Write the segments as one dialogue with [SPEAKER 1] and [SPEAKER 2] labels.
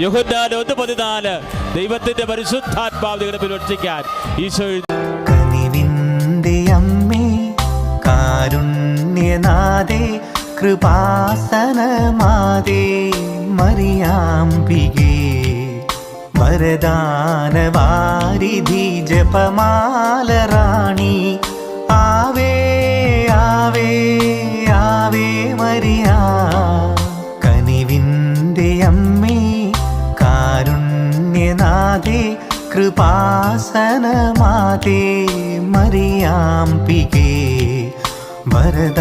[SPEAKER 1] യോഹന്നാൻ 1:14 ദൈവത്തിന്റെ പരിശുദ്ധാത്മാവ് നിങ്ങളെ പിന്തുണയ്ക്കാൻ ഈശോ.
[SPEAKER 2] കനിവിന്റെ അമ്മേ, കാരുണ്യനാഥേ, കൃപാസനമാതേ, മറിയാംബികേ, വരദാനവാരിധി, ജപമാലറാണി, ആവേ ആവേ ആവേ മരിയ. കനിവിന്റെ അമ്മേ, കാരുണ്യനാഥേ, കൃപാസനമാതേ, മറിയാംബികേ, വരദാനവാരിധി,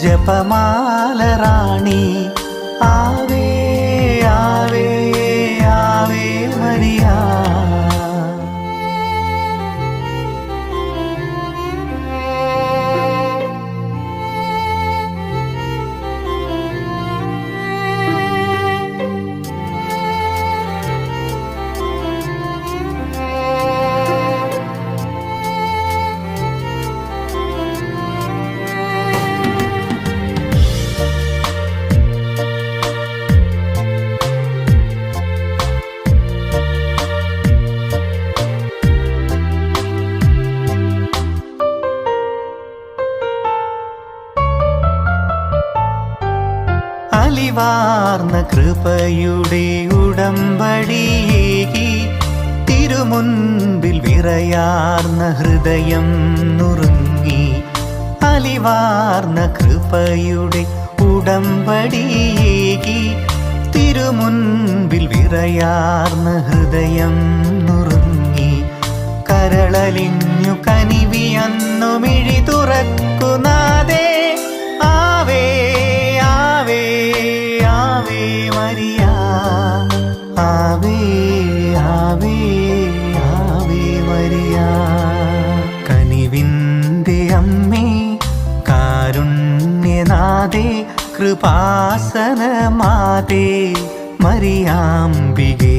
[SPEAKER 2] ജപമാലറാണി, ആവേ ആവേ ആവേ മരിയ. അലിവാർന്ന കൃപയുടെ ഉടമ്പടിയേകി, തിരുമുൻപിൽ വിറയാർന്ന ഹൃദയം നുറുങ്ങി. അലിവാർന്ന കൃപയുടെ ഉടമ്പടിയേകി, തിരുമുൻപിൽ വിറയാർന്ന ഹൃദയം നുറുങ്ങി. കരളലിഞ്ഞു കനിവിയന്നു മിഴി തുറക്കുന്നാദേ, ആവേ ആവേ ആവേ മരിയ. ആവേ ആവേ ആവേ മരിയ. കനിവിന്റെ അമ്മേ, കാരുണ്യനാഥേ, കൃപാസനമാതേ, മറിയാംബികേ.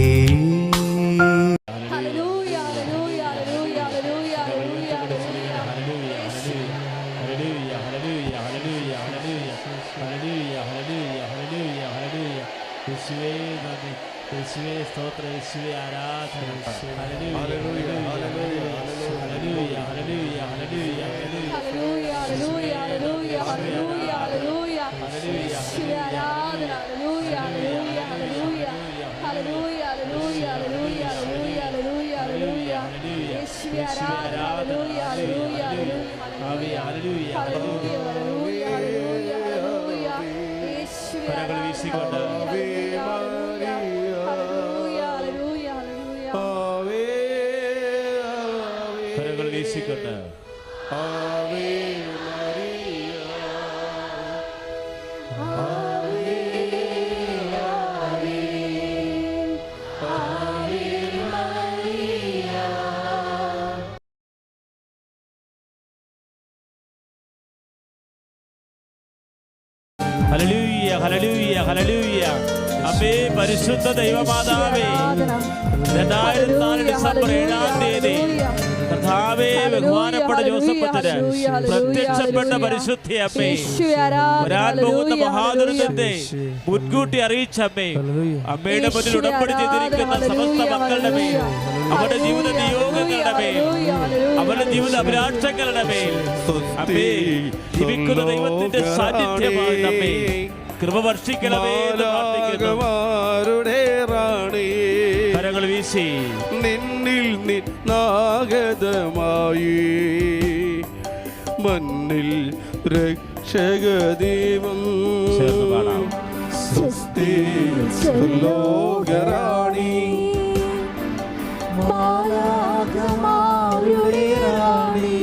[SPEAKER 1] സ്തോത്രം, യേശുവേ ആരാധന. ഹല്ലേലൂയ ഹല്ലേലൂയ ഹല്ലേലൂയ ഹല്ലേലൂയ ഹല്ലേലൂയ ഹല്ലേലൂയ ഹല്ലേലൂയ ഹല്ലേലൂയ ഹല്ലേലൂയ ഹല്ലേലൂയ ഹല്ലേലൂയ യേശുവേ ആരാധന. ഹല്ലേലൂയ ഹല്ലേലൂയ ഹല്ലേലൂയ ഹല്ലേലൂയ ഹല്ലേലൂയ ഹല്ലേലൂയ ഹല്ലേലൂയ ഹല്ലേലൂയ യേശുവേ ആരാധന. ഹല്ലേലൂയ ഹല്ലേലൂയ ഹല്ലേലൂയ ഹല്ലേലൂയ ഹല്ലേലൂയ ഹല്ലേലൂയ യേശുവേ ആരാധന. വീശിക്കൊണ്ട് വീശിക്കൊണ്ട് ആവേ മരിയ ആവേ ആവേ ആവേ മരിയ. ഹല്ലേലൂയ ഹല്ലേലൂയ ഹല്ലേലൂയ. അമ്മേ, പരിശുദ്ധ ദൈവമാതാവേ, 2004 ഡിസംബർ 7-ാം തീയതി കർത്താവേ, ബഹുമാനപ്പെട്ട ജോസഫത്തിന് പ്രത്യക്ഷപ്പെട്ട പരിശുദ്ധി അമ്മേ, വരാൻ പോകുന്ന മഹാദുരന്തത്തെ മുൻകൂട്ടി അറിയിച്ച അമ്മേ, അമ്മയുടെ മുന്നിൽ ഉടമ്പടി ചെയ്തിരിക്കുന്ന സമസ്ത മക്കളുടെ മേൽ, അവരുടെ ജീവിത നിയോഗങ്ങളുടെ മേൽ, അവരുടെ ജീവിത അഭിലാഷങ്ങളുടെ മേൽ അമ്മേ, ജീവിക്കുന്ന ദൈവത്തിന്റെ സാന്നിധ്യമാണ് അമ്മേ, കൃപ വർഷിക്കണമേ എന്ന് പ്രാർത്ഥിക്കുന്നു. കരങ്ങൾ വീശി
[SPEAKER 3] നിന്നിൽ നിന്നാഗതമായി മണ്ണിൽ രക്ഷകദീപം ലോകറാണി
[SPEAKER 4] മാലാഖമാരുടെ റാണി,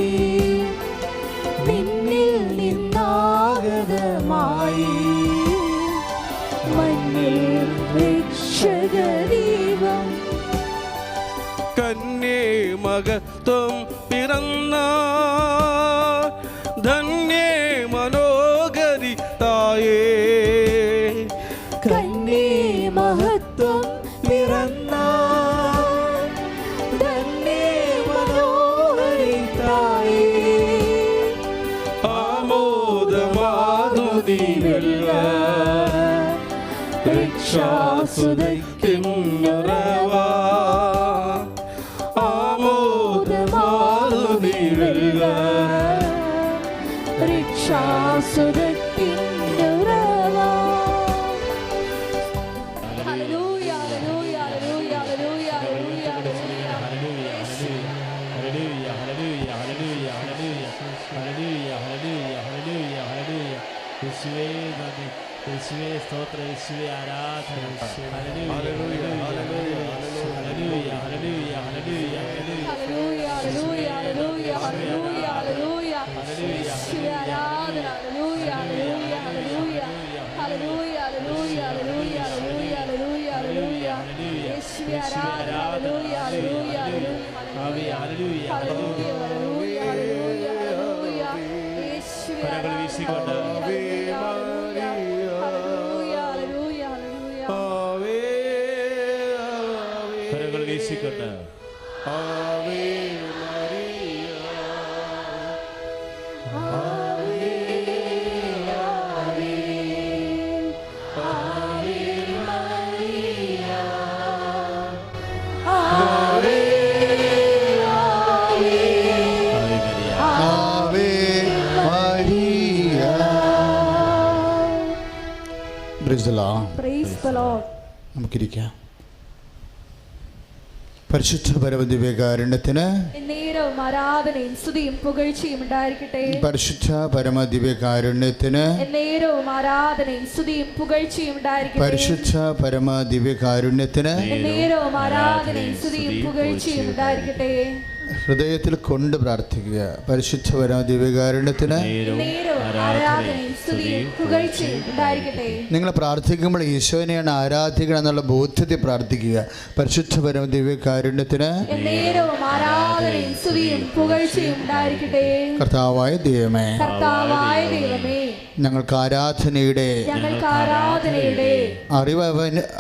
[SPEAKER 4] നിന്നിൽ നിന്നാഗതമായി മണ്ണിൽ രക്ഷകദീപം.
[SPEAKER 3] കന്യേ മഹത്വം പിറന്ന ധന്യേ മനോഹരി തായേ,
[SPEAKER 4] കന്യേ മഹത്വം പിറന്ന ധന്യേ മനോഹരി തായേ,
[SPEAKER 3] ആമോദമാധുതിയുള്ള രക്ഷാസുതയ്ക്കുന്നുറവാ ആമോദമാറു നീ വെൽക
[SPEAKER 4] രക്ഷാസുതയ്ക്കുന്നുറവാ. ഹല്ലേലൂയ, ഹല്ലേലൂയ, ഹല്ലേലൂയ, ഹല്ലേലൂയ, ഹല്ലേലൂയ, ഹല്ലേലൂയ.
[SPEAKER 1] യേശുവേ നന്ദി, യേശുവേ സ്തോത്രം, യേശുവേ ആരാധന. ഹല്ലേലൂയ, ഹല്ലേലൂയ, ഹല്ലേലൂയ, ഹല്ലേലൂയ, ഹല്ലേലൂയ, ഹല്ലേലൂയ,
[SPEAKER 4] ഹല്ലേലൂയ, ഹല്ലേലൂയ, ഹല്ലേലൂയ, ഹല്ലേലൂയ, ഹല്ലേലൂയ. യേശുവേ ആരാധന. ഹല്ലേലൂയ, ഹല്ലേലൂയ, ഹല്ലേലൂയ, ഹല്ലേലൂയ, ഹല്ലേലൂയ, ഹല്ലേലൂയ, ഹല്ലേലൂയ, ഹല്ലേലൂയ, ഹല്ലേലൂയ. യേശുവേ ആരാധന. ഹല്ലേലൂയ, ഹല്ലേലൂയ, ഹല്ലേലൂയ,
[SPEAKER 1] ഹല്ലേലൂയ,
[SPEAKER 4] ഹല്ലേലൂയ, ഹല്ലേലൂയ, ഹല്ലേലൂയ, ഹല്ലേലൂയ. യേശുവേ
[SPEAKER 1] കരങ്ങൾ വീശിക്കൊണ്ട് കരങ്ങൾ വീശിക്കൊണ്ട്
[SPEAKER 3] ആവേ മരിയ
[SPEAKER 4] Praise the Lord.
[SPEAKER 5] നമുക്കിരിക്കാം. പരിശുദ്ധ പരമദിവ്യകാരുണ്യത്തിന്
[SPEAKER 4] എന്നേരവും ആരാധനയും സ്തുതിയും പുകഴ്ചയും ഉണ്ടായിരിക്കട്ടെ.
[SPEAKER 5] പരിശുദ്ധ പരമദിവ്യകാരുണ്യത്തിന്
[SPEAKER 4] എന്നേരവും ആരാധനയും സ്തുതിയും പുകഴ്ചയും ഉണ്ടായിരിക്കട്ടെ.
[SPEAKER 5] പരിശുദ്ധ പരമദിവ്യകാരുണ്യത്തിന്
[SPEAKER 4] എന്നേരവും ആരാധനയും സ്തുതിയും പുകഴ്ചയും ഉണ്ടായിരിക്കട്ടെ.
[SPEAKER 5] ഹൃദയത്തിൽ കൊണ്ട് പ്രാർത്ഥിക്കുക. പരിശുദ്ധ പരമദിവ്യകാരുണ്യത്തിന്
[SPEAKER 4] എന്നേരവും ആരാധനയും സ്തുതിയും പുകഴ്ചയും ഉണ്ടായിരിക്കട്ടെ.
[SPEAKER 5] നിങ്ങൾ പ്രാർത്ഥിക്കുമ്പോൾ ഈശോനെയാണ് ആരാധിക്കണം എന്നുള്ള ബോധ്യത്തിൽ പ്രാർത്ഥിക്കുക. പരിശുദ്ധ പരമദിവ്യകാരുണ്യത്തിന്
[SPEAKER 4] എന്നേരവും ആരാധനയും സ്തുതിയും പുകഴ്ചയും ഉണ്ടായിരിക്കട്ടെ.
[SPEAKER 5] കർത്താവായ ദൈവമേ,
[SPEAKER 4] കർത്താവായ ദൈവമേ,
[SPEAKER 5] ഞങ്ങൾക്ക് ആരാധനയുടെ അറിവ്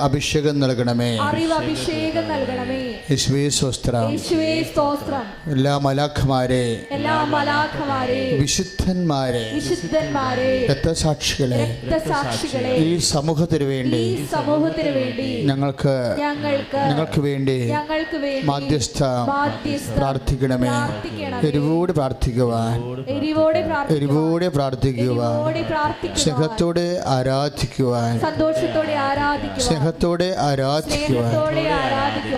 [SPEAKER 5] അഭിഷേകം നൽകണമേ.
[SPEAKER 4] അറിവ് അഭിഷേകം നൽകണമേ.
[SPEAKER 5] യേശുവേ സ്തോത്രം.
[SPEAKER 4] യേശുവേ സ്തോത്രം.
[SPEAKER 5] എല്ലാ മലാഖമാരെ,
[SPEAKER 4] എല്ലാ മലാഖമാരെ,
[SPEAKER 5] വിശുദ്ധന്മാരെ,
[SPEAKER 4] വിശുദ്ധന്മാരെ,
[SPEAKER 5] രക്തസാക്ഷികളെ,
[SPEAKER 4] രക്തസാക്ഷികളെ,
[SPEAKER 5] ഈ സമൂഹത്തിന് വേണ്ടി,
[SPEAKER 4] ഈ സമൂഹത്തിന് വേണ്ടി
[SPEAKER 5] ഞങ്ങൾക്ക് വേണ്ടി മാധ്യസ്ഥ പ്രാർത്ഥിക്കണമേ. എരിവോടെ പ്രാർത്ഥിക്കുവാൻ, എരിവോടെ പ്രാർത്ഥിക്കുവാൻ, സ്നേഹത്തോടെ ആരാധിക്കുവാൻ,
[SPEAKER 4] സന്തോഷത്തോടെ ആരാധിക്കുവാൻ,
[SPEAKER 5] സ്നേഹത്തോടെ ആരാധിക്കുവാൻ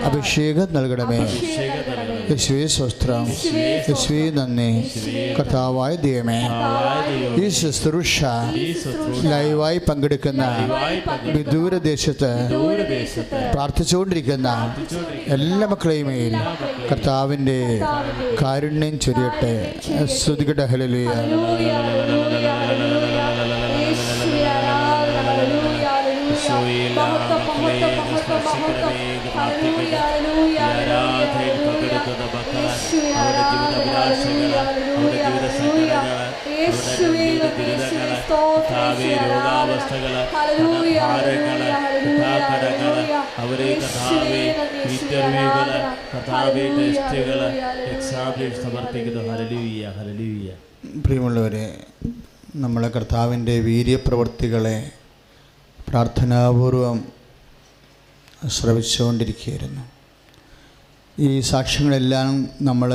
[SPEAKER 5] അഭിഷേകം നൽകണമേ. യേശുവേ സ്തോത്രം. യേശുവേ നന്ദി. കർത്താവായ ദൈവമേ, ഈ ശുശ്രൂഷ ലൈവായി പങ്കെടുക്കുന്ന വിദൂരദേശത്ത് പ്രാർത്ഥിച്ചുകൊണ്ടിരിക്കുന്ന എല്ലാ മക്കളെയും മേൽ കർത്താവിൻ്റെ കാരുണ്യം ചൊരിയട്ടെ. സ്തുതിക്കട്ടെ. ഹല്ലേലൂയ.
[SPEAKER 1] അവരെ ടെസ്റ്റുകള് എക്സാമിൽ സമർപ്പിക്കുന്നു. Hallelujah, hallelujah.
[SPEAKER 5] പ്രിയമുള്ളവരെ, നമ്മളെ കർത്താവിൻ്റെ വീര്യപ്രവൃത്തികളെ പ്രാർത്ഥനാപൂർവം ശ്രവിച്ചുകൊണ്ടിരിക്കുകയായിരുന്നു. ഈ സാക്ഷ്യങ്ങളെല്ലാം നമ്മൾ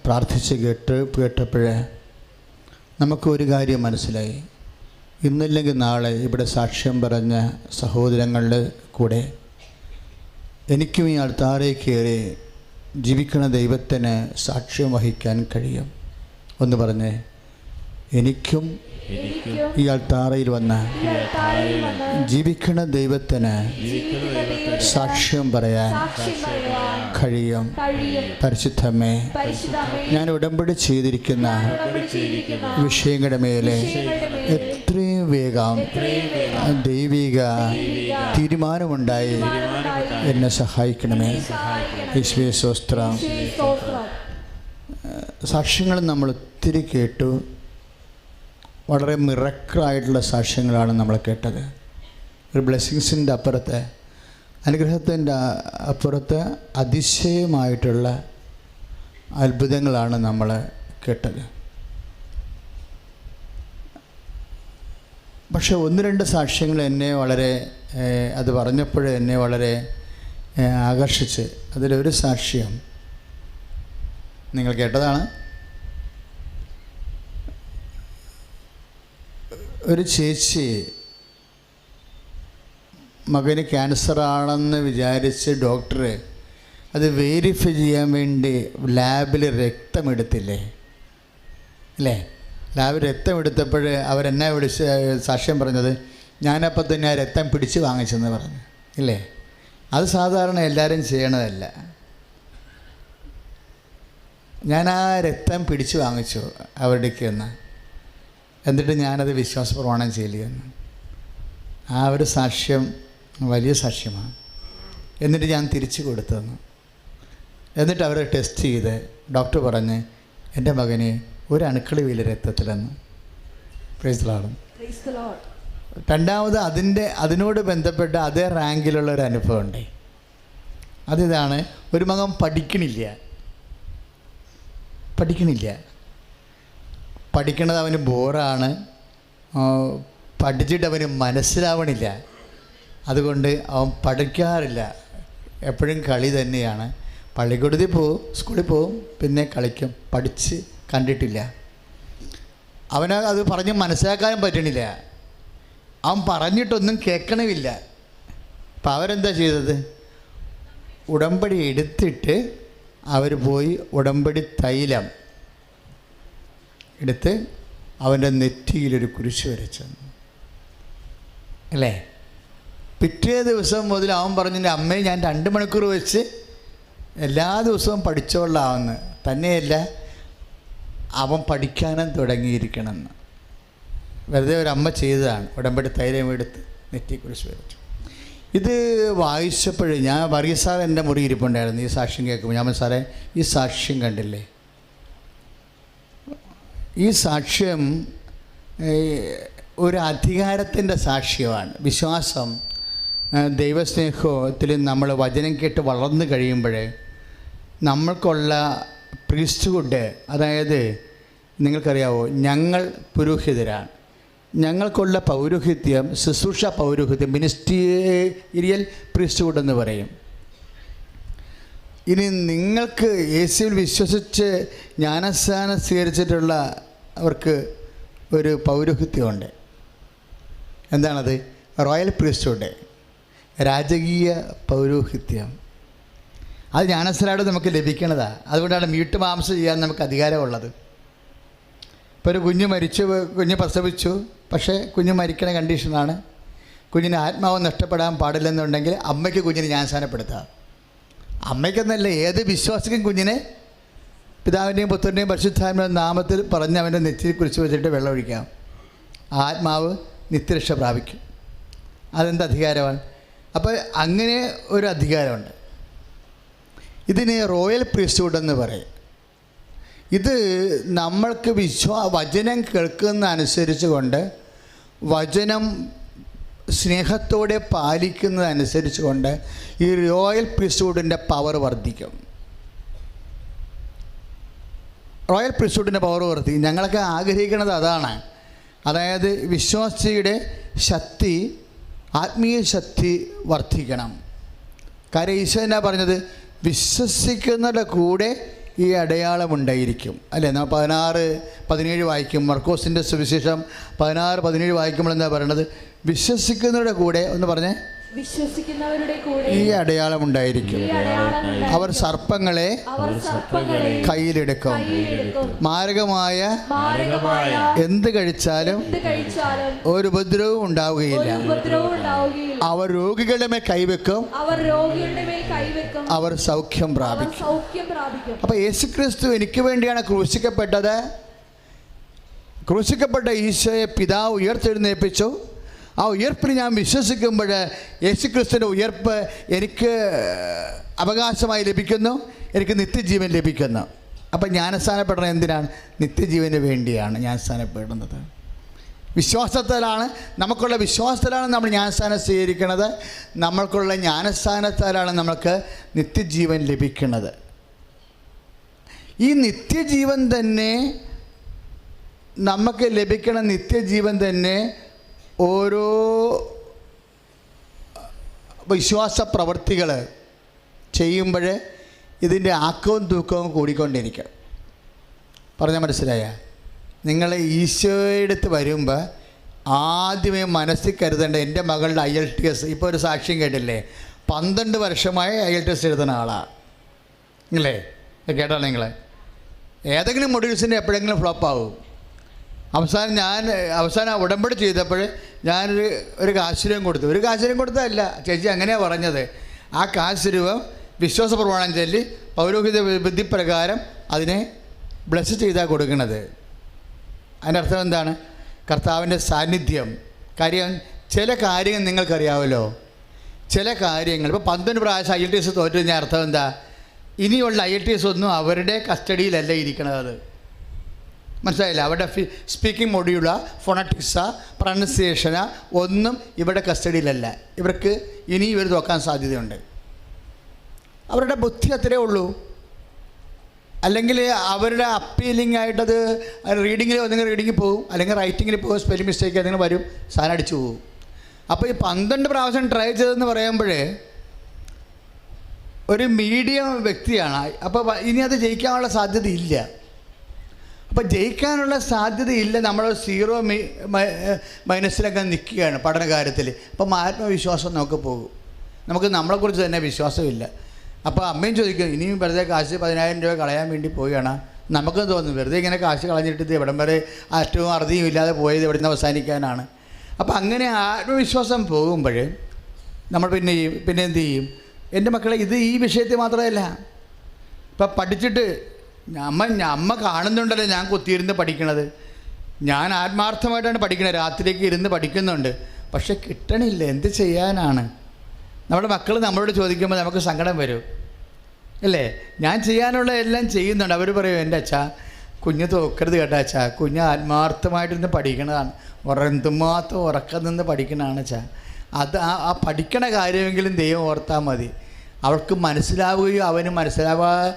[SPEAKER 5] പ്രാർത്ഥിച്ച് കേട്ടപ്പോൾ നമുക്കൊരു കാര്യം മനസ്സിലായി. ഇന്നില്ലെങ്കിൽ നാളെ ഇവിടെ സാക്ഷ്യം പറഞ്ഞ സഹോദരങ്ങളുടെ കൂടെ എനിക്കും ഈ അൾത്താരയിൽ കയറി ജീവിക്കുന്ന ദൈവത്തിന് സാക്ഷ്യം വഹിക്കാൻ കഴിയും. ഒന്ന് പറഞ്ഞേ, എനിക്കും ഈ അൾത്താരയിൽ വന്ന് ജീവിക്കുന്ന ദൈവത്തിന് സാക്ഷ്യം പറയാൻ കഴിയും. പരിശുദ്ധമേ, ഞാൻ ഉടമ്പടി ചെയ്തിരിക്കുന്ന വിഷയങ്ങളുടെ മേലെ എത്രയും വേഗം ദൈവിക തീരുമാനമുണ്ടായി എന്നെ സഹായിക്കണമേ. യേശുവേ സ്തോത്രം. സാക്ഷ്യങ്ങൾ നമ്മൾ ഒത്തിരി കേട്ടു. വളരെ മിറക്കിളായിട്ടുള്ള സാക്ഷ്യങ്ങളാണ് നമ്മൾ കേട്ടത്. ഒരു ബ്ലെസ്സിങ്സിൻ്റെ അപ്പുറത്ത്, അനുഗ്രഹത്തിൻ്റെ അപ്പുറത്ത് അതിശയമായിട്ടുള്ള അത്ഭുതങ്ങളാണ് നമ്മൾ കേട്ടത്. പക്ഷെ ഒന്ന് രണ്ട് സാക്ഷ്യങ്ങൾ എന്നെ വളരെ അത് പറഞ്ഞപ്പോൾ എന്നെ വളരെ ആകർഷിച്ച്. അതിലൊരു സാക്ഷ്യം നിങ്ങൾ കേട്ടതാണ്. ഒരു ചേച്ചി മകന് ക്യാൻസറാണെന്ന് വിചാരിച്ച് ഡോക്ടർ അത് വെരിഫൈ ചെയ്യാൻ വേണ്ടി ലാബിൽ രക്തമെടുത്തില്ലേ അല്ലേ? ലാബിൽ രക്തമെടുത്തപ്പോൾ അവരെന്നെ വിളിച്ച് സാക്ഷ്യം പറഞ്ഞത്, ഞാനപ്പം തന്നെ ആ രക്തം പിടിച്ച് വാങ്ങിച്ചെന്ന് പറഞ്ഞു ഇല്ലേ? അത് സാധാരണ എല്ലാവരും ചെയ്യണതല്ല. ഞാൻ ആ രക്തം പിടിച്ച് വാങ്ങിച്ചു അവരുടേക്ക് എന്ന്, എന്നിട്ട് ഞാനത് വിശ്വാസ പ്രമാണം ചെയ്യില്ലെന്ന്. ആ ഒരു സാക്ഷ്യം വലിയ സാക്ഷ്യമാണ്. എന്നിട്ട് ഞാൻ തിരിച്ചു കൊടുത്തെന്ന്. എന്നിട്ട് അവർ ടെസ്റ്റ് ചെയ്ത് ഡോക്ടർ പറഞ്ഞ് എൻ്റെ മകന് ഒരു അണുക്കളുമില്ല രക്തത്തിലെന്ന്. Praise the Lord. രണ്ടാമത് അതിനോട് ബന്ധപ്പെട്ട അതേ റാങ്കിലുള്ള ഒരു അനുഭവം ഉണ്ട്. അതിതാണ്, ഒരു മകൻ പഠിക്കണില്ല. പഠിക്കണത് അവന് ബോറാണ്, പഠിച്ചിട്ട് അവന് മനസ്സിലാവണില്ല. അതുകൊണ്ട് അവൻ പഠിക്കാറില്ല, എപ്പോഴും കളി തന്നെയാണ്. പള്ളിക്കൂടത്തിൽ പോവും, സ്കൂളിൽ പോവും, പിന്നെ കളിക്കും. പഠിച്ച് കണ്ടിട്ടില്ല. അവന് അത് പറഞ്ഞ് മനസ്സിലാക്കാനും പറ്റണില്ല. അവൻ പറഞ്ഞിട്ടൊന്നും കേൾക്കണമില്ല. അപ്പം അവരെന്താ ചെയ്തത്? ഉടമ്പടി എടുത്തിട്ട് അവർ പോയി ഉടമ്പടി തൈലം എടുത്ത് അവൻ്റെ നെറ്റിയിലൊരു കുരിശ് വരച്ചു അല്ലേ? പിറ്റേ ദിവസം മുതൽ അവൻ പറഞ്ഞു, എൻ്റെ അമ്മയെ ഞാൻ 2 മണിക്കൂർ വെച്ച് എല്ലാ ദിവസവും പഠിച്ചോളാമെന്ന്. തന്നെയല്ല, അവൻ പഠിക്കാനും തുടങ്ങിയിരിക്കണമെന്ന്. വെറുതെ ഒരമ്മ ചെയ്തതാണ്. ഉടമ്പടി തൈലം എടുത്ത് നെറ്റിക്കുറിച്ച് വരച്ചു. ഇത് വായിച്ചപ്പോൾ ഞാൻ വർഗീസ് സാർ എൻ്റെ മുറി ഇരിപ്പുണ്ടായിരുന്നു. ഈ സാക്ഷ്യം കേൾക്കുമ്പോൾ ഞാൻ സാറേ ഈ സാക്ഷ്യം കണ്ടില്ലേ? ഈ സാക്ഷ്യം ഒരു അധികാരത്തിൻ്റെ സാക്ഷ്യമാണ്. വിശ്വാസം, ദൈവസ്നേഹത്തിൽ നമ്മൾ വചനം കേട്ട് വളർന്നു കഴിയുമ്പോൾ നമ്മൾക്കുള്ള പ്രീസ്റ്റ്ഹുഡ്, അതായത് നിങ്ങൾക്കറിയാവോ, ഞങ്ങൾ പുരോഹിതരാണ്. ഞങ്ങൾക്കുള്ള പൗരോഹിത്യം, ശുശ്രൂഷ പൗരോഹിത്യം, മിനിസ്റ്റീരിയൽ പ്രീസ്റ്റ്ഹുഡ് എന്ന് പറയും. ഇനി നിങ്ങൾക്ക് യേശുവിൽ വിശ്വസിച്ച് ജ്ഞാനസ്നാനം സ്വീകരിച്ചിട്ടുള്ള അവർക്ക് ഒരു പൗരോഹിത്യമുണ്ട്. എന്താണത്? റോയൽ പ്രീസ്റ്റ്ഹുഡ്, രാജകീയ പൗരോഹിത്യം. അത് ജ്ഞാനസ്നാനം നമുക്ക് ലഭിക്കണതാണ്. അതുകൊണ്ടാണ് വീട്ടുമാംസം ചെയ്യാൻ നമുക്ക് അധികാരമുള്ളത്. ഇപ്പോൾ ഒരു കുഞ്ഞ് പ്രസവിച്ചു, പക്ഷേ കുഞ്ഞ് മരിക്കണ കണ്ടീഷനാണ്. കുഞ്ഞിന് ആത്മാവ് നഷ്ടപ്പെടാൻ പാടില്ലെന്നുണ്ടെങ്കിൽ അമ്മയ്ക്ക് കുഞ്ഞിനെ ജ്ഞാനസ്നാനപ്പെടുത്താം. അമ്മയ്ക്കെന്നല്ല, ഏത് വിശ്വാസിക്കും കുഞ്ഞിനെ പിതാവിൻ്റെയും പുത്രൻ്റെയും പരിശുദ്ധാത്മാവിൻ്റെ നാമത്തിൽ പറഞ്ഞ് അവൻ്റെ നെറ്റിയിൽ കുറിച്ച് വെച്ചിട്ട് വെള്ളമൊഴിക്കാം. ആത്മാവ് നിത്യരക്ഷ പ്രാപിക്കും. അതെന്ത് അധികാരമാണ്? അപ്പോൾ അങ്ങനെ ഒരു അധികാരമുണ്ട്. ഇതിന് റോയൽ പ്രീസ്റ്റ്ഹുഡ് എന്ന് പറയും. ഇത് നമ്മൾക്ക് വചനം കേൾക്കുന്ന അനുസരിച്ച് കൊണ്ട്, വചനം സ്നേഹത്തോടെ പാലിക്കുന്നതനുസരിച്ച് കൊണ്ട് ഈ റോയൽ പ്രീസ്റ്റ്ഹുഡിൻ്റെ പവർ വർദ്ധിക്കും. റോയൽ പ്രീസ്റ്റ്ഹുഡിൻ്റെ പവർ വർദ്ധിക്കും. ഞങ്ങളൊക്കെ ആഗ്രഹിക്കുന്നത് അതാണ്. അതായത് വിശ്വാസിയുടെ ശക്തി, ആത്മീയ ശക്തി വർദ്ധിക്കണം. കാര്യം ഈശോ എന്നാ പറഞ്ഞത്? വിശ്വസിക്കുന്നവരുടെ കൂടെ ഈ അടയാളമുണ്ടായിരിക്കും അല്ലേ? നമ്മൾ 16-17 വായിക്കും. മർക്കോസിൻ്റെ സുവിശേഷം 16-17 വായിക്കുമ്പോൾ എന്താ പറയണത്? വിശ്വസിക്കുന്നവരുടെ കൂടെ ഒന്ന് പറഞ്ഞേ,
[SPEAKER 4] വിശ്വസിക്കുന്നവരുടെ കൂടെ
[SPEAKER 5] ഈ അടയാളമുണ്ടായിരിക്കും. അവർ സർപ്പങ്ങളെ കയ്യിലെടുക്കും. മാരകമായ എന്ത് കഴിച്ചാലും ഒരു ഉപദ്രവവും ഉണ്ടാവുകയില്ല. അവർ രോഗികളുടെ മേൽ കൈവെക്കും, അവർ സൗഖ്യം പ്രാപിക്കും. അപ്പോൾ യേശുക്രിസ്തു എനിക്ക് വേണ്ടിയാണ് ക്രൂശിക്കപ്പെട്ടത്. ക്രൂശിക്കപ്പെട്ട ഈശോയെ പിതാവ് ഉയർത്തെഴുന്നേൽപ്പിച്ചു. ആ ഉയർപ്പിന് ഞാൻ വിശ്വസിക്കുമ്പോൾ യേശുക്രിസ്തുവിൻ്റെ ഉയർപ്പ് എനിക്ക് അവകാശമായി ലഭിക്കുന്നു, എനിക്ക് നിത്യജീവൻ ലഭിക്കുന്നു. അപ്പം ജ്ഞാനസ്നാനപ്പെടണം എന്തിനാണ്? നിത്യജീവന് വേണ്ടിയാണ് ജ്ഞാനസ്നാനപ്പെടുന്നത്. വിശ്വാസത്താലാണ്, നമുക്കുള്ള വിശ്വാസത്തിലാണ് നമ്മൾ ജ്ഞാനസ്നാനം സ്വീകരിക്കുന്നത്. നമ്മൾക്കുള്ള ജ്ഞാനസ്നാനത്താലാണ് നമുക്ക് നിത്യജീവൻ ലഭിക്കുന്നത്. ഈ നിത്യജീവൻ തന്നെ നമുക്ക് ലഭിക്കണ നിത്യജീവൻ തന്നെ ഓരോ വിശ്വാസ പ്രവൃത്തികൾ ചെയ്യുമ്പോൾ ഇതിൻ്റെ ആക്കവും തൂക്കവും കൂടിക്കൊണ്ടിരിക്കും. പറഞ്ഞാൽ മനസ്സിലായ? നിങ്ങൾ ഈശോയുടെ അടുത്ത് വരുമ്പോൾ ആദ്യമേ മനസ്സിൽ കരുതേണ്ട, എൻ്റെ മകളുടെ IELTS ഇപ്പോൾ ഒരു സാക്ഷ്യം കേട്ടില്ലേ, 12 വർഷമായി IELTS എഴുതുന്ന ആളാണ് അല്ലേ? കേട്ടാൽ നിങ്ങൾ ഏതെങ്കിലും മൊഡ്യൂൾസിൻ്റെ എപ്പോഴെങ്കിലും ഫ്ലോപ്പ് ആവും. അവസാനം ഉടമ്പടി ചെയ്തപ്പോൾ ഞാനൊരു കാശുരൂപം കൊടുത്തു. ഒരു കാശുരൂപം കൊടുത്തതല്ല ചേച്ചി, അങ്ങനെയാണ് പറഞ്ഞത്. ആ കാശുരൂപം വിശ്വാസ പ്രമാണം ചൊല്ലി പൗരോഹിത ബുദ്ധിപ്രകാരം അതിനെ ബ്ലെസ് ചെയ്താണ് കൊടുക്കുന്നത്. അതിൻ്റെ അർത്ഥം എന്താണ്? കർത്താവിൻ്റെ സാന്നിധ്യം. കാര്യം ചില കാര്യങ്ങൾ നിങ്ങൾക്കറിയാമല്ലോ, ചില കാര്യങ്ങൾ ഇപ്പോൾ 12 പ്രാവശ്യം IELTS തോറ്റു കഴിഞ്ഞാൽ അർത്ഥം എന്താ? ഇനിയുള്ള IELTS ഒന്നും അവരുടെ കസ്റ്റഡിയിലല്ല ഇരിക്കണത്. മനസ്സിലായില്ല? അവരുടെ സ്പീക്കിംഗ് മൊഡ്യൂളാ, ഫോണറ്റിക്സാ, പ്രൊനൗൺസിയേഷനാ ഒന്നും ഇവരുടെ കസ്റ്റഡിയിലല്ല. ഇവർക്ക് ഇനി ഇവർ നോക്കാൻ സാധ്യതയുണ്ട്. അവരുടെ ബുദ്ധി അത്രേ ഉള്ളൂ. അല്ലെങ്കിൽ അവരുടെ അപ്പീലിംഗ് ആയിട്ടത് റീഡിങ്ങിൽ ഒന്നെങ്കിൽ റീഡിങ്ങിൽ പോകും, അല്ലെങ്കിൽ റൈറ്റിങ്ങിൽ പോകും, സ്പെല്ലിംഗ് മിസ്റ്റേക്ക് എന്തെങ്കിലും വരും, സാധനം അടിച്ചു പോകും. അപ്പോൾ ഈ 12 പ്രാവശ്യം ട്രൈ ചെയ്തതെന്ന് പറയുമ്പോൾ ഒരു മീഡിയം വ്യക്തിയാണ്. അപ്പോൾ ഇനി അത് ജയിക്കാനുള്ള സാധ്യതയില്ല. അപ്പോൾ ജയിക്കാനുള്ള സാധ്യതയില്ല. നമ്മൾ 0 മൈനസിലൊക്കെ നിൽക്കുകയാണ് പഠന കാര്യത്തിൽ. അപ്പം ആത്മവിശ്വാസം നമുക്ക് പോകും. നമുക്ക് നമ്മളെക്കുറിച്ച് തന്നെ വിശ്വാസമില്ല. അപ്പോൾ അമ്മയും ചോദിക്കും, ഇനിയും വെറുതെ കാശ് 10,000 രൂപ കളയാൻ വേണ്ടി പോവുകയാണ്. നമുക്ക് തോന്നും വെറുതെ ഇങ്ങനെ കാശ് കളഞ്ഞിട്ട് ഇവിടം വരെ അറ്റവും അറുതിയും ഇല്ലാതെ പോയത് ഇവിടുന്ന് അവസാനിക്കാനാണ്. അപ്പോൾ അങ്ങനെ ആത്മവിശ്വാസം പോകുമ്പോൾ നമ്മൾ പിന്നെ എന്ത് ചെയ്യും? എൻ്റെ മക്കളെ, ഇത് ഈ വിഷയത്തിൽ മാത്രമല്ല. ഇപ്പം പഠിച്ചിട്ട് അമ്മ കാണുന്നുണ്ടല്ലോ ഞാൻ കുത്തിയിരുന്ന് പഠിക്കണത്. ഞാൻ ആത്മാർത്ഥമായിട്ടാണ് പഠിക്കണത്, രാത്രിക്ക് ഇരുന്ന് പഠിക്കുന്നുണ്ട്. പക്ഷെ കിട്ടണില്ല. എന്ത് ചെയ്യാനാണ്? നമ്മുടെ മക്കൾ നമ്മളോട് ചോദിക്കുമ്പോൾ നമുക്ക് സങ്കടം വരും അല്ലേ? ഞാൻ ചെയ്യാനുള്ള എല്ലാം ചെയ്യുന്നുണ്ട്. അവർ പറയും, എൻ്റെ അച്ഛാ കുഞ്ഞ് തോക്കരുത് കേട്ടോ അച്ഛാ, കുഞ്ഞ് ആത്മാർത്ഥമായിട്ടിരുന്ന് പഠിക്കണതാണ്, എന്തുമാത്രം ഉറക്കം നിന്ന് പഠിക്കണതാണ് അച്ഛാ. അത് ആ പഠിക്കണ കാര്യമെങ്കിലും ദൈവം ഓർത്താൽ മതി. അവൾക്ക് മനസ്സിലാവുകയോ അവന് മനസ്സിലാവാതിരിക്കണത്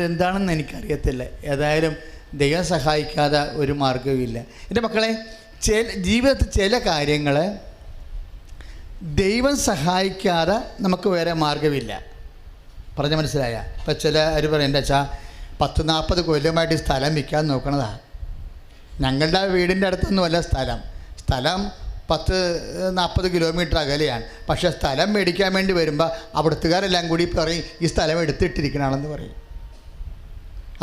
[SPEAKER 5] എന്താണെന്ന് എനിക്കറിയത്തില്ല. ഏതായാലും ദൈവം സഹായിക്കാതെ ഒരു മാർഗ്ഗവും ഇല്ല. എൻ്റെ മക്കളെ, ജീവിതത്തിൽ ചില കാര്യങ്ങൾ ദൈവം സഹായിക്കാതെ നമുക്ക് വേറെ മാർഗ്ഗമില്ല. പറഞ്ഞ മനസ്സിലായ? ഇപ്പം ചിലർ പറയും, എൻ്റെ അച്ഛാ 10-40 കൊല്ലമായിട്ട് സ്ഥലം വിൽക്കാൻ നോക്കണതാണ്. ഞങ്ങളുടെ വീടിൻ്റെ അടുത്തൊന്നുമല്ല സ്ഥലം 10-40 കിലോമീറ്റർ അകലെയാണ്. പക്ഷേ സ്ഥലം മേടിക്കാൻ വേണ്ടി വരുമ്പോൾ അവിടുത്തുകാരെല്ലാം കൂടി പറയും ഈ സ്ഥലം എടുത്തിട്ടിരിക്കണമെന്ന് പറയും.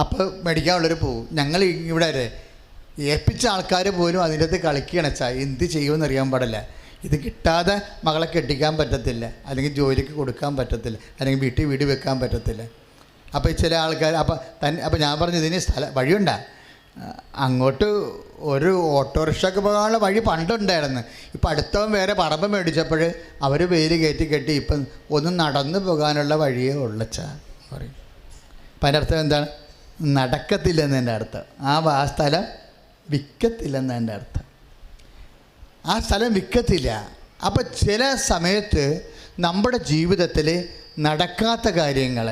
[SPEAKER 5] അപ്പോൾ മേടിക്കാനുള്ളവർ പോവും. ഞങ്ങൾ ഇവിടെ ഏൽപ്പിച്ച ആൾക്കാർ പോലും അതിൻ്റെ അകത്ത് കളിക്കുകയാണ്. അച്ഛാ എന്ത് ചെയ്യുമെന്ന് അറിയാൻ പാടില്ല. ഇത് കിട്ടാതെ മകളെ കെട്ടിക്കാൻ പറ്റത്തില്ല, അല്ലെങ്കിൽ ജോലിക്ക് കൊടുക്കാൻ പറ്റത്തില്ല, അല്ലെങ്കിൽ വീട് വെക്കാൻ പറ്റത്തില്ല. അപ്പോൾ ചില ആൾക്കാർ അപ്പോൾ ഞാൻ പറഞ്ഞു, ഇതിന് വഴിയുണ്ടാ? അങ്ങോട്ട് ഒരു ഓട്ടോറിക്ഷയ്ക്ക് പോകാനുള്ള വഴി പണ്ടുണ്ടായിരുന്നു. ഇപ്പം അടുത്തവൻ വേറെ പറമ്പ് മേടിച്ചപ്പോൾ അവർ വേര് കെട്ടി ഇപ്പം ഒന്നും നടന്നു പോകാനുള്ള വഴിയേ ഉള്ളച്ചാ പറയും. അപ്പം അതിൻ്റെ അർത്ഥം എന്താണ്? നടക്കത്തില്ലെന്ന് എൻ്റെ അർത്ഥം. ആ സ്ഥലം വിൽക്കത്തില്ലെന്ന് എൻ്റെ അർത്ഥം. ആ സ്ഥലം വിൽക്കത്തില്ല. അപ്പം ചില സമയത്ത് നമ്മുടെ ജീവിതത്തിൽ നടക്കാത്ത കാര്യങ്ങൾ,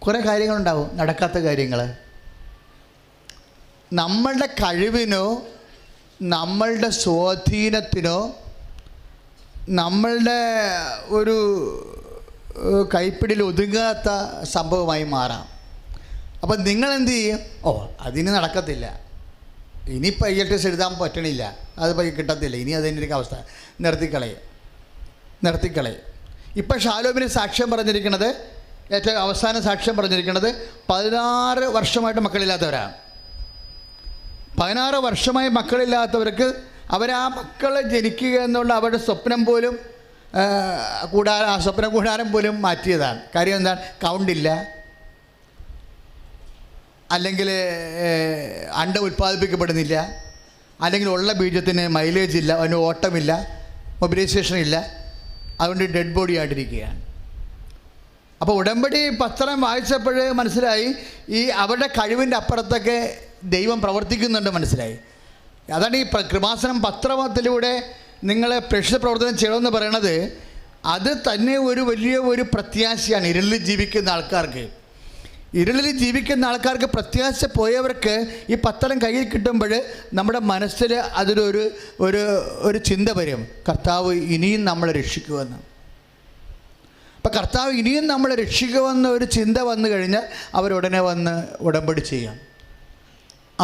[SPEAKER 5] കുറേ കാര്യങ്ങളുണ്ടാവും. നടക്കാത്ത കാര്യങ്ങൾ നമ്മളുടെ കഴിവിനോ നമ്മളുടെ സ്വാധീനത്തിനോ നമ്മളുടെ ഒരു കൈപ്പിടിയിൽ ഒതുങ്ങാത്ത സംഭവമായി മാറാം. അപ്പം നിങ്ങളെന്ത് ചെയ്യും? അതിന് നടക്കത്തില്ല, ഇനിയിപ്പോൾ IELTS എഴുതാൻ പറ്റണില്ല, അതിപ്പോൾ കിട്ടത്തില്ല, ഇനി അതിൻ്റെ ഒരു അവസ്ഥ, നിർത്തിക്കളയും. ഇപ്പം ഷാലോമിന് സാക്ഷ്യം പറഞ്ഞിരിക്കുന്നത്, ഏറ്റവും അവസാന സാക്ഷ്യം പറഞ്ഞിരിക്കുന്നത് 16 വർഷമായിട്ട് മക്കളില്ലാത്തവരാണ്. 16 വർഷമായി മക്കളില്ലാത്തവർക്ക് അവരാ മക്കളെ ജനിക്കുക എന്നുള്ള അവരുടെ സ്വപ്നം പോലും സ്വപ്ന കൂടാരം പോലും മാറ്റിയതാണ്. കാര്യം എന്താണ്? കൗണ്ടില്ല, അല്ലെങ്കിൽ അണ്ടം ഉൽപ്പാദിപ്പിക്കപ്പെടുന്നില്ല, അല്ലെങ്കിൽ ഉള്ള ബീജത്തിന് മൈലേജ് ഇല്ല, അതിന് ഓട്ടമില്ല, മൊബിലൈസേഷൻ ഇല്ല, അതുകൊണ്ട് ഡെഡ് ബോഡി ആയിട്ടിരിക്കുകയാണ്. അപ്പോൾ ഉടമ്പടി പത്രം വായിച്ചപ്പോൾ മനസ്സിലായി അവരുടെ കഴിവിൻ്റെ അപ്പുറത്തൊക്കെ ദൈവം പ്രവർത്തിക്കുന്നുണ്ട് മനസ്സിലായി. അതാണ് ഈ കൃപാസനം പത്രത്തിലൂടെ നിങ്ങളെ പ്രേക്ഷിത പ്രവർത്തനം ചെയ്യണമെന്ന് പറയണത്. അത് തന്നെ ഒരു വലിയ പ്രത്യാശയാണ് ഇരുളിൽ ജീവിക്കുന്ന ആൾക്കാർക്ക്. ഇരുളിൽ ജീവിക്കുന്ന ആൾക്കാർക്ക്, പ്രത്യാശ പോയവർക്ക് ഈ പത്തരം കയ്യിൽ കിട്ടുമ്പോൾ നമ്മുടെ മനസ്സിൽ അതിലൊരു ഒരു ഒരു ചിന്ത വരും, കർത്താവ് ഇനിയും നമ്മളെ രക്ഷിക്കുമെന്ന്. അപ്പം കർത്താവ് ഇനിയും നമ്മളെ രക്ഷിക്കുമെന്ന ഒരു ചിന്ത വന്നു കഴിഞ്ഞാൽ അവരുടനെ വന്ന് ഉടമ്പടി ചെയ്യാം.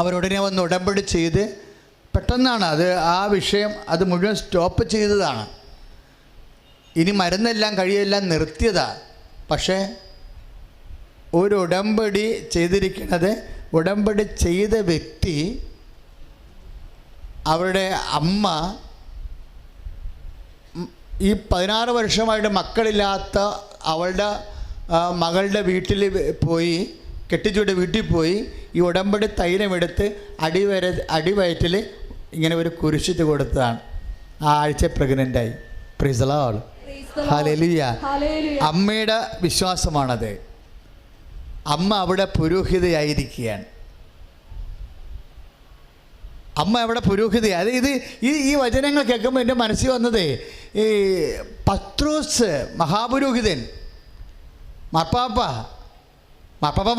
[SPEAKER 5] അവരുടനെ വന്ന് ഉടമ്പടി ചെയ്ത് പെട്ടെന്നാണ് അത് ആ വിഷയം അത് മുഴുവൻ സ്റ്റോപ്പ് ചെയ്തതാണ്. ഇനി മരുന്നെല്ലാം കഴിയെല്ലാം നിർത്തിയതാണ്. പക്ഷേ ഒരു ഉടമ്പടി ചെയ്തിരിക്കുന്നത്, ഉടമ്പടി ചെയ്ത വ്യക്തി അവരുടെ അമ്മ ഈ 16 വർഷമായിട്ട് മക്കളില്ലാത്ത അവളുടെ മകളുടെ വീട്ടിൽ പോയി, കെട്ടിച്ചുവിട്ട വീട്ടിൽ പോയി ഈ ഉടമ്പടി തൈലമെടുത്ത് അടിവയറ്റിൽ ഇങ്ങനെ ഒരു കുരിശിട്ട് കൊടുത്തതാണ്. ആ ആഴ്ച പ്രഗ്നൻ്റായി. Praise the Lord. ഹല്ലേലൂയ. അമ്മയുടെ വിശ്വാസമാണത്. അമ്മ അവിടെ പുരോഹിതയായിരിക്കുകയാണ്. അമ്മ അവിടെ പുരോഹിതയായി. അത് ഈ വചനങ്ങൾ കേൾക്കുമ്പോൾ എൻ്റെ മനസ്സിൽ വന്നത് ഈ പത്രോസ് മഹാപുരോഹിതൻ, മാർപ്പാപ്പ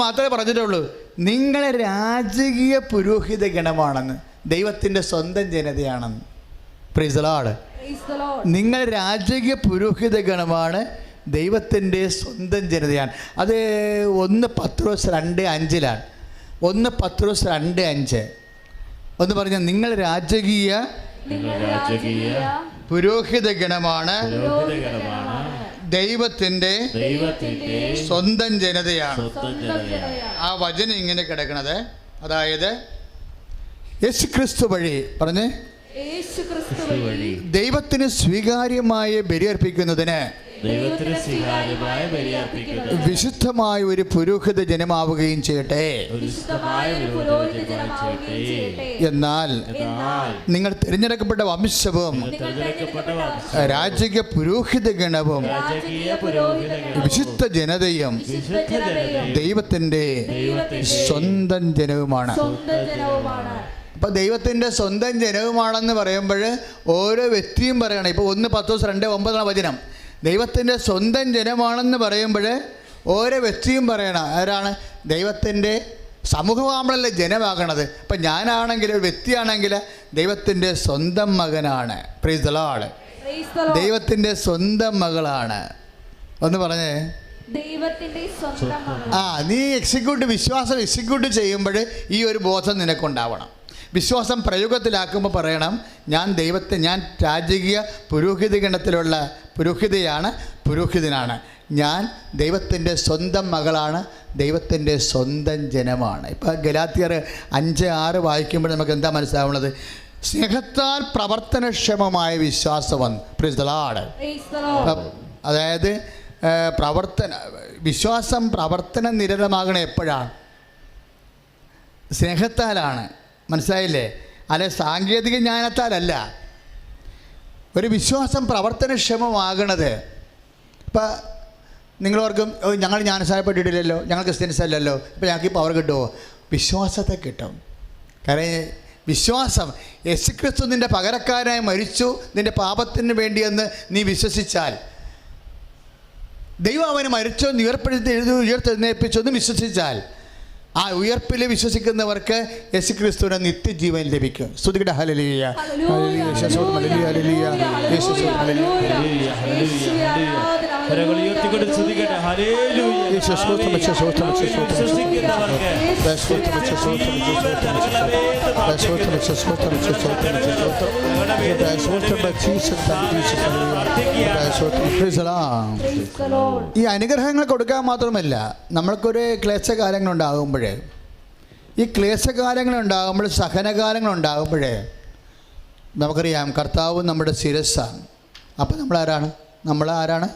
[SPEAKER 5] മാത്രമേ പറഞ്ഞിട്ടുള്ളൂ നിങ്ങളെ രാജകീയ പുരോഹിത ഗണമാണെന്ന്, ദൈവത്തിൻ്റെ സ്വന്തം ജനതയാണെന്ന്. Price the Lord. നിങ്ങൾ രാജകീയ പുരോഹിത ഗണമാണ്, ദൈവത്തിൻ്റെ സ്വന്തം ജനതയാണ്. അത് 1 പത്രോസ് 2:5 1 പത്രോസ് 2:5 ഒന്ന് പറഞ്ഞാൽ നിങ്ങൾ രാജകീയ പുരോഹിത ഗണമാണ്, ദൈവത്തിൻ്റെ സ്വന്തം ജനതയാണ്. ആ വചനം ഇങ്ങനെ കിടക്കണത്, അതായത് യേശുക്രിസ്തു വഴി പറഞ്ഞ് ദൈവത്തിന് സ്വീകാര്യമായ ബലിയർപ്പിക്കുന്നതിന് വിശുദ്ധമായ ഒരു പുരോഹിത ജനമാവുകയും ചെയ്യട്ടെ. എന്നാൽ നിങ്ങൾ തിരഞ്ഞെടുക്കപ്പെട്ട വംശവും രാജകീയ പുരോഹിത ഗണവും വിശുദ്ധ ജനതയും ദൈവത്തിൻ്റെ സ്വന്തം ജനവുമാണ്. അപ്പോൾ ദൈവത്തിൻ്റെ സ്വന്തം ജനവുമാണെന്ന് പറയുമ്പോൾ ഓരോ വ്യക്തിയും പറയണം. ഇപ്പോൾ 1 പത്രോസ് 2:9 വചനം ദൈവത്തിൻ്റെ സ്വന്തം ജനമാണെന്ന് പറയുമ്പോൾ ഓരോ വ്യക്തിയും പറയണം. ആരാണ്? ദൈവത്തിൻ്റെ സമൂഹമാകുമ്പോഴല്ലേ ജനമാകണത്. ഇപ്പം ഞാനാണെങ്കിൽ ഒരു വ്യക്തിയാണെങ്കിൽ ദൈവത്തിൻ്റെ സ്വന്തം മകനാണ്. Price the Lord. ദൈവത്തിൻ്റെ സ്വന്തം മകളാണ്. ഒന്ന് പറഞ്ഞേ, നീ വിശ്വാസം എക്സിക്യൂട്ട് ചെയ്യുമ്പോൾ ഈ ഒരു ബോധം നിനക്കുണ്ടാവണം. വിശ്വാസം പ്രയോഗത്തിലാക്കുമ്പോൾ പറയണം, ഞാൻ രാജകീയ പുരോഹിത ഗണത്തിലുള്ള പുരോഹിതനാണ്. ഞാൻ ദൈവത്തിൻ്റെ സ്വന്തം മകളാണ്, ദൈവത്തിൻ്റെ സ്വന്തം ജനമാണ്. ഇപ്പോൾ ഗലാത്യർ 5:6 വായിക്കുമ്പോൾ നമുക്ക് എന്താ മനസ്സിലാവുന്നത്? സ്നേഹത്താൽ പ്രവർത്തനക്ഷമമായ വിശ്വാസമെന്ന്. Price the Lord. അതായത് വിശ്വാസം പ്രവർത്തന നിരതമാകണ എപ്പോഴാണ്? സ്നേഹത്താലാണ്. മനസ്സിലായില്ലേ? അല്ലെ സാങ്കേതിക ജ്ഞാനത്താലല്ല. ഒരു വിശ്വാസം പ്രവർത്തനക്ഷമമാകണത്. ഇപ്പം നിങ്ങളോർക്കും ഞങ്ങൾ ജ്ഞാനസാരപ്പെട്ടിട്ടില്ലല്ലോ, ഞങ്ങൾ ക്രിസ്ത്യൻസ് അല്ലല്ലോ, ഇപ്പം ഞങ്ങൾക്ക് ഈ പവർ കിട്ടുമോ? വിശ്വാസത്തെ കിട്ടും. കാരണം വിശ്വാസം, യേശുക്രിസ്തു നിൻ്റെ പകരക്കാരനായി മരിച്ചു നിൻ്റെ പാപത്തിന് വേണ്ടിയെന്ന് നീ വിശ്വസിച്ചാൽ, ദൈവം അവന് മരിച്ചോ ഉയർത്തെഴുന്നേൽപ്പിച്ചൊന്ന് വിശ്വസിച്ചാൽ, ആ ഉയർപ്പിൽ വിശ്വസിക്കുന്നവർക്ക് യേശുക്രിസ്തുവിന്റെ നിത്യജീവൻ ലഭിക്കും. സ്തുതിക്കട്ടെ. ഹല്ലേലൂയ. ഈ അനുഗ്രഹങ്ങൾ കൊടുക്കാൻ മാത്രമല്ല, നമ്മൾക്കൊരു ക്ലേശകാലങ്ങളുണ്ടാകുമ്പോൾ, ഈ ക്ലേശകാലങ്ങളുണ്ടാകുമ്പോൾ, സഹനകാലങ്ങളുണ്ടാകുമ്പോൾ നമുക്കറിയാം കർത്താവ് നമ്മുടെ ശിരസ്സാണ്. അപ്പോൾ നമ്മളാരാണ്?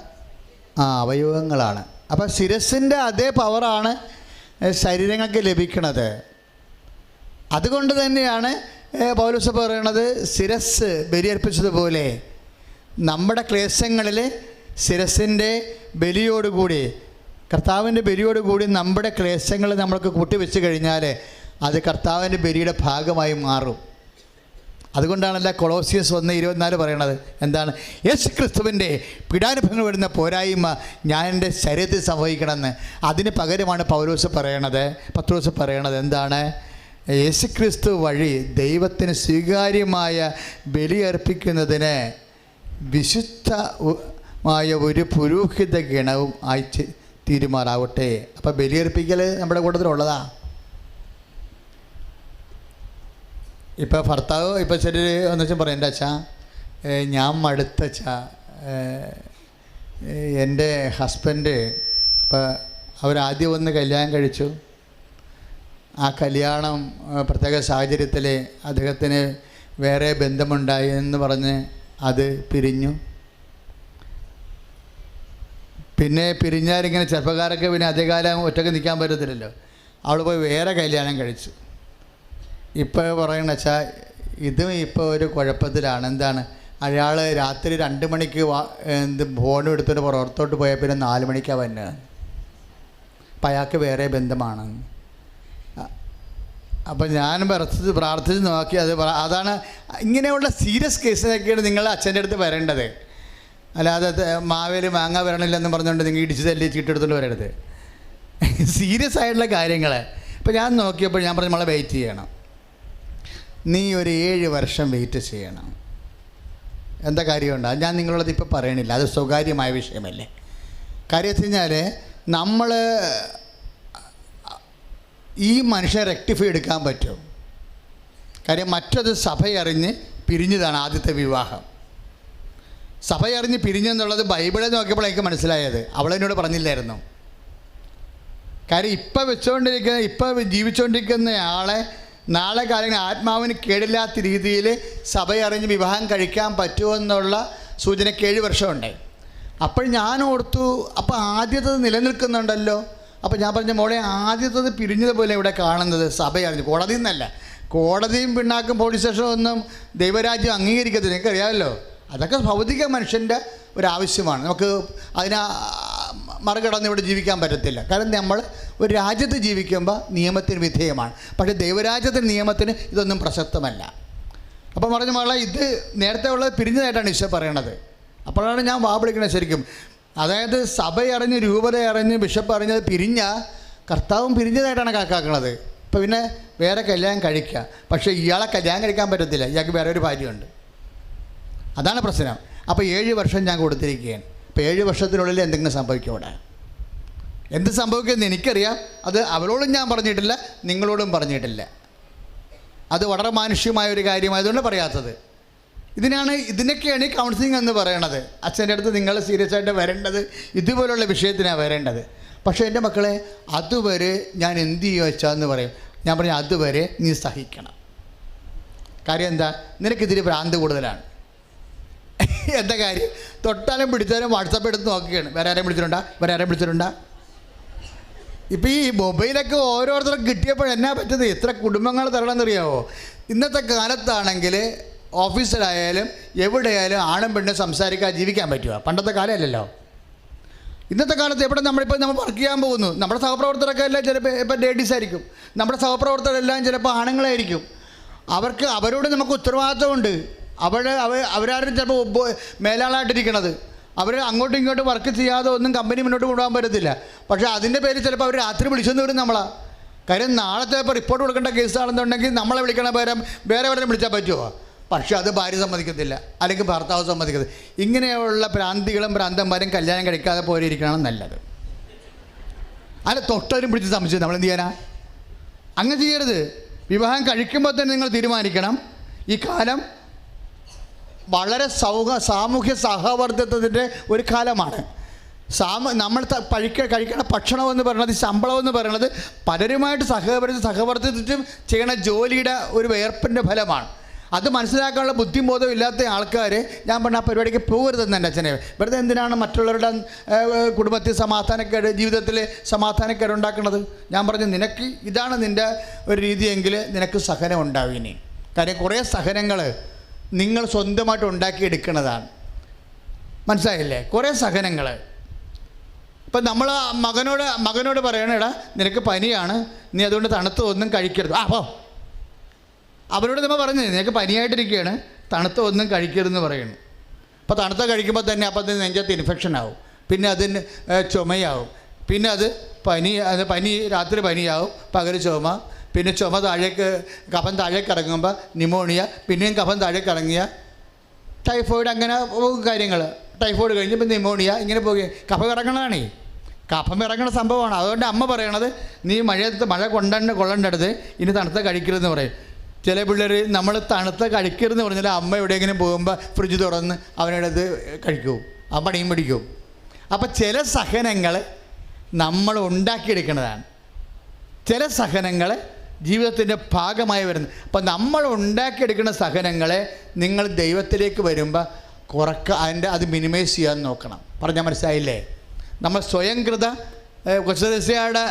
[SPEAKER 5] അവയവങ്ങളാണ്. അപ്പോൾ ശിരസ്സിൻ്റെ അതേ പവറാണ് ശരീരങ്ങൾക്ക് ലഭിക്കുന്നത്. അതുകൊണ്ട് തന്നെയാണ് പൗലോസ് പറയണത്, ശിരസ് ബലിയർപ്പിച്ചതുപോലെ നമ്മുടെ ക്ലേശങ്ങളിൽ ശിരസിൻ്റെ ബലിയോടുകൂടി, കർത്താവിൻ്റെ ബലിയോടുകൂടി നമ്മുടെ ക്ലേശങ്ങൾ നമ്മൾക്ക് കൂട്ടിവെച്ച് കഴിഞ്ഞാൽ അത് കർത്താവിൻ്റെ ബലിയുടെ ഭാഗമായി മാറും. അതുകൊണ്ടാണല്ലോ കൊളോസിയസ് 1:24 പറയണത് എന്താണ്? യേശു ക്രിസ്തുവിൻ്റെ പീഡാനുഭവങ്ങൾ വരുന്ന പോരായ്മ ഞാൻ എൻ്റെ ശരീരത്തിൽ സംഭവിക്കണമെന്ന്. അതിന് പകരമാണ് പത്രോസ് പറയണത് എന്താണ്? യേശു ക്രിസ്തു വഴി ദൈവത്തിന് സ്വീകാര്യമായ ബലിയർപ്പിക്കുന്നതിന് വിശുദ്ധമായ ഒരു പുരോഹിത ഗണവും ആയി തീരുമാറാവട്ടെ. അപ്പോൾ ബലിയർപ്പിക്കൽ നമ്മുടെ കൂട്ടത്തിലുള്ളതാ. ഇപ്പോൾ ഭർത്താവ് ഇപ്പോൾ ശരി എന്ന് വെച്ചാൽ പറയും, എൻ്റെ അച്ഛാ ഞാൻ മടുത്തച്ഛാ, എൻ്റെ ഹസ്ബൻഡ് ഇപ്പോൾ അവരാദ്യം ഒന്ന് കല്യാണം കഴിച്ചു. ആ കല്യാണം പ്രത്യേക സാഹചര്യത്തിൽ അദ്ദേഹത്തിന് വേറെ ബന്ധമുണ്ടായി എന്ന് പറഞ്ഞ് അത് പിരിഞ്ഞു. പിന്നെ പിരിഞ്ഞാലിങ്ങനെ ചെറുപ്പക്കാരൊക്കെ പിന്നെ അധികകാലം ഒറ്റയ്ക്ക് നിൽക്കാൻ പറ്റത്തില്ലല്ലോ. അവൾ പോയി വേറെ കല്യാണം കഴിച്ചു. ഇപ്പോൾ പറയണ വെച്ചാൽ ഇതും ഇപ്പോൾ ഒരു കുഴപ്പത്തിലാണ്. എന്താണ്? അയാൾ രാത്രി 2 മണിക്ക് ഫോൺ എടുത്തിട്ട് പുറത്തോട്ട് പോയാൽ പിന്നെ 4 മണിക്കാണ് വന്നത്. അപ്പം അയാൾക്ക് വേറെ ബന്ധമാണ്. അപ്പം ഞാൻ പ്രാർത്ഥിച്ച് നോക്കി. അതാണ് ഇങ്ങനെയുള്ള സീരിയസ് കേസിനൊക്കെയാണ് നിങ്ങൾ അച്ഛൻ്റെ അടുത്ത് വരേണ്ടത്. അല്ലാതെ മാവേലി മാങ്ങ വരണില്ലെന്ന് പറഞ്ഞുകൊണ്ട് നിങ്ങൾ ഇടിച്ച് തല്ലി ചീട്ടെടുത്തുകൊണ്ട് വരരുത്. സീരിയസ് ആയിട്ടുള്ള കാര്യങ്ങൾ. ഇപ്പം ഞാൻ നോക്കിയപ്പോൾ ഞാൻ പറഞ്ഞു, നമ്മളെ വെയിറ്റ് ചെയ്യണം, നീ ഒരു 7 വർഷം വെയിറ്റ് ചെയ്യണം. എന്താ കാര്യമുണ്ട്? അത് ഞാൻ നിങ്ങളോട് ഇപ്പോൾ പറയണില്ല, അത് സ്വകാര്യമായ വിഷയമല്ലേ. കാര്യം വെച്ച് കഴിഞ്ഞാൽ നമ്മൾ ഈ മനുഷ്യനെ റെക്ടിഫൈ എടുക്കാൻ പറ്റും. കാര്യം മറ്റത് സഭയറിഞ്ഞ് പിരിഞ്ഞതാണ് ആദ്യത്തെ വിവാഹം. സഭയറിഞ്ഞ് പിരിഞ്ഞെന്നുള്ളത് ബൈബിളിൽ നോക്കിയപ്പോൾ എനിക്ക് മനസ്സിലായത്. അവളെന്നോട് പറഞ്ഞില്ലായിരുന്നു. കാര്യം ഇപ്പം ജീവിച്ചുകൊണ്ടിരിക്കുന്ന ആളെ നാളെ കാലങ്ങളിൽ ആത്മാവിന് കേടില്ലാത്ത രീതിയിൽ സഭയറിഞ്ഞ് വിവാഹം കഴിക്കാൻ പറ്റുമെന്നുള്ള സൂചനയ്ക്ക് 7 വർഷമുണ്ടായി. അപ്പോൾ ഞാൻ ഓർത്തു, അപ്പോൾ ആദ്യത്തത് നിലനിൽക്കുന്നുണ്ടല്ലോ. അപ്പോൾ ഞാൻ പറഞ്ഞ, മോളെ ആദ്യത്തത് പിരിഞ്ഞതുപോലെ ഇവിടെ കാണുന്നത് സഭയറിഞ്ഞ്, കോടതിയിൽ നിന്നല്ല. കോടതിയും പിണ്ണാക്കും പോലീസ് സ്റ്റേഷനും ഒന്നും ദൈവരാജ്യം അംഗീകരിക്കത്തില്ല, നിങ്ങൾക്കറിയാമല്ലോ. അതൊക്കെ ഭൗതിക മനുഷ്യൻ്റെ ഒരാവശ്യമാണ്. നമുക്ക് അതിനെ മറികടന്ന് ഇവിടെ ജീവിക്കാൻ പറ്റത്തില്ല. കാരണം നമ്മൾ ഒരു രാജ്യത്ത് ജീവിക്കുമ്പോൾ നിയമത്തിന് വിധേയമാണ്. പക്ഷേ ദൈവരാജ്യത്തിൻ്റെ നിയമത്തിന് ഇതൊന്നും പ്രസക്തമല്ല. അപ്പം പറഞ്ഞ മകളെ, ഇത് നേരത്തെ ഉള്ളത് പിരിഞ്ഞതായിട്ടാണ് ഈശോ പറയണത്. അപ്പോഴാണ് ഞാൻ വിളിക്കുന്നത് ശരിക്കും. അതായത് സഭയറിഞ്ഞ്, രൂപതയറിഞ്ഞ്, ബിഷപ്പ് അറിഞ്ഞത് പിരിഞ്ഞ കർത്താവും പിരിഞ്ഞതായിട്ടാണ് കണക്കാക്കുന്നത്. ഇപ്പോൾ പിന്നെ വേറെ കല്യാണം കഴിക്കുക. പക്ഷേ ഇയാളെ കല്യാണം കഴിക്കാൻ പറ്റത്തില്ല, ഇയാൾക്ക് വേറെ ഒരു ഭാര്യയുണ്ട്. അതാണ് പ്രശ്നം. അപ്പോൾ 7 വർഷം ഞാൻ കൊടുത്തിരിക്കുകയാണ്. ഇപ്പോൾ 7 വർഷത്തിനുള്ളിൽ എന്തെങ്കിലും സംഭവിക്കും. അവിടെ എന്ത് സംഭവിക്കുമെന്ന് എനിക്കറിയാം. അത് അവരോടും ഞാൻ പറഞ്ഞിട്ടില്ല, നിങ്ങളോടും പറഞ്ഞിട്ടില്ല. അത് വളരെ മാനുഷ്യമായ ഒരു കാര്യമായതുകൊണ്ട് പറയാത്തത്. ഇതിനൊക്കെയാണ് ഈ കൗൺസിലിംഗ് എന്ന് പറയണത്. അച്ഛൻ്റെ അടുത്ത് നിങ്ങൾ സീരിയസ് ആയിട്ട് വരേണ്ടത് ഇതുപോലുള്ള വിഷയത്തിനാണ് വരേണ്ടത്. പക്ഷേ എൻ്റെ മക്കളെ, അതുവരെ ഞാൻ എന്ത് ചെയ്യുക വെച്ചാന്ന് പറയും. ഞാൻ പറഞ്ഞു, അതുവരെ നീ സഹിക്കണം. കാര്യം എന്താ? നിനക്കിതിരി ഭ്രാന്ത് കൂടുതലാണ്. എന്താ കാര്യം? തൊട്ടാലും പിടിച്ചാലും വാട്സപ്പ് എടുത്ത് നോക്കുകയാണ്. വേറെ ആരെയും വിളിച്ചിട്ടുണ്ടാ? ഇപ്പോൾ ഈ മൊബൈലൊക്കെ ഓരോരുത്തർക്കും കിട്ടിയപ്പോൾ എന്നാ പറ്റുന്നത്? എത്ര കുടുംബങ്ങൾ തരണമെന്നറിയാമോ? ഇന്നത്തെ കാലത്താണെങ്കിൽ ഓഫീസിലായാലും എവിടെയായാലും ആണും പെണ്ണും സംസാരിക്കാൻ ജീവിക്കാൻ പറ്റുക. പണ്ടത്തെ കാലമല്ലല്ലോ. ഇന്നത്തെ കാലത്ത് എവിടെ നമ്മൾ വർക്ക് ചെയ്യാൻ പോകുന്നു, നമ്മുടെ സഹപ്രവർത്തകരൊക്കെ എല്ലാം ചിലപ്പോൾ ഇപ്പം ലേഡീസ് ആയിരിക്കും. നമ്മുടെ സഹപ്രവർത്തകരെല്ലാം ചിലപ്പോൾ ആണുങ്ങളായിരിക്കും. അവരോട് നമുക്ക് ഉത്തരവാദിത്തമുണ്ട്. അവരാരും ചിലപ്പോൾ മേലാളായിട്ടിരിക്കണത്. അവർ അങ്ങോട്ടും ഇങ്ങോട്ടും വർക്ക് ചെയ്യാതെ ഒന്നും കമ്പനി മുന്നോട്ട് കൊണ്ടുപോകാൻ പറ്റത്തില്ല. പക്ഷേ അതിൻ്റെ പേരിൽ ചിലപ്പോൾ അവർ രാത്രി വിളിച്ചെന്ന് വരും നമ്മളാ. കാര്യം നാളെ ചിലപ്പോൾ റിപ്പോർട്ട് കൊടുക്കേണ്ട കേസാണെന്നുണ്ടെങ്കിൽ നമ്മളെ വിളിക്കണ പകരം വേറെ എവിടെ വിളിച്ചാൽ പറ്റുമോ? പക്ഷേ അത് ഭാര്യ സമ്മതിക്കത്തില്ല, അല്ലെങ്കിൽ ഭർത്താവ് സമ്മതിക്കത്തില്ല. ഇങ്ങനെയുള്ള ഭ്രാന്തികളും ഭ്രാന്തന്മാരും കല്യാണം കഴിക്കാതെ പോയിരിക്കണം നല്ലത്. അല്ല, തൊട്ടവരും പിടിച്ച് സംശയം നമ്മളെന്ത് ചെയ്യാനാ? അങ്ങനെ ചെയ്യരുത്. വിവാഹം കഴിക്കുമ്പോൾ തന്നെ നിങ്ങൾ തീരുമാനിക്കണം, ഈ കാലം വളരെ സാമൂഹ്യ സഹവർത്തിത്വത്തിൻ്റെ ഒരു കാലമാണ്. നമ്മൾ കഴിക്കണ ഭക്ഷണം എന്ന് പറയുന്നത്, ശമ്പളം എന്ന് പറയുന്നത് പലരുമായിട്ട് സഹവർത്തിത്വം ചെയ്യണ ജോലിയുടെ ഒരു വേർപ്പിൻ്റെ ഫലമാണ്. അത് മനസ്സിലാക്കാനുള്ള ബുദ്ധിബോധം ഇല്ലാത്ത ആൾക്കാർ ഞാൻ പറഞ്ഞ ആ പരിപാടിക്ക് പോകരുതെന്ന് എൻ്റെ അച്ഛനെ. വെറുതെ എന്തിനാണ് മറ്റുള്ളവരുടെ കുടുംബത്തിൽ സമാധാനക്കേട്, ജീവിതത്തിൽ സമാധാനക്കേട് ഉണ്ടാക്കുന്നത്? ഞാൻ പറഞ്ഞു, നിനക്ക് ഇതാണ് നിൻ്റെ ഒരു രീതിയെങ്കിൽ നിനക്ക് സഹനം ഉണ്ടാവും ഇനി. കാര്യം കുറേ സഹനങ്ങൾ നിങ്ങൾ സ്വന്തമായിട്ട് ഉണ്ടാക്കിയെടുക്കുന്നതാണ്. മനസ്സിലായില്ലേ? കുറേ സഹനങ്ങൾ. ഇപ്പം നമ്മൾ മകനോട് പറയണ, എടാ നിനക്ക് പനിയാണ്, നീ അതുകൊണ്ട് തണുത്ത ഒന്നും കഴിക്കരുത്. പോ, അവരോട് നമ്മൾ പറഞ്ഞു, നിനക്ക് പനിയായിട്ടിരിക്കുകയാണ്, തണുത്ത ഒന്നും കഴിക്കരുതെന്ന് പറയുന്നു. അപ്പോൾ തണുത്ത കഴിക്കുമ്പോൾ തന്നെ അപ്പം തന്നെ നെഞ്ചത്ത് ഇൻഫെക്ഷൻ ആവും, പിന്നെ അതിന് ചുമയാവും, പിന്നെ അത് പനി രാത്രി പനിയാവും, പകൽ ചുമ, പിന്നെ ചുമ താഴേക്ക് കഫം താഴേക്ക് ഇറങ്ങുമ്പോൾ ന്യൂമോണിയ, പിന്നെയും കഫം താഴേക്ക് ഇറങ്ങിയ ടൈഫോയിഡ്, അങ്ങനെ കാര്യങ്ങൾ. ടൈഫോയിഡ് കഴിഞ്ഞ് ഇപ്പം ന്യൂമോണിയ, ഇങ്ങനെ പോകുക. കഫം ഇറങ്ങണതാണേ, കഫം ഇറങ്ങണ സംഭവമാണ്. അതുകൊണ്ട് അമ്മ പറയണത് നീ മഴ കൊള്ളേണ്ടടുത്ത് ഇനി തണുത്ത കഴിക്കരുതെന്ന് പറയും. ചില പിള്ളേർ നമ്മൾ തണുത്ത കഴിക്കരുതെന്ന് പറഞ്ഞാൽ അമ്മ എവിടെയെങ്കിലും പോകുമ്പോൾ ഫ്രിഡ്ജ് തുറന്ന് അവനടുത്ത് കഴിക്കും, ആ പണിയും പിടിക്കും. അപ്പം ചില സഹനങ്ങൾ നമ്മൾ ഉണ്ടാക്കിയെടുക്കുന്നതാണ്, ചില സഹനങ്ങൾ ജീവിതത്തിൻ്റെ ഭാഗമായി വരുന്നത്. അപ്പം നമ്മൾ ഉണ്ടാക്കിയെടുക്കുന്ന സഹനങ്ങളെ നിങ്ങൾ ദൈവത്തിലേക്ക് വരുമ്പോൾ അത് മിനിമൈസ് ചെയ്യാൻ നോക്കണം. പറഞ്ഞാൽ മനസ്സിലായില്ലേ? നമ്മൾ സ്വയംകൃത കൊച്ചുദേശയുടെ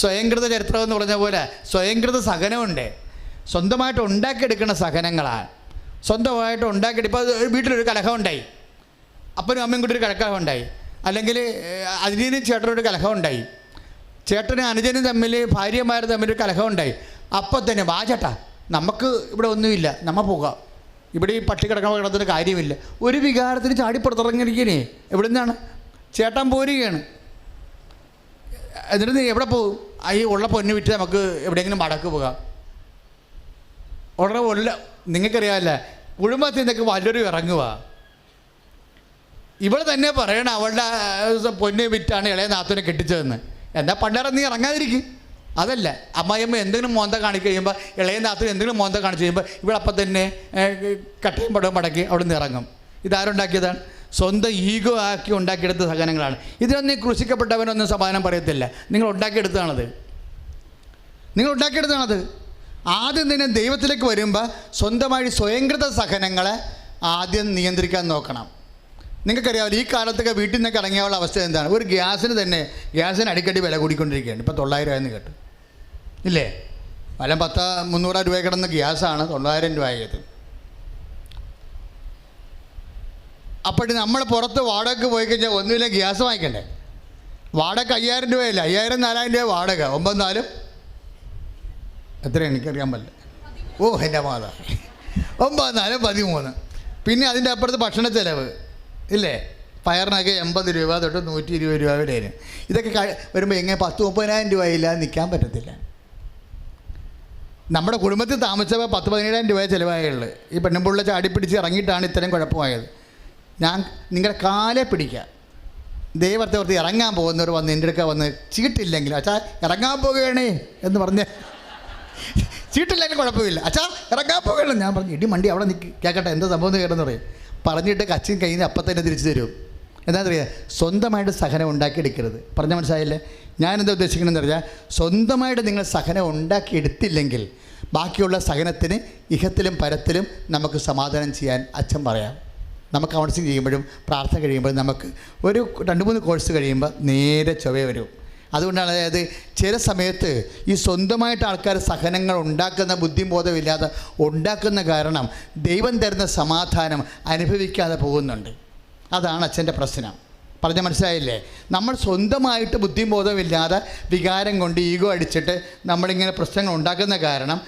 [SPEAKER 5] സ്വയംകൃത ചരിത്രം എന്ന് പറഞ്ഞ പോലെ സ്വയംകൃത സഹനമുണ്ട്. സ്വന്തമായിട്ട് ഉണ്ടാക്കിയെടുക്കുന്ന സഹനങ്ങളാണ്. സ്വന്തമായിട്ട് ഇപ്പോൾ വീട്ടിലൊരു കലഹം ഉണ്ടായി, അപ്പനും അമ്മയും കൂടി ഒരു കലഹം ഉണ്ടായി, അല്ലെങ്കിൽ അനുജനും ചേട്ടനൊരു കലഹം ഉണ്ടായി, ചേട്ടനും അനുജനും തമ്മിൽ ഭാര്യമാർ തമ്മിൽ കലഹം ഉണ്ടായി. അപ്പം തന്നെ വാ ചേട്ടാ, നമുക്ക് ഇവിടെ ഒന്നുമില്ല, നമ്മൾ പോകാം, ഇവിടെ ഈ പട്ടി കിടക്കുന്ന കാര്യമില്ല. ഒരു വികാരത്തിന് ചാടിപ്പുറത്തിറങ്ങിയിരിക്കണേ. എവിടെ നിന്നാണ്? ചേട്ടൻ പോരുകയാണ്. എന്നിട്ട് നീ എവിടെ പോകും? ഈ ഉള്ള പൊന്നു വിറ്റ് നമുക്ക് എവിടെയെങ്കിലും വടക്ക് പോകാം. ഉടനെ നിങ്ങൾക്കറിയാമല്ല, കുടുംബത്തിൽ നിന്നൊക്കെ വല്ലൊരു ഇറങ്ങുക. ഇവിടെ തന്നെ പറയണം അവളുടെ പൊന്നു വിറ്റാണ് ഇളയ നാത്തൂനെ കെട്ടിച്ചതെന്ന്. എന്നാൽ പണ്ടേറെ നീ ഇറങ്ങാതിരിക്കും. അതല്ല, അമ്മായിയമ്മ എന്തെങ്കിലും മോന്ത കാണിക്കഴിയുമ്പോൾ, ഇളയ നാത്തൂൻ എന്തെങ്കിലും മോന്ത കാണിച്ച് കഴിയുമ്പോൾ ഇവളപ്പം തന്നെ കട്ടയും പടവും മടക്കി അവിടെ നിന്ന് ഇറങ്ങും. ഇതാരുണ്ടാക്കിയതാണ്? സ്വന്തം ഈഗോ ആക്കി ഉണ്ടാക്കിയെടുത്ത സഹനങ്ങളാണ്. ഇതിനൊന്നും ക്രൂശിക്കപ്പെട്ടവനൊന്നും സമാധാനം പറയത്തില്ല. നിങ്ങൾ ഉണ്ടാക്കിയെടുത്തതാണത്. ആദ്യം തന്നെ ദൈവത്തിലേക്ക് വരുമ്പോൾ സ്വന്തമായി സ്വയംകൃത സഹനങ്ങളെ ആദ്യം നിയന്ത്രിക്കാൻ നോക്കണം. നിങ്ങൾക്കറിയാമല്ലോ, ഈ കാലത്തൊക്കെ വീട്ടിൽ നിന്നൊക്കെ ഇറങ്ങിയുള്ള അവസ്ഥ എന്താണ്? ഒരു ഗ്യാസിന് അടിക്കടി വില കൂടിക്കൊണ്ടിരിക്കുകയാണ്. ഇപ്പോൾ 900 രൂപയെന്ന് കേട്ടു, ഇല്ലേ? വല്ല 300 രൂപ കിടന്ന ഗ്യാസാണ് 900 രൂപയായത്. അപ്പോഴും നമ്മൾ പുറത്ത് വാടകയ്ക്ക് പോയി കഴിഞ്ഞാൽ ഒന്നുമില്ല, ഗ്യാസ് വാങ്ങിക്കണ്ടേ? വാടക 5000 രൂപയല്ല, 5000-4000 രൂപ വാടക. 9-4 എത്ര എനിക്കറിയാൻ പറ്റില്ല. ഓ എൻ്റെ മാതാ, 9-4 13. പിന്നെ അതിൻ്റെ അപ്പുറത്ത് ഭക്ഷണ ചിലവ്, ഇല്ലേ? പയറിനൊക്കെ 80 രൂപ തൊട്ട് 120 രൂപ വരെ. ഇതൊക്കെ വരുമ്പോൾ എങ്ങനെ 10-30,000 രൂപയില്ലാതെ നിൽക്കാൻ പറ്റത്തില്ല. നമ്മുടെ കുടുംബത്തിൽ താമസിച്ചപ്പോൾ 10-17,000 രൂപ ചിലവായുള്ളൂ. ഈ പെണ്ണുമ്പുള്ള ചാടിപ്പിടിച്ച് ഇറങ്ങിയിട്ടാണ് ഇത്രയും കുഴപ്പമായത്. ഞാൻ നിങ്ങളുടെ കാലെ പിടിക്കാം. ദൈവത്തെ ഇറങ്ങാൻ പോകുന്നവർ വന്ന് എൻ്റെ അടുക്ക വന്ന് ചീട്ടില്ലെങ്കിൽ, അച്ഛാ ഇറങ്ങാൻ പോകുകയാണേ എന്ന് പറഞ്ഞ്, ചീട്ടില്ലെങ്കിൽ കുഴപ്പമില്ല, അച്ഛാ ഇറങ്ങാൻ പോകുകയാണ്. ഞാൻ പറഞ്ഞു, ഇടി മണ്ടി അവിടെ നിൽക്കി കേൾക്കട്ടെ എന്താ സംഭവം കേട്ടെന്ന് പറയും. പറഞ്ഞിട്ട് കച്ചിൻ കയ്യിൽ നിന്ന് അപ്പം തന്നെ തിരിച്ചു തരും. എന്താണെന്നറിയാം? സ്വന്തമായിട്ട് സഹനം ഉണ്ടാക്കിയെടുക്കരുത്. പറഞ്ഞാൽ മനസ്സിലായില്ലേ? ഞാനെന്താ ഉദ്ദേശിക്കണമെന്ന് പറഞ്ഞാൽ, സ്വന്തമായിട്ട് നിങ്ങൾ സഹനം ഉണ്ടാക്കിയെടുത്തില്ലെങ്കിൽ ബാക്കിയുള്ള സഹനത്തിന് ഇഹത്തിലും പരത്തിലും നമുക്ക് സമാധാനം ചെയ്യാൻ അച്ഛൻ പറയാം. നമുക്ക് കൗൺസിലിംഗ് ചെയ്യുമ്പോഴും പ്രാർത്ഥന കഴിയുമ്പോഴും നമുക്ക് ഒരു 2-3 കോഴ്സ് കഴിയുമ്പോൾ നേരെ ചൊവ്വ വരും. അതുകൊണ്ടാണ്, അതായത് ചില സമയത്ത് ഈ സ്വന്തമായിട്ട് ആൾക്കാർ സഹനങ്ങൾ ഉണ്ടാക്കുന്ന ബുദ്ധിബോധമില്ലാതെ ഉണ്ടാക്കുന്ന കാരണം ദൈവം തരുന്ന സമാധാനം അനുഭവിക്കാതെ പോകുന്നുണ്ട്. അതാണ് അച്ഛൻ്റെ പ്രശ്നം. പറഞ്ഞാൽ മനസ്സിലായില്ലേ? നമ്മൾ സ്വന്തമായിട്ട് ബുദ്ധിബോധമില്ലാതെ വികാരം കൊണ്ട് ഈഗോ അടിച്ചിട്ട് നമ്മളിങ്ങനെ പ്രശ്നങ്ങൾ ഉണ്ടാക്കുന്ന കാരണം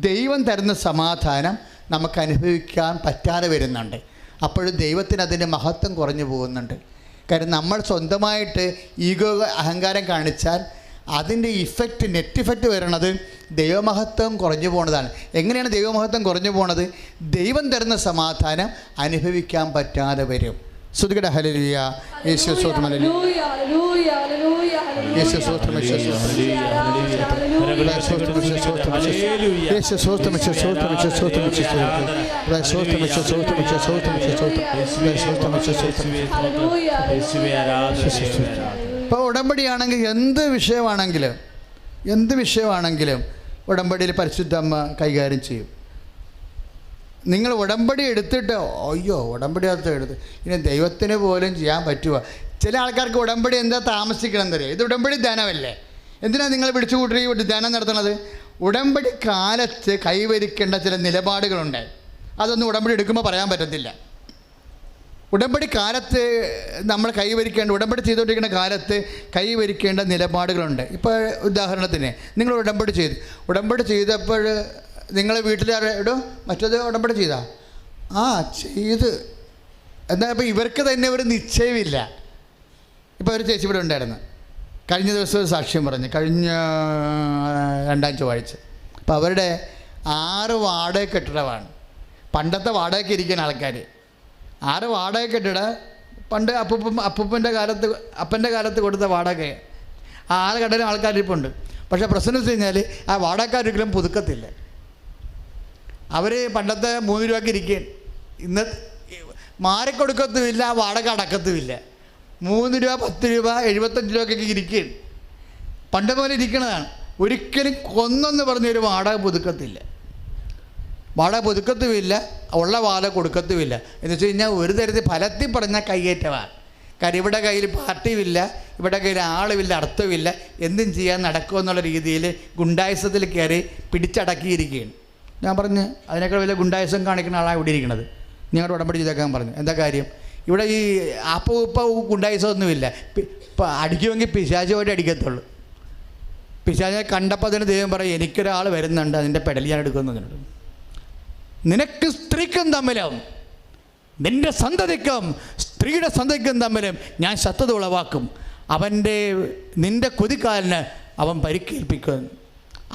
[SPEAKER 5] ദൈവം തരുന്ന സമാധാനം നമുക്ക് അനുഭവിക്കാൻ പറ്റാതെ വരുന്നുണ്ട്. അപ്പോഴും ദൈവത്തിന് അതിൻ്റെ മഹത്വം കുറഞ്ഞു പോകുന്നുണ്ട്. കാര്യം നമ്മൾ സ്വന്തമായിട്ട് ഈഗോ അഹങ്കാരം കാണിച്ചാൽ അതിൻ്റെ നെറ്റ് ഇഫക്റ്റ് വരുന്നത് ദൈവമഹത്വം കുറഞ്ഞു പോകുന്നതാണ്. എങ്ങനെയാണ് ദൈവമഹത്വം കുറഞ്ഞു പോകുന്നത്? ദൈവം തരുന്ന സമാധാനം അനുഭവിക്കാൻ പറ്റാതെ വരും. സ്തുതിക്കട്ടെ, ഹല്ലേലൂയ. യേശു സ്തോത്രം, ഹല്ലേലൂയ. യേശു സ്തോത്രം, യേശു സ്തോത്രം, യേശു സ്തോത്രം, യേശു സ്തോത്രം, യേശു സ്തോത്രം, യേശു സ്തോത്രം, യേശു സ്തോത്രം, യേശു സ്തോത്രം, യേശു സ്തോത്രം. ഇപ്പോൾ ഉടമ്പടിയാണെങ്കിൽ എന്ത് വിഷയമാണെങ്കിലും ഉടമ്പടിയിൽ പരിശുദ്ധ അമ്മ കൈകാര്യം ചെയ്യും. നിങ്ങൾ ഉടമ്പടി എടുത്തിട്ട് ഉടമ്പടി എടുത്ത് ഇനി ദൈവത്തിന് പോലും ചെയ്യാൻ പറ്റുമോ? ചില ആൾക്കാർക്ക് ഉടമ്പടി എന്താ താമസിക്കണം എന്നറിയാം. ഇത് ഉടമ്പടി ധ്യാനമല്ലേ? എന്തിനാണ് നിങ്ങൾ പിടിച്ചു കൂട്ടി ധ്യാനം നടത്തുന്നത്? ഉടമ്പടി കാലത്ത് കൈവരിക്കേണ്ട ചില നിലപാടുകളുണ്ട്. അതൊന്നും ഉടമ്പടി എടുക്കുമ്പോൾ പറയാൻ പറ്റത്തില്ല. ഉടമ്പടി കാലത്ത് നമ്മൾ ഉടമ്പടി ചെയ്തുകൊണ്ടിരിക്കുന്ന കാലത്ത് കൈവരിക്കേണ്ട നിലപാടുകളുണ്ട്. ഇപ്പോൾ ഉദാഹരണത്തിന് നിങ്ങൾ ഉടമ്പടി ചെയ്തപ്പോൾ നിങ്ങൾ വീട്ടിൽ ഇടും മറ്റേത് ഉടമ്പടി ചെയ്താ ചെയ്ത്. എന്നാൽ ഇപ്പോൾ ഇവർക്ക് തന്നെ ഒരു നിശ്ചയമില്ല. ഇപ്പോൾ ഒരു ചേച്ചി ഇവിടെ ഉണ്ടായിരുന്നു, കഴിഞ്ഞ ദിവസം ഒരു സാക്ഷ്യം പറഞ്ഞ്, കഴിഞ്ഞ 2-ാം ചൊവ്വാഴ്ച. അപ്പോൾ അവരുടെ 6 വാടക കെട്ടിടമാണ്. പണ്ടത്തെ വാടകയ്ക്ക് ഇരിക്കുന്ന ആൾക്കാർ 6 വാടക കെട്ടിട പണ്ട് അപ്പൻ്റെ കാലത്ത് കൊടുത്ത വാടക 6 കടലും ആൾക്കാരിപ്പുണ്ട്. പക്ഷേ പ്രശ്നം വെച്ച് കഴിഞ്ഞാൽ ആ വാടകക്കാരൊരിക്കലും പുതുക്കത്തില്ല. അവർ പണ്ടത്തെ 3 രൂപയ്ക്ക് ഇരിക്കുകയാണ്, ഇന്ന് മാറിക്കൊടുക്കത്തുമില്ല, വാടക അടക്കത്തുമില്ല. 3 രൂപ 10 രൂപ 75 രൂപയ്ക്കൊക്കെ ഇരിക്കുകയാണ്. പണ്ട് പോലെ ഇരിക്കണതാണ്. ഒരിക്കലും കൊന്നെന്ന് പറഞ്ഞൊരു വാടക പുതുക്കത്തില്ല, ഉള്ള വാടക കൊടുക്കത്തുമില്ല. എന്ന് വെച്ച് കഴിഞ്ഞാൽ ഒരു തരത്തിൽ ഫലത്തിൽ പറഞ്ഞാൽ കയ്യേറ്റമാണ്. കാര്യം ഇവിടെ കയ്യിൽ പാർട്ടിയുമില്ല, ഇവിടെ കയ്യിൽ ആളുമില്ല, അർത്ഥമില്ല, എന്തും ചെയ്യാൻ നടക്കുമെന്നുള്ള രീതിയിൽ ഗുണ്ടായുസത്തിൽ കയറി പിടിച്ചടക്കിയിരിക്കുകയാണ്. ഞാൻ പറഞ്ഞ് അതിനേക്കാൾ വലിയ ഗുണ്ടായുസം കാണിക്കുന്ന ആളാണ് ഇവിടെ ഇരിക്കുന്നത്, ഞങ്ങളുടെ ഉടമ്പടി ചെയ്തേക്കാൻ പറഞ്ഞു. എന്താ കാര്യം? ഇവിടെ ഈ ഉപ്പ ഗുണ്ടായുസമൊന്നുമില്ല. അടിക്കുമെങ്കിൽ പിശാചുമായിട്ട് അടിക്കത്തുള്ളൂ. പിശാചിനെ കണ്ടപ്പോൾ അതിന് ദൈവം പറയും, എനിക്കൊരാൾ വരുന്നുണ്ട്, അതിൻ്റെ പെടൽ ഞാൻ എടുക്കുന്നുണ്ട്. നിനക്ക് സ്ത്രീക്കും തമ്മിലും നിൻ്റെ സന്തതിക്കും സ്ത്രീയുടെ സന്തതിക്കും തമ്മിലും ഞാൻ ശത്രുത ഉളവാക്കും. നിൻ്റെ കുതികാലിന് അവൻ പരിക്കേൽപ്പിക്കുമെന്ന്,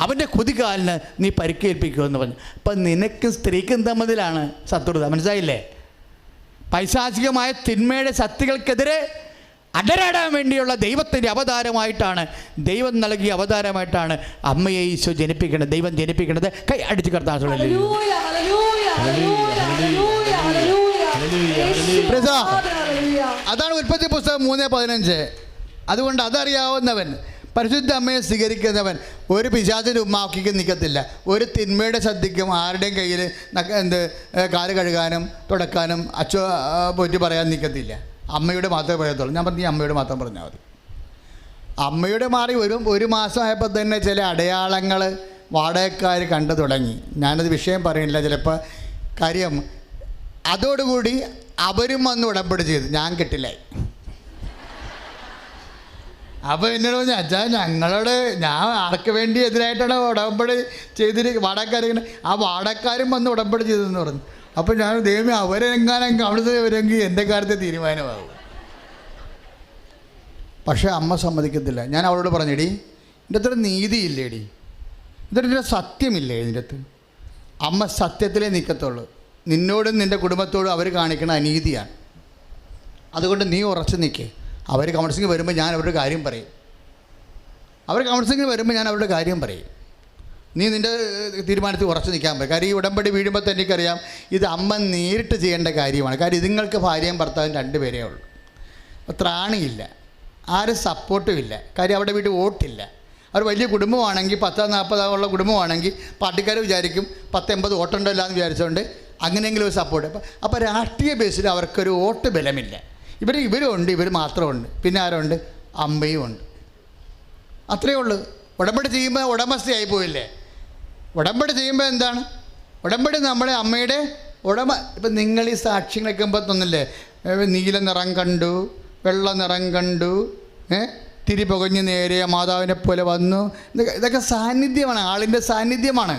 [SPEAKER 5] അവൻ്റെ കുതികാലിന് നീ പരിക്കേൽപ്പിക്കുമെന്ന് പറഞ്ഞു. അപ്പം നിനക്കും സ്ത്രീക്കും തമ്മിലാണ് ശത്രുത. മനസ്സിലായില്ലേ? പൈശാചികമായ തിന്മയുടെ ശക്തികൾക്കെതിരെ അടരാടാൻ വേണ്ടിയുള്ള ദൈവത്തിൻ്റെ അവതാരമായിട്ടാണ്, ദൈവം നൽകിയ അവതാരമായിട്ടാണ് അമ്മയെ ഈശോ ജനിപ്പിക്കുന്നത്, ദൈവം ജനിപ്പിക്കുന്നത്. കൈ അടിച്ച് കർത്താൻ. അതാണ് ഉൽപ്പത്തി പുസ്തകം 3:15. അതുകൊണ്ട് അതറിയാവുന്നവൻ, പരിശുദ്ധ അമ്മയെ സ്വീകരിക്കുന്നവൻ ഒരു പിശാചിൻ്റെ ഉമ്മാക്കിക്ക് നിൽക്കത്തില്ല. ഒരു തിന്മയുടെ ശ്രദ്ധിക്കും ആരുടെയും കയ്യിൽ കാല് കഴുകാനും തുടക്കാനും അച്ഛോ പോറ്റി പറയാൻ നിൽക്കത്തില്ല. അമ്മയുടെ മാത്രമേ പറയത്തുള്ളൂ. ഞാൻ പറഞ്ഞു, അമ്മയുടെ മാത്രം പറഞ്ഞാൽ മതി. അമ്മയുടെ മാറി വരും. 1 മാസം ആയപ്പോൾ തന്നെ ചില അടയാളങ്ങൾ വാടകക്കാർ കണ്ടു തുടങ്ങി. ഞാനത് വിഷയം പറയുന്നില്ല ചിലപ്പോൾ. കാര്യം അതോടുകൂടി അവരും വന്ന് ഉടമ്പടി ചെയ്തു. ഞാൻ കെട്ടില്ലായി. അപ്പോൾ എന്നോട് പറഞ്ഞു, അച്ഛാ ഞാൻ ആർക്ക് വേണ്ടി എതിരായിട്ടാണ് ഉടമ്പടി വാടകക്കാരിങ്ങനെ ആ വാടകക്കാരും വന്ന് ഉടമ്പടി ചെയ്തതെന്ന് പറഞ്ഞു. അപ്പോൾ ഞാൻ ദൈവമേ അവരെങ്ങാനും അവിടുത്തെ വരുമെങ്കിൽ എൻ്റെ കാര്യത്തെ തീരുമാനമാകും. പക്ഷേ അമ്മ സമ്മതിക്കത്തില്ല. ഞാൻ അവളോട് പറഞ്ഞെടി, ഇതിൻ്റെ അത്ര നീതിയില്ലേടി, ഇതിൻ്റെ സത്യമില്ലേ ഇതിൻ്റെ അകത്ത്? അമ്മ സത്യത്തിലേ നിൽക്കത്തുള്ളൂ. നിന്നോടും നിൻ്റെ കുടുംബത്തോടും അവർ കാണിക്കുന്ന അനീതിയാണ്. അതുകൊണ്ട് നീ ഉറച്ചു നിൽക്കേ. അവർ കൗൺസിലിംഗ് വരുമ്പോൾ ഞാൻ അവരുടെ കാര്യം പറയും. ഞാൻ അവരുടെ കാര്യം പറയും. നീ നിൻ്റെ തീരുമാനത്തിൽ ഉറച്ചു നിൽക്കാൻ പറ്റും. കാര്യം ഈ ഉടമ്പടി വീഴുമ്പോൾ തന്നെ എനിക്കറിയാം ഇത് അമ്മ നേരിട്ട് ചെയ്യേണ്ട കാര്യമാണ്. കാര്യം ഇതുങ്ങൾക്ക് ഭാര്യയും ഭർത്താവും 2 പേരേ ഉള്ളൂ. ത്രാണിയില്ല, ആരും സപ്പോർട്ടും ഇല്ല. കാര്യം അവിടെ വീട്ടിൽ വോട്ടില്ല. അവർ വലിയ കുടുംബമാണെങ്കിൽ 10-40 ഉള്ള കുടുംബമാണെങ്കിൽ പാർട്ടിക്കാർ വിചാരിക്കും 10-80 വോട്ടുണ്ടല്ലോ എന്ന് വിചാരിച്ചുകൊണ്ട് അങ്ങനെയെങ്കിലും ഒരു സപ്പോർട്ട്. അപ്പോൾ രാഷ്ട്രീയ ബേസിൽ അവർക്കൊരു വോട്ട് ബലമില്ല. ഇവരുണ്ട്, ഇവർ മാത്രമുണ്ട്. പിന്നെ ആരുണ്ട്? അമ്മയും ഉണ്ട്. അത്രയേ ഉള്ളൂ. ഉടമ്പടി ചെയ്യുമ്പോൾ ഉടമസ്ഥയായി പോയില്ലേ? ഉടമ്പടി ചെയ്യുമ്പോൾ എന്താണ്? ഉടമ്പടി നമ്മുടെ അമ്മയുടെ ഇപ്പം നിങ്ങൾ ഈ സാക്ഷ്യങ്ങൾ വെക്കുമ്പോൾ തോന്നില്ലേ, നീല നിറം കണ്ടു, വെള്ള നിറം കണ്ടു, തിരി പുകഞ്ഞ് നേരെ മാതാവിനെ പോലെ വന്നു. ഇതൊക്കെ സാന്നിധ്യമാണ്, ആളിൻ്റെ സാന്നിധ്യമാണ്.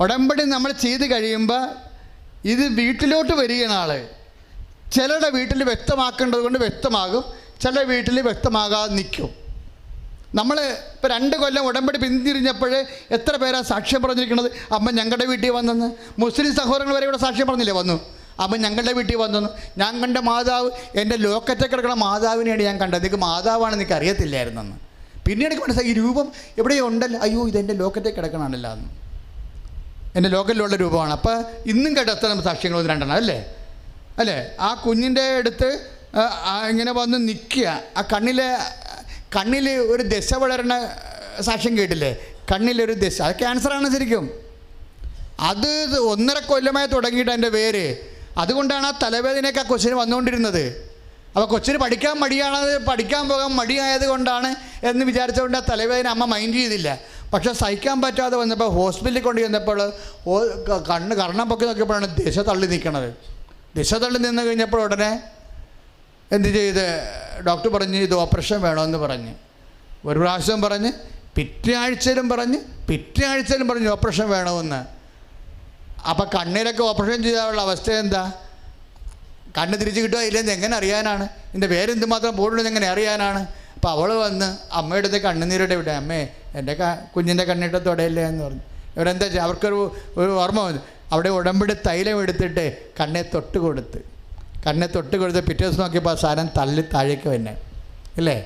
[SPEAKER 5] ഉടമ്പടി നമ്മൾ ചെയ്ത് കഴിയുമ്പോൾ ഇത് വീട്ടിലോട്ട് വരികയാണ് ആൾ. ചിലരുടെ വീട്ടിൽ വ്യക്തമാക്കേണ്ടത് കൊണ്ട് വ്യക്തമാകും, ചില വീട്ടിൽ വ്യക്തമാകാതെ നിൽക്കും. നമ്മൾ ഇപ്പോൾ 2 കൊല്ലം ഉടമ്പടി പിന്തിരിഞ്ഞപ്പോൾ എത്ര പേരാണ് സാക്ഷ്യം പറഞ്ഞിരിക്കുന്നത്? അമ്മ ഞങ്ങളുടെ വീട്ടിൽ വന്നെന്ന്. മുസ്ലിം സഹോദരങ്ങൾ വരെ ഇവിടെ സാക്ഷ്യം പറഞ്ഞില്ലേ? വന്നു. അമ്മ ഞങ്ങളുടെ വീട്ടിൽ വന്നെന്ന്. ഞാൻ കണ്ട മാതാവ്, എൻ്റെ ലോക്കറ്റ് കിടക്കുന്ന മാതാവിനെയാണ് ഞാൻ കണ്ടത്. നിങ്ങൾക്ക് മാതാവാണെന്ന് എനിക്ക് അറിയത്തില്ലായിരുന്നെന്ന്. പിന്നീട് എനിക്ക് മനസ്സിലായി ഈ രൂപം എവിടെയോ ഉണ്ടല്ലോ. അയ്യോ, ഇതെൻ്റെ ലോക്കറ്റ് കിടക്കണമല്ലോ എന്ന്. എൻ്റെ ലോക്കലിലുള്ള രൂപമാണ്. അപ്പോൾ ഇന്നും കേട്ടെത്ര സാക്ഷ്യങ്ങൾ 2 അല്ലേ? ആ കുഞ്ഞിൻ്റെ അടുത്ത് ഇങ്ങനെ വന്ന് നിൽക്കുക. ആ കണ്ണിൽ ഒരു ദശ വളരണ സാക്ഷ്യം കേട്ടില്ലേ? കണ്ണിലൊരു ദശ, അത് ക്യാൻസറാണ് ശരിക്കും. അത് 1.5 കൊല്ലമായി തുടങ്ങിയിട്ട് എൻ്റെ പേര്. അതുകൊണ്ടാണ് ആ തലവേദനയൊക്കെ ആ കൊച്ചിന് വന്നുകൊണ്ടിരുന്നത്. അപ്പോൾ കൊച്ചിന് പഠിക്കാൻ പോകാൻ മടിയായത് കൊണ്ടാണ് എന്ന് വിചാരിച്ചുകൊണ്ട് ആ തലവേദന അമ്മ മൈൻഡ് ചെയ്തില്ല. പക്ഷേ സഹിക്കാൻ പറ്റാതെ വന്നപ്പോൾ ഹോസ്പിറ്റലിൽ കൊണ്ട് ചെന്നപ്പോൾ കർണം പൊക്കി നോക്കിയപ്പോഴാണ് ദശ തള്ളി നിൽക്കണത്. ദശ തള്ളി നിന്ന് കഴിഞ്ഞപ്പോൾ ഉടനെ എന്ത് ചെയ്ത് ഡോക്ടർ പറഞ്ഞ് ഇത് ഓപ്പറേഷൻ വേണമെന്ന് പറഞ്ഞ് 1 പ്രാവശ്യം പറഞ്ഞ് പിറ്റേ ആഴ്ചയിലും പറഞ്ഞ് ഓപ്പറേഷൻ വേണമെന്ന്. അപ്പം കണ്ണിലൊക്കെ ഓപ്പറേഷൻ ചെയ്യാനുള്ള അവസ്ഥ എന്താ? കണ്ണ് തിരിച്ച് കിട്ടുക ഇല്ലെന്ന് എങ്ങനെ അറിയാനാണ്? എൻ്റെ പേരെന്തുമാത്രം പോയിട്ടുണ്ടെന്ന് എങ്ങനെ അറിയാനാണ്? അപ്പോൾ അവൾ വന്ന് അമ്മയുടെ അടുത്ത് കണ്ണുനീരുടെ വിട്ടേ, അമ്മേ എൻ്റെ കുഞ്ഞിൻ്റെ കണ്ണിട്ട് തൊടയില്ലേ എന്ന് പറഞ്ഞു. ഇവരെന്താ വെച്ചാൽ അവർക്കൊരു ഓർമ്മ വന്നു. അവിടെ ഉടമ്പടി തൈലം എടുത്തിട്ട് കണ്ണെ തൊട്ട് കൊടുത്ത് പിറ്റേ ദിവസം നോക്കിയപ്പോൾ ആ സാധനം തള്ളി താഴേക്ക് തന്നെ ഇല്ലേ.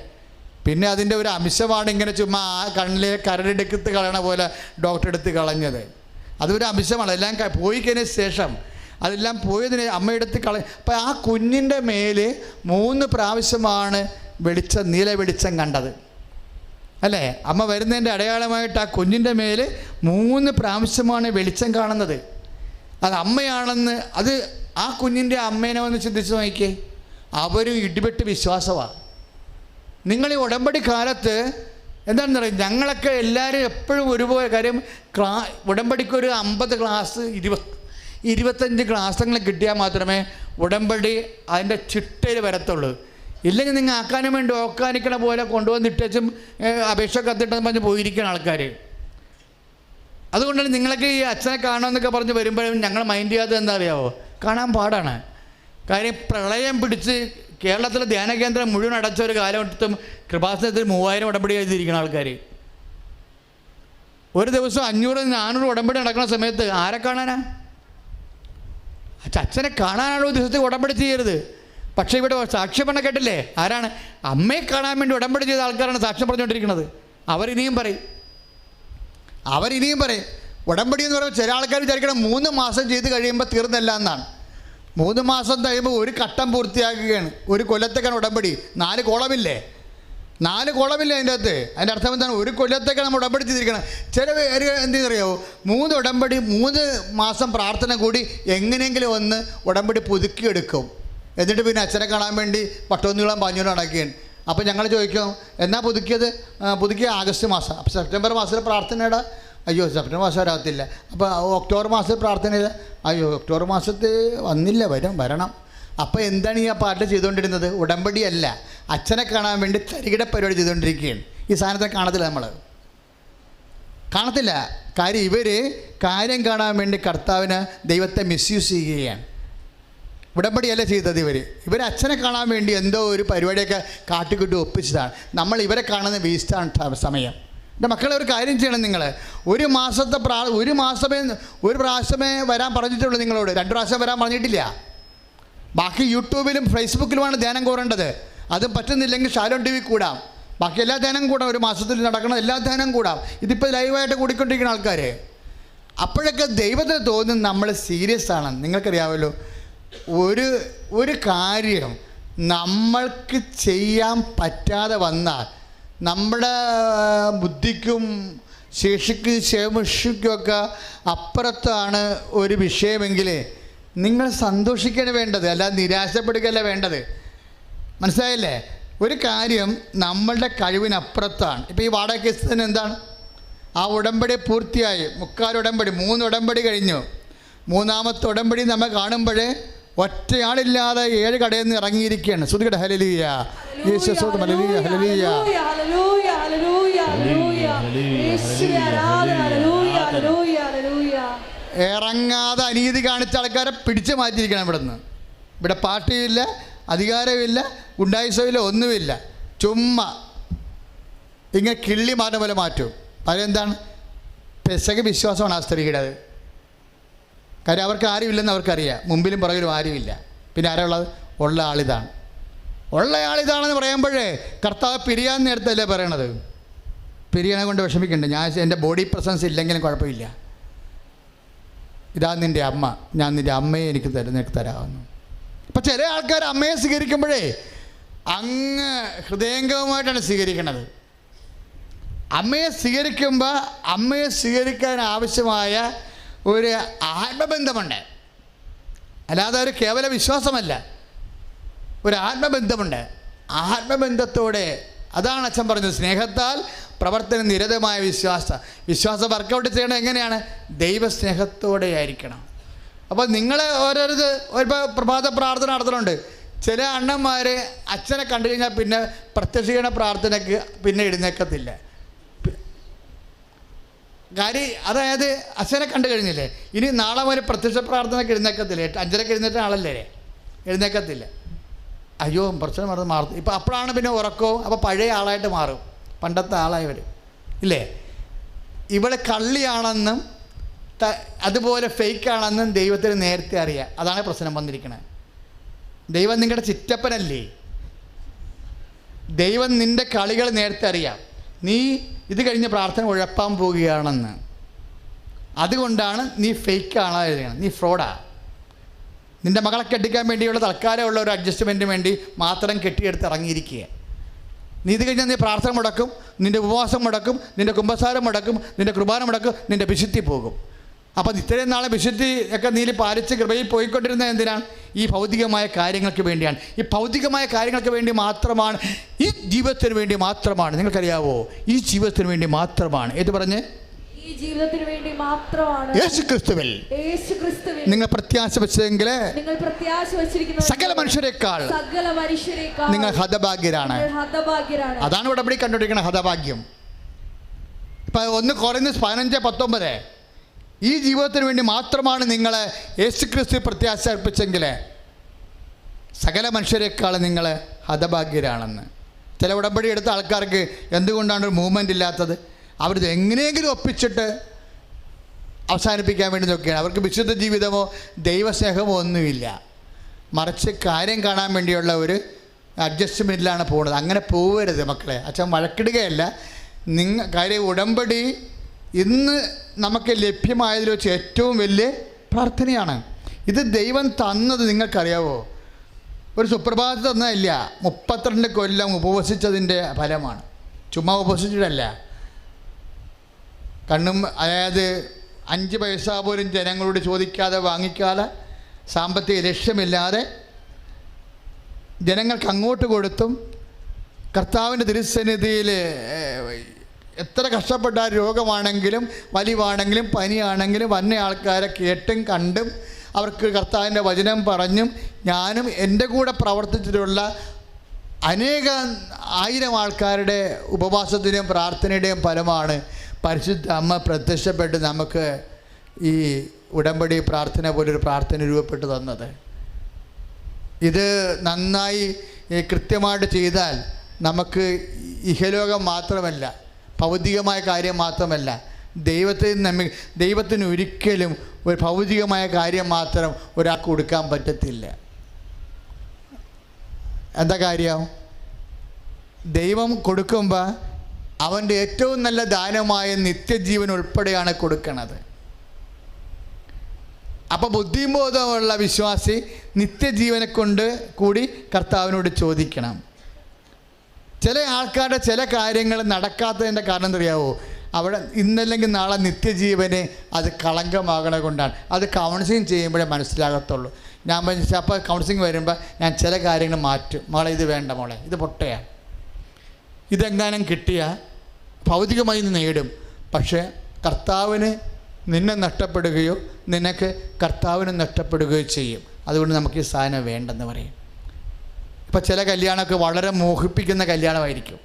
[SPEAKER 5] പിന്നെ അതിൻ്റെ ഒരു അംശമാണ് ഇങ്ങനെ ചുമ്മാ ആ കണ്ണിലെ കരടെടുത്ത് കളയണ പോലെ ഡോക്ടർ എടുത്ത് കളഞ്ഞത്. അതൊരു അംശമാണ്. എല്ലാം പോയി കഴിഞ്ഞ ശേഷം അതെല്ലാം പോയതിന് അമ്മയെടുത്ത് അപ്പം ആ കുഞ്ഞിൻ്റെ മേൽ 3 പ്രാവശ്യമാണ് നീല വെളിച്ചം കണ്ടത് അല്ലേ. അമ്മ വരുന്നതിൻ്റെ അടയാളമായിട്ട് ആ കുഞ്ഞിൻ്റെ മേൽ 3 പ്രാവശ്യമാണ് വെളിച്ചം കാണുന്നത്. അത് അമ്മയാണെന്ന്, അത് ആ കുഞ്ഞിൻ്റെ അമ്മേനെ ഒന്ന് ചിന്തിച്ച് നോക്കിയേ. അവരും ഇടിപെട്ട് വിശ്വാസമാണ്. നിങ്ങൾ ഈ ഉടമ്പടി കാലത്ത് എന്താണെന്ന് പറയും, ഞങ്ങളൊക്കെ എല്ലാവരും എപ്പോഴും ഒരുപോലെ കാര്യം ഉടമ്പടിക്കൊരു 50 ക്ലാസ് 25 ക്ലാസ്സങ്ങൾ കിട്ടിയാൽ മാത്രമേ ഉടമ്പടി അതിൻ്റെ ചിട്ടയിൽ വരത്തുള്ളൂ. ഇല്ലെങ്കിൽ നിങ്ങൾ ആക്കാനും വേണ്ടി ഓക്കാനിക്കണ പോലെ കൊണ്ടുവന്നിട്ടും അപേക്ഷ കത്തിട്ടെന്ന് പറഞ്ഞ് പോയിരിക്കുന്ന ആൾക്കാർ. അതുകൊണ്ടാണ് നിങ്ങളൊക്കെ ഈ അച്ഛനെ കാണാമെന്നൊക്കെ പറഞ്ഞ് വരുമ്പോഴും ഞങ്ങൾ മൈൻഡ് ചെയ്യാത്തത് എന്താ അറിയാമോ? കാണാൻ പാടാണ്. കാര്യം പ്രളയം പിടിച്ച് കേരളത്തിലെ ധ്യാന കേന്ദ്രം മുഴുവൻ അടച്ച ഒരു കാലഘട്ടത്തും കൃപാസനത്തിൽ 3000 ഉടമ്പടി എഴുതിയിരിക്കുന്ന ആൾക്കാർ. ഒരു ദിവസം 500-400 ഉടമ്പടി നടക്കുന്ന സമയത്ത് ആരെ കാണാനാ? അച്ഛനെ കാണാനാണോ ദിവസത്തിൽ ഉടമ്പടി ചെയ്യരുത്. പക്ഷേ ഇവിടെ സാക്ഷ്യം പറഞ്ഞ കേട്ടില്ലേ? ആരാണ്? അമ്മയെ കാണാൻ വേണ്ടി ഉടമ്പടി ചെയ്ത ആൾക്കാരാണ് സാക്ഷ്യം പറഞ്ഞുകൊണ്ടിരിക്കുന്നത്. അവരിനിയും പറയും. ഉടമ്പടി എന്ന് പറയുമ്പോൾ ചില ആൾക്കാർ വിചാരിക്കണം 3 മാസം ചെയ്ത് കഴിയുമ്പോൾ തീർന്നില്ല എന്നാണ്. 3 മാസം കഴിയുമ്പോൾ ഒരു ഘട്ടം പൂർത്തിയാക്കുകയാണ്. ഒരു കൊല്ലത്തേക്കാണ് ഉടമ്പടി. 4 കോളമില്ലേ? 4 കോളമില്ലേ അതിൻ്റെ അകത്ത്? അതിൻ്റെ അർത്ഥം എന്താണ്? ഒരു കൊല്ലത്തേക്കാണ് നമ്മൾ ഉടമ്പടി ചെയ്തിരിക്കണം. ചില പേര് എന്തെന്നറിയാമോ? 3 ഉടമ്പടി 3 മാസം പ്രാർത്ഥന കൂടി എങ്ങനെയെങ്കിലും ഒന്ന് ഉടമ്പടി പുതുക്കിയെടുക്കും. എന്നിട്ട് പിന്നെ അച്ഛനെ കാണാൻ വേണ്ടി പട്ടോന്നീളം പാഞ്ഞൂളം അടക്കുകയാണ്. അപ്പോൾ ഞങ്ങൾ ചോദിക്കും, എന്നാ പുതുക്കിയ ആഗസ്റ്റ് മാസം. അപ്പോൾ സെപ്റ്റംബർ മാസത്തിൽ പ്രാർത്ഥനയുടെ അയ്യോ സെപ്റ്റംബർ മാസം വരാത്തില്ല. അപ്പോൾ ഒക്ടോബർ മാസത്തിൽ പ്രാർത്ഥന ചെയ്ത അയ്യോ ഒക്ടോബർ മാസത്തിൽ വന്നില്ല, വരണം. അപ്പോൾ എന്താണ് ഈ ആ പാട്ട് ചെയ്തുകൊണ്ടിരുന്നത്? ഉടമ്പടിയല്ല, അച്ഛനെ കാണാൻ വേണ്ടി തരികിട പരിപാടി ചെയ്തുകൊണ്ടിരിക്കുകയാണ്. ഈ സാധനത്തെ കാണത്തില്ല. കാര്യം ഇവർ കാര്യം കാണാൻ വേണ്ടി കർത്താവിന് ദൈവത്തെ മിസ്യൂസ് ചെയ്യുകയാണ്. ഉടമ്പടിയല്ല ചെയ്തത്. ഇവർ അച്ഛനെ കാണാൻ വേണ്ടി എന്തോ ഒരു പരിപാടിയൊക്കെ കാട്ടിക്കൂട്ടി ഒപ്പിച്ചതാണ്. നമ്മൾ ഇവരെ കാണുന്ന വേസ്റ്റാണ് സമയം. എൻ്റെ മക്കളെ ഒരു കാര്യം ചെയ്യണം. നിങ്ങൾ ഒരു പ്രാവശ്യമേ വരാൻ പറഞ്ഞിട്ടുള്ളൂ നിങ്ങളോട്. 2 പ്രാവശ്യം വരാൻ പറഞ്ഞിട്ടില്ല. ബാക്കി യൂട്യൂബിലും ഫേസ്ബുക്കിലുമാണ് ധ്യാനം കൂടേണ്ടത്. അതും പറ്റുന്നില്ലെങ്കിൽ ഷാലോൺ TV കൂടാം. ബാക്കി എല്ലാ ധ്യാനം കൂടാം. ഒരു മാസത്തിൽ നടക്കണം എല്ലാ ധ്യാനം കൂടാം. ഇതിപ്പോൾ ലൈവായിട്ട് കൂടിക്കൊണ്ടിരിക്കുന്ന ആൾക്കാർ. അപ്പോഴൊക്കെ ദൈവത്തിന് തോന്നും നമ്മൾ സീരിയസ് ആണ്. നിങ്ങൾക്കറിയാമല്ലോ, ഒരു കാര്യം നമ്മൾക്ക് ചെയ്യാൻ പറ്റാതെ വന്നാൽ നമ്മുടെ ബുദ്ധിക്കും ശേഷിക്കുമൊക്കെ അപ്പുറത്താണ് ഒരു വിഷയമെങ്കിൽ നിങ്ങൾ സന്തോഷിക്കുകയാണ് വേണ്ടത്, അല്ലാതെ നിരാശപ്പെടുകയല്ല വേണ്ടത്. മനസ്സിലായില്ലേ? ഒരു കാര്യം നമ്മളുടെ കഴിവിനപ്പുറത്താണ്. ഇപ്പോൾ ഈ വാടക കേസ് തന്നെ എന്താണ്? ആ ഉടമ്പടി പൂർത്തിയായി 3 ഉടമ്പടി 3 ഉടമ്പടി കഴിഞ്ഞു. 3ാമത്തെ ഉടമ്പടി നമ്മൾ കാണുമ്പോഴേ ഒറ്റയാളില്ലാതെ 7 കടയിൽ നിന്ന് ഇറങ്ങിയിരിക്കുകയാണ്. ശ്രുതികട ഹല്ലേലൂയ, യേശുവേ ഹല്ലേലൂയ, ഹല്ലേലൂയ, ഹല്ലേലൂയ, ഹല്ലേലൂയ. ഇറങ്ങാതെ അനീതി കാണിച്ച ആൾക്കാരെ പിടിച്ചു മാറ്റിയിരിക്കണം ഇവിടുന്ന്. ഇവിടെ പാർട്ടിയില്ല, അധികാരമില്ല, ഗുണ്ടായിസമില്ല, ഒന്നുമില്ല. ചുമ്മാ ഇങ്ങനെ കിള്ളി മാറ്റുന്ന പോലെ മാറ്റും. അതെന്താണ്? പെസക വിശ്വാസമാണ് ആ സ്ത്രീയുടെ. അത് കാര്യം അവർക്ക് ആരുമില്ലെന്ന് അവർക്കറിയാം. മുമ്പിലും പുറകിലും ആരുമില്ല. പിന്നെ ആരാ ഉള്ളത്? ഉള്ള ആളിതാണെന്ന് പറയുമ്പോഴേ കർത്താവ് പിരിയാൻ നേരത്തല്ലേ പറയണത്. പിരിയണെ കൊണ്ട് വിഷമിക്കണ്ട. എൻ്റെ ബോഡി പ്രസൻസ് ഇല്ലെങ്കിലും കുഴപ്പമില്ല. ഇതാ നിൻ്റെ അമ്മ, ഞാൻ നിൻ്റെ അമ്മയെ എനിക്ക് തരാമെന്ന്. അപ്പം ചില ആൾക്കാർ അമ്മയെ സ്വീകരിക്കുമ്പോഴേ അങ്ങ് ഹൃദയംഗമമായിട്ടാണ് സ്വീകരിക്കണത്. അമ്മയെ സ്വീകരിക്കാൻ ആവശ്യമായ ഒരു ആത്മബന്ധമുണ്ട്. അല്ലാതെ ഒരു കേവല വിശ്വാസമല്ല, ഒരു ആത്മബന്ധമുണ്ട്. ആത്മബന്ധത്തോടെ, അതാണ് അച്ഛൻ പറഞ്ഞത്, സ്നേഹത്താൽ പ്രവർത്തന നിരതമായ വിശ്വാസം വർക്കൗട്ട് ചെയ്യണം. എങ്ങനെയാണ്? ദൈവസ്നേഹത്തോടെ ആയിരിക്കണം. അപ്പോൾ നിങ്ങൾ ഓരോരുത്തർ ഒരു പ്രഭാത പ്രാർത്ഥന നടത്തുന്നുണ്ട്. ചില അണ്ണന്മാർ അച്ഛനെ കണ്ടു കഴിഞ്ഞാൽ പിന്നെ പ്രത്യക്ഷീകരണ പ്രാർത്ഥനയ്ക്ക് പിന്നെ എഴുന്നേക്കത്തില്ല. കാര്യം അതായത് അച്ഛനെ കണ്ടു കഴിഞ്ഞില്ലേ, ഇനി നാളെ ഒരു പ്രത്യക്ഷ പ്രാർത്ഥനയ്ക്ക് എഴുന്നേക്കത്തില്ലേ? 5:30 എഴുന്നേറ്റ ആളല്ലേ, എഴുന്നേക്കത്തില്ല. അയ്യോ പ്രശ്നം മറന്ന് മാറും. ഇപ്പം അപ്പോഴാണ് പിന്നെ ഉറക്കവും. അപ്പോൾ പഴയ ആളായിട്ട് മാറും, പണ്ടത്തെ ആളായി വരും ഇല്ലേ? ഇവിടെ കള്ളിയാണെന്നും അതുപോലെ ഫേക്കാണെന്നും ദൈവത്തിന് നേരത്തെ അറിയാം. അതാണ് പ്രശ്നം വന്നിരിക്കുന്നത്. ദൈവം നിങ്ങളുടെ ചിറ്റപ്പനല്ലേ? ദൈവം നിൻ്റെ കളികൾ നേരത്തെ അറിയാം. നീ ഇത് കഴിഞ്ഞ് പ്രാർത്ഥന ഉഴപ്പാൻ പോവുകയാണെന്ന്. അതുകൊണ്ടാണ് നീ ഫേക്കാണ്, നീ ഫ്രോഡാ. നിൻ്റെ മകളെ കെട്ടിക്കാൻ വേണ്ടിയുള്ള തൽക്കാലമുള്ള ഒരു അഡ്ജസ്റ്റ്മെൻറ്റിന് വേണ്ടി മാത്രം കെട്ടിയെടുത്ത് ഇറങ്ങിയിരിക്കുക. നീ ഇത് കഴിഞ്ഞാൽ നീ പ്രാർത്ഥന മുടക്കും, നിൻ്റെ ഉപവാസം മുടക്കും, നിൻ്റെ കുമ്പസാരം മുടക്കും, നിൻ്റെ കുർബാന മുടക്കും, നിൻ്റെ വിശുദ്ധി പോകും. അപ്പം ഇത്രയും നാളെ വിശുദ്ധി ഒക്കെ നീ പാലിച്ച് കൃപയിൽ പോയിക്കൊണ്ടിരുന്നത് എന്തിനാണ്? ഈ ഭൗതികമായ കാര്യങ്ങൾക്ക് വേണ്ടിയാണ്. ഈ ഭൗതികമായ കാര്യങ്ങൾക്ക് വേണ്ടി മാത്രമാണ്, ഈ ജീവിതത്തിന് വേണ്ടി മാത്രമാണ്. നിങ്ങൾക്കറിയാവോ, ഈ ജീവിതത്തിന് വേണ്ടി മാത്രമാണ്. ഏത് പറഞ്ഞ്?
[SPEAKER 4] ഈ ജീവിതത്തിന് വേണ്ടി മാത്രമാണ്
[SPEAKER 5] യേശുക്രിസ്തുവിൽ നിങ്ങൾ പ്രത്യാശ വെച്ചെങ്കിൽ സകല മനുഷ്യരെക്കാൾ നിങ്ങൾ ഹതഭാഗ്യരാണ്. അതാണ് ഉടമ്പടി കണ്ടുപിടിക്കുന്ന ഹതഭാഗ്യം. ഇപ്പം 1 Corinthians 15:19 ഈ ജീവിതത്തിന് വേണ്ടി മാത്രമാണ് നിങ്ങൾ യേശുക്രിസ്തു പ്രത്യാശ അർപ്പിച്ചെങ്കിൽ സകല മനുഷ്യരെക്കാൾ നിങ്ങൾ ഹതഭാഗ്യരാണെന്ന്. ചില ഉടമ്പടി എടുത്ത ആൾക്കാർക്ക് എന്തുകൊണ്ടാണ് ഒരു മൂവ്മെൻ്റ് ഇല്ലാത്തത്? അവരിത് എങ്ങനെയെങ്കിലും ഒപ്പിച്ചിട്ട് അവസാനിപ്പിക്കാൻ വേണ്ടി നോക്കുകയാണ്. അവർക്ക് വിശുദ്ധ ജീവിതമോ ദൈവസ്നേഹമോ ഒന്നുമില്ല, മറിച്ച് കാര്യം കാണാൻ വേണ്ടിയുള്ള ഒരു അഡ്ജസ്റ്റ്മെൻറ്റിലാണ് പോകുന്നത്. അങ്ങനെ പോകരുത് മക്കളെ. അച്ഛൻ വഴക്കിടുകയല്ല, കാര്യം ഉടമ്പടി ഇന്ന് നമുക്ക് ലഭ്യമായതിൽ വെച്ച് ഏറ്റവും വലിയ പ്രാർത്ഥനയാണ്. ഇത് ദൈവം തന്നത് നിങ്ങൾക്കറിയാവോ? ഒരു സുപ്രഭാതം തന്നതല്ല, 32 കൊല്ലം ഉപവസിച്ചതിൻ്റെ ഫലമാണ്. ചുമ്മാ ഉപവസിച്ചിട്ടല്ല. അതായത് 5 പൈസ പോലും ജനങ്ങളോട് ചോദിക്കാതെ വാങ്ങിക്കാതെ സാമ്പത്തിക ലക്ഷ്യമില്ലാതെ ജനങ്ങൾക്ക് അങ്ങോട്ട് കൊടുത്തും കർത്താവിൻ്റെ തിരുസന്നിധിയിൽ എത്ര കഷ്ടപ്പെട്ട രോഗമാണെങ്കിലും വലിവാണെങ്കിലും പനിയാണെങ്കിലും വന്ന ആൾക്കാരെ കേട്ടും കണ്ടും അവർക്ക് കർത്താവിൻ്റെ വചനം പറഞ്ഞും ഞാനും എൻ്റെ കൂടെ പ്രവർത്തിച്ചിട്ടുള്ള ആയിരം ആൾക്കാരുടെ ഉപവാസത്തിൻ്റെയും പ്രാർത്ഥനയുടെയും ഫലമാണ് പരിശുദ്ധ അമ്മ പ്രത്യക്ഷപ്പെട്ട് നമുക്ക് ഈ ഉടമ്പടി പ്രാർത്ഥന പോലൊരു പ്രാർത്ഥന രൂപപ്പെട്ടു തന്നത്. ഇത് നന്നായി കൃത്യമായിട്ട് ചെയ്താൽ നമുക്ക് ഇഹലോകം മാത്രമല്ല, ഭൗതികമായ കാര്യം മാത്രമല്ല, ദൈവത്തിന് ഒരിക്കലും ഒരു ഭൗതികമായ കാര്യം മാത്രം ഒരാൾക്ക് കൊടുക്കാൻ പറ്റത്തില്ല. എന്താ കാര്യം? ദൈവം കൊടുക്കുമ്പോൾ അവൻ്റെ ഏറ്റവും നല്ല ദാനമായ നിത്യജീവൻ ഉൾപ്പെടെയാണ് കൊടുക്കുന്നത്. അപ്പോൾ ബുദ്ധിബോധമുള്ള വിശ്വാസി നിത്യജീവനെ കൊണ്ട് കൂടി കർത്താവിനോട് ചോദിക്കണം. ചില ആൾക്കാരുടെ ചില കാര്യങ്ങൾ നടക്കാത്തതിൻ്റെ കാരണം എന്തറിയാവോ? അവിടെ ഇന്നല്ലെങ്കിൽ നാളെ നിത്യജീവന് അത് കളങ്കമാകണ കൊണ്ടാണ്. അത് കൗൺസിലിംഗ് ചെയ്യുമ്പോഴേ മനസ്സിലാകത്തുള്ളൂ. ഞാൻ പറഞ്ഞ അപ്പോൾ കൗൺസിലിംഗ് വരുമ്പോൾ ഞാൻ ചില കാര്യങ്ങൾ മാറ്റും. മോളെ ഇത് വേണ്ട, മോളെ ഇത് പൊട്ടയാണ്, ഇതെങ്ങാനും കിട്ടിയാൽ ഭൗതികമായി നേടും, പക്ഷേ കർത്താവിന് നിന്നെ നഷ്ടപ്പെടുകയോ നിനക്ക് കർത്താവിന് നഷ്ടപ്പെടുകയോ ചെയ്യും. അതുകൊണ്ട് നമുക്ക് ഈ സാധനം വേണ്ടെന്ന് പറയും. ഇപ്പം ചില കല്യാണമൊക്കെ വളരെ മോഹിപ്പിക്കുന്ന കല്യാണമായിരിക്കും,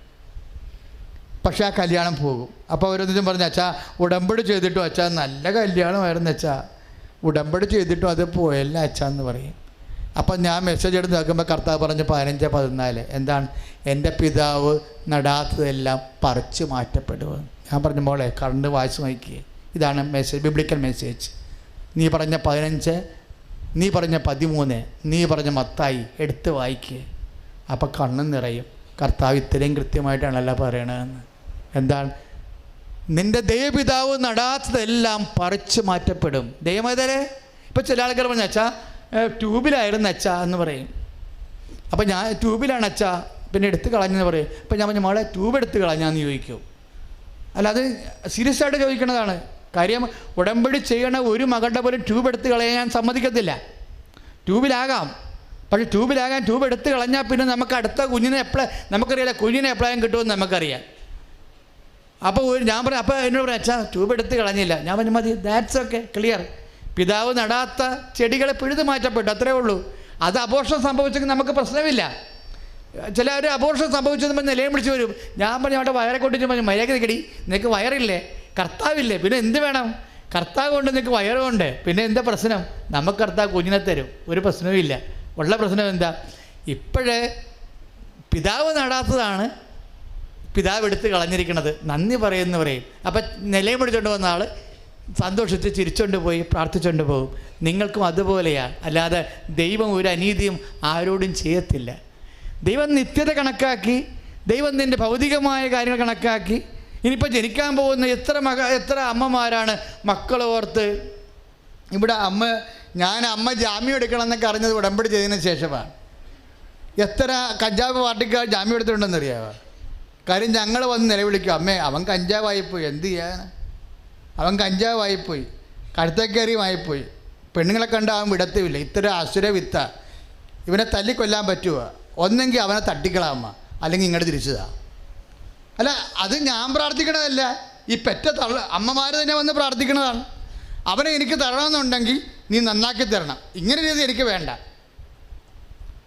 [SPEAKER 5] പക്ഷേ ആ കല്യാണം പോകും. അപ്പോൾ അവരൊന്നും പറഞ്ഞു, അച്ഛാ ഉടമ്പടി ചെയ്തിട്ടും അച്ഛാ നല്ല കല്യാണമായിരുന്നു അച്ഛാ, ഉടമ്പടി ചെയ്തിട്ടും അത് പോയല്ല അച്ഛാ എന്ന് പറയും. അപ്പം ഞാൻ മെസ്സേജ് എടുത്ത് നോക്കുമ്പോൾ കർത്താവ് പറഞ്ഞ് 15:14 എന്താണ്? എൻ്റെ പിതാവ് നടാത്തതെല്ലാം പറിച്ചു മാറ്റപ്പെടുമെന്ന്. ഞാൻ പറഞ്ഞു, മോളെ കണ്ട് വായിച്ച് നോക്കിയേ, ഇതാണ് മെസ്സേജ്, ബിബ്ലിക്കൽ മെസ്സേജ്. നീ പറഞ്ഞ 15, നീ പറഞ്ഞ 13, നീ പറഞ്ഞ മത്തായി എടുത്ത് വായിക്കുക. അപ്പം കണ്ണും നിറയും. കർത്താവ് ഇത്രയും കൃത്യമായിട്ടാണല്ലോ പറയണതെന്ന്. എന്താണ്? നിൻ്റെ ദൈവപിതാവ് നടാത്തതെല്ലാം പറിച്ചു മാറ്റപ്പെടും. ദൈവമേതരെ ഇപ്പം ചില ആൾക്കാർ പറഞ്ഞു, അച്ഛാ ട്യൂബിലായിരുന്നു അച്ഛാ എന്ന് പറയും. അപ്പം ഞാൻ ട്യൂബിലാണ് അച്ഛാ, പിന്നെ എടുത്ത് കളഞ്ഞെന്ന് പറയും. അപ്പം ഞാൻ പറഞ്ഞു, മോളെ ട്യൂബ് എടുത്ത് കളഞ്ഞാന്ന് ചോദിക്കും. അല്ല, അത് സീരിയസ് ആയിട്ട് ചോദിക്കണതാണ്. കാര്യം ഉടമ്പടി ചെയ്യണ ഒരു മകളുടെ പോലും ട്യൂബ് എടുത്ത് കളയാൻ ഞാൻ സമ്മതിക്കത്തില്ല. ട്യൂബിലാകാം, പക്ഷേ ട്യൂബ് എടുത്ത് കളഞ്ഞാൽ പിന്നെ നമുക്ക് അടുത്ത കുഞ്ഞിനെ നമുക്കറിയില്ല കുഞ്ഞിനെ എപ്പോഴും കിട്ടുമെന്ന് നമുക്കറിയാം. അപ്പോൾ ഞാൻ പറഞ്ഞു, അപ്പോൾ എന്നോട് പറഞ്ഞു, അച്ഛാ ട്യൂബ് എടുത്ത് കളഞ്ഞില്ല. ഞാൻ പറഞ്ഞു, മതി, ദാറ്റ്സ് ഓക്കെ, ക്ലിയർ. പിതാവ് നടാത്ത ചെടികളെ പിഴുതു മാറ്റപ്പെട്ടു, അത്രേ ഉള്ളൂ. അത് അബോർഷൻ സംഭവിച്ചെങ്കിൽ നമുക്ക് പ്രശ്നമില്ല. ചിലർ അബോർഷൻ സംഭവിച്ചെന്ന് പറഞ്ഞ് നിലയം പിടിച്ച് വരും. ഞാൻ പറഞ്ഞു, അവിടെ വയറെ കൊണ്ടിട്ട് പറഞ്ഞു, മര്യാദ കിടി, നിനക്ക് വയറില്ലേ, കർത്താവില്ലേ, പിന്നെ എന്ത് വേണം? കർത്താവ് കൊണ്ട് നിങ്ങൾക്ക് വയറുകൊണ്ട് പിന്നെ എന്താ പ്രശ്നം? നമുക്ക് കർത്താവ് കുഞ്ഞിനെ തരും, ഒരു പ്രശ്നവും ഇല്ല. ഉള്ള പ്രശ്നം എന്താ? ഇപ്പോഴേ പിതാവ് നടാത്തതാണ് പിതാവ് എടുത്ത് കളഞ്ഞിരിക്കുന്നത്. നന്ദി പറയുമെന്ന് പറയും. അപ്പം നിലയും പിടിച്ചുകൊണ്ട് വന്ന ആൾ സന്തോഷിച്ച് ചിരിച്ചുകൊണ്ട് പോയി പ്രാർത്ഥിച്ചുകൊണ്ട് പോകും. നിങ്ങൾക്കും അതുപോലെയാണ്. അല്ലാതെ ദൈവം ഒരു അനീതിയും ആരോടും ചെയ്യത്തില്ല. ദൈവം നിത്യത കണക്കാക്കി, ദൈവം നിൻ്റെ ഭൗതികമായ കാര്യങ്ങൾ കണക്കാക്കി. ഇനിയിപ്പോൾ ജനിക്കാൻ പോകുന്ന എത്ര അമ്മമാരാണ് മക്കളെ ഓർത്ത് ഇവിടെ അമ്മ ജാമ്യം എടുക്കണം എന്നൊക്കെ അറിഞ്ഞത് ഉടമ്പടി ചെയ്തതിന് ശേഷമാണ്. എത്ര കഞ്ചാവ് പാർട്ടിക്കാർ ജാമ്യം എടുത്തിട്ടുണ്ടെന്നറിയാമോ? കാര്യം ഞങ്ങൾ വന്ന് നിലവിളിക്കും, അമ്മേ അവൻ കഞ്ചാവായിപ്പോയി, എന്ത് ചെയ്യാൻ? അവൻ കഞ്ചാവായിപ്പോയി, കഴുത്തേക്കേറിയുമായിപ്പോയി, പെണ്ണുങ്ങളെ കണ്ട് അവൻ വിടത്തുമില്ല, ഇത്ര അസുര വിത്ത, ഇവനെ തല്ലിക്കൊല്ലാൻ പറ്റുമോ? ഒന്നെങ്കിൽ അവനെ തട്ടിക്കളാമ്മ, അല്ലെങ്കിൽ ഇങ്ങോട്ട് തിരിച്ചതാ. അല്ല, അത് ഞാൻ പ്രാർത്ഥിക്കണതല്ല, ഈ പെറ്റ അമ്മമാർ തന്നെ വന്ന് പ്രാർത്ഥിക്കണതാണ്. അവനെ എനിക്ക് തരണമെന്നുണ്ടെങ്കിൽ നീ നന്നാക്കി തരണം, ഇങ്ങനെ രീതി എനിക്ക് വേണ്ട.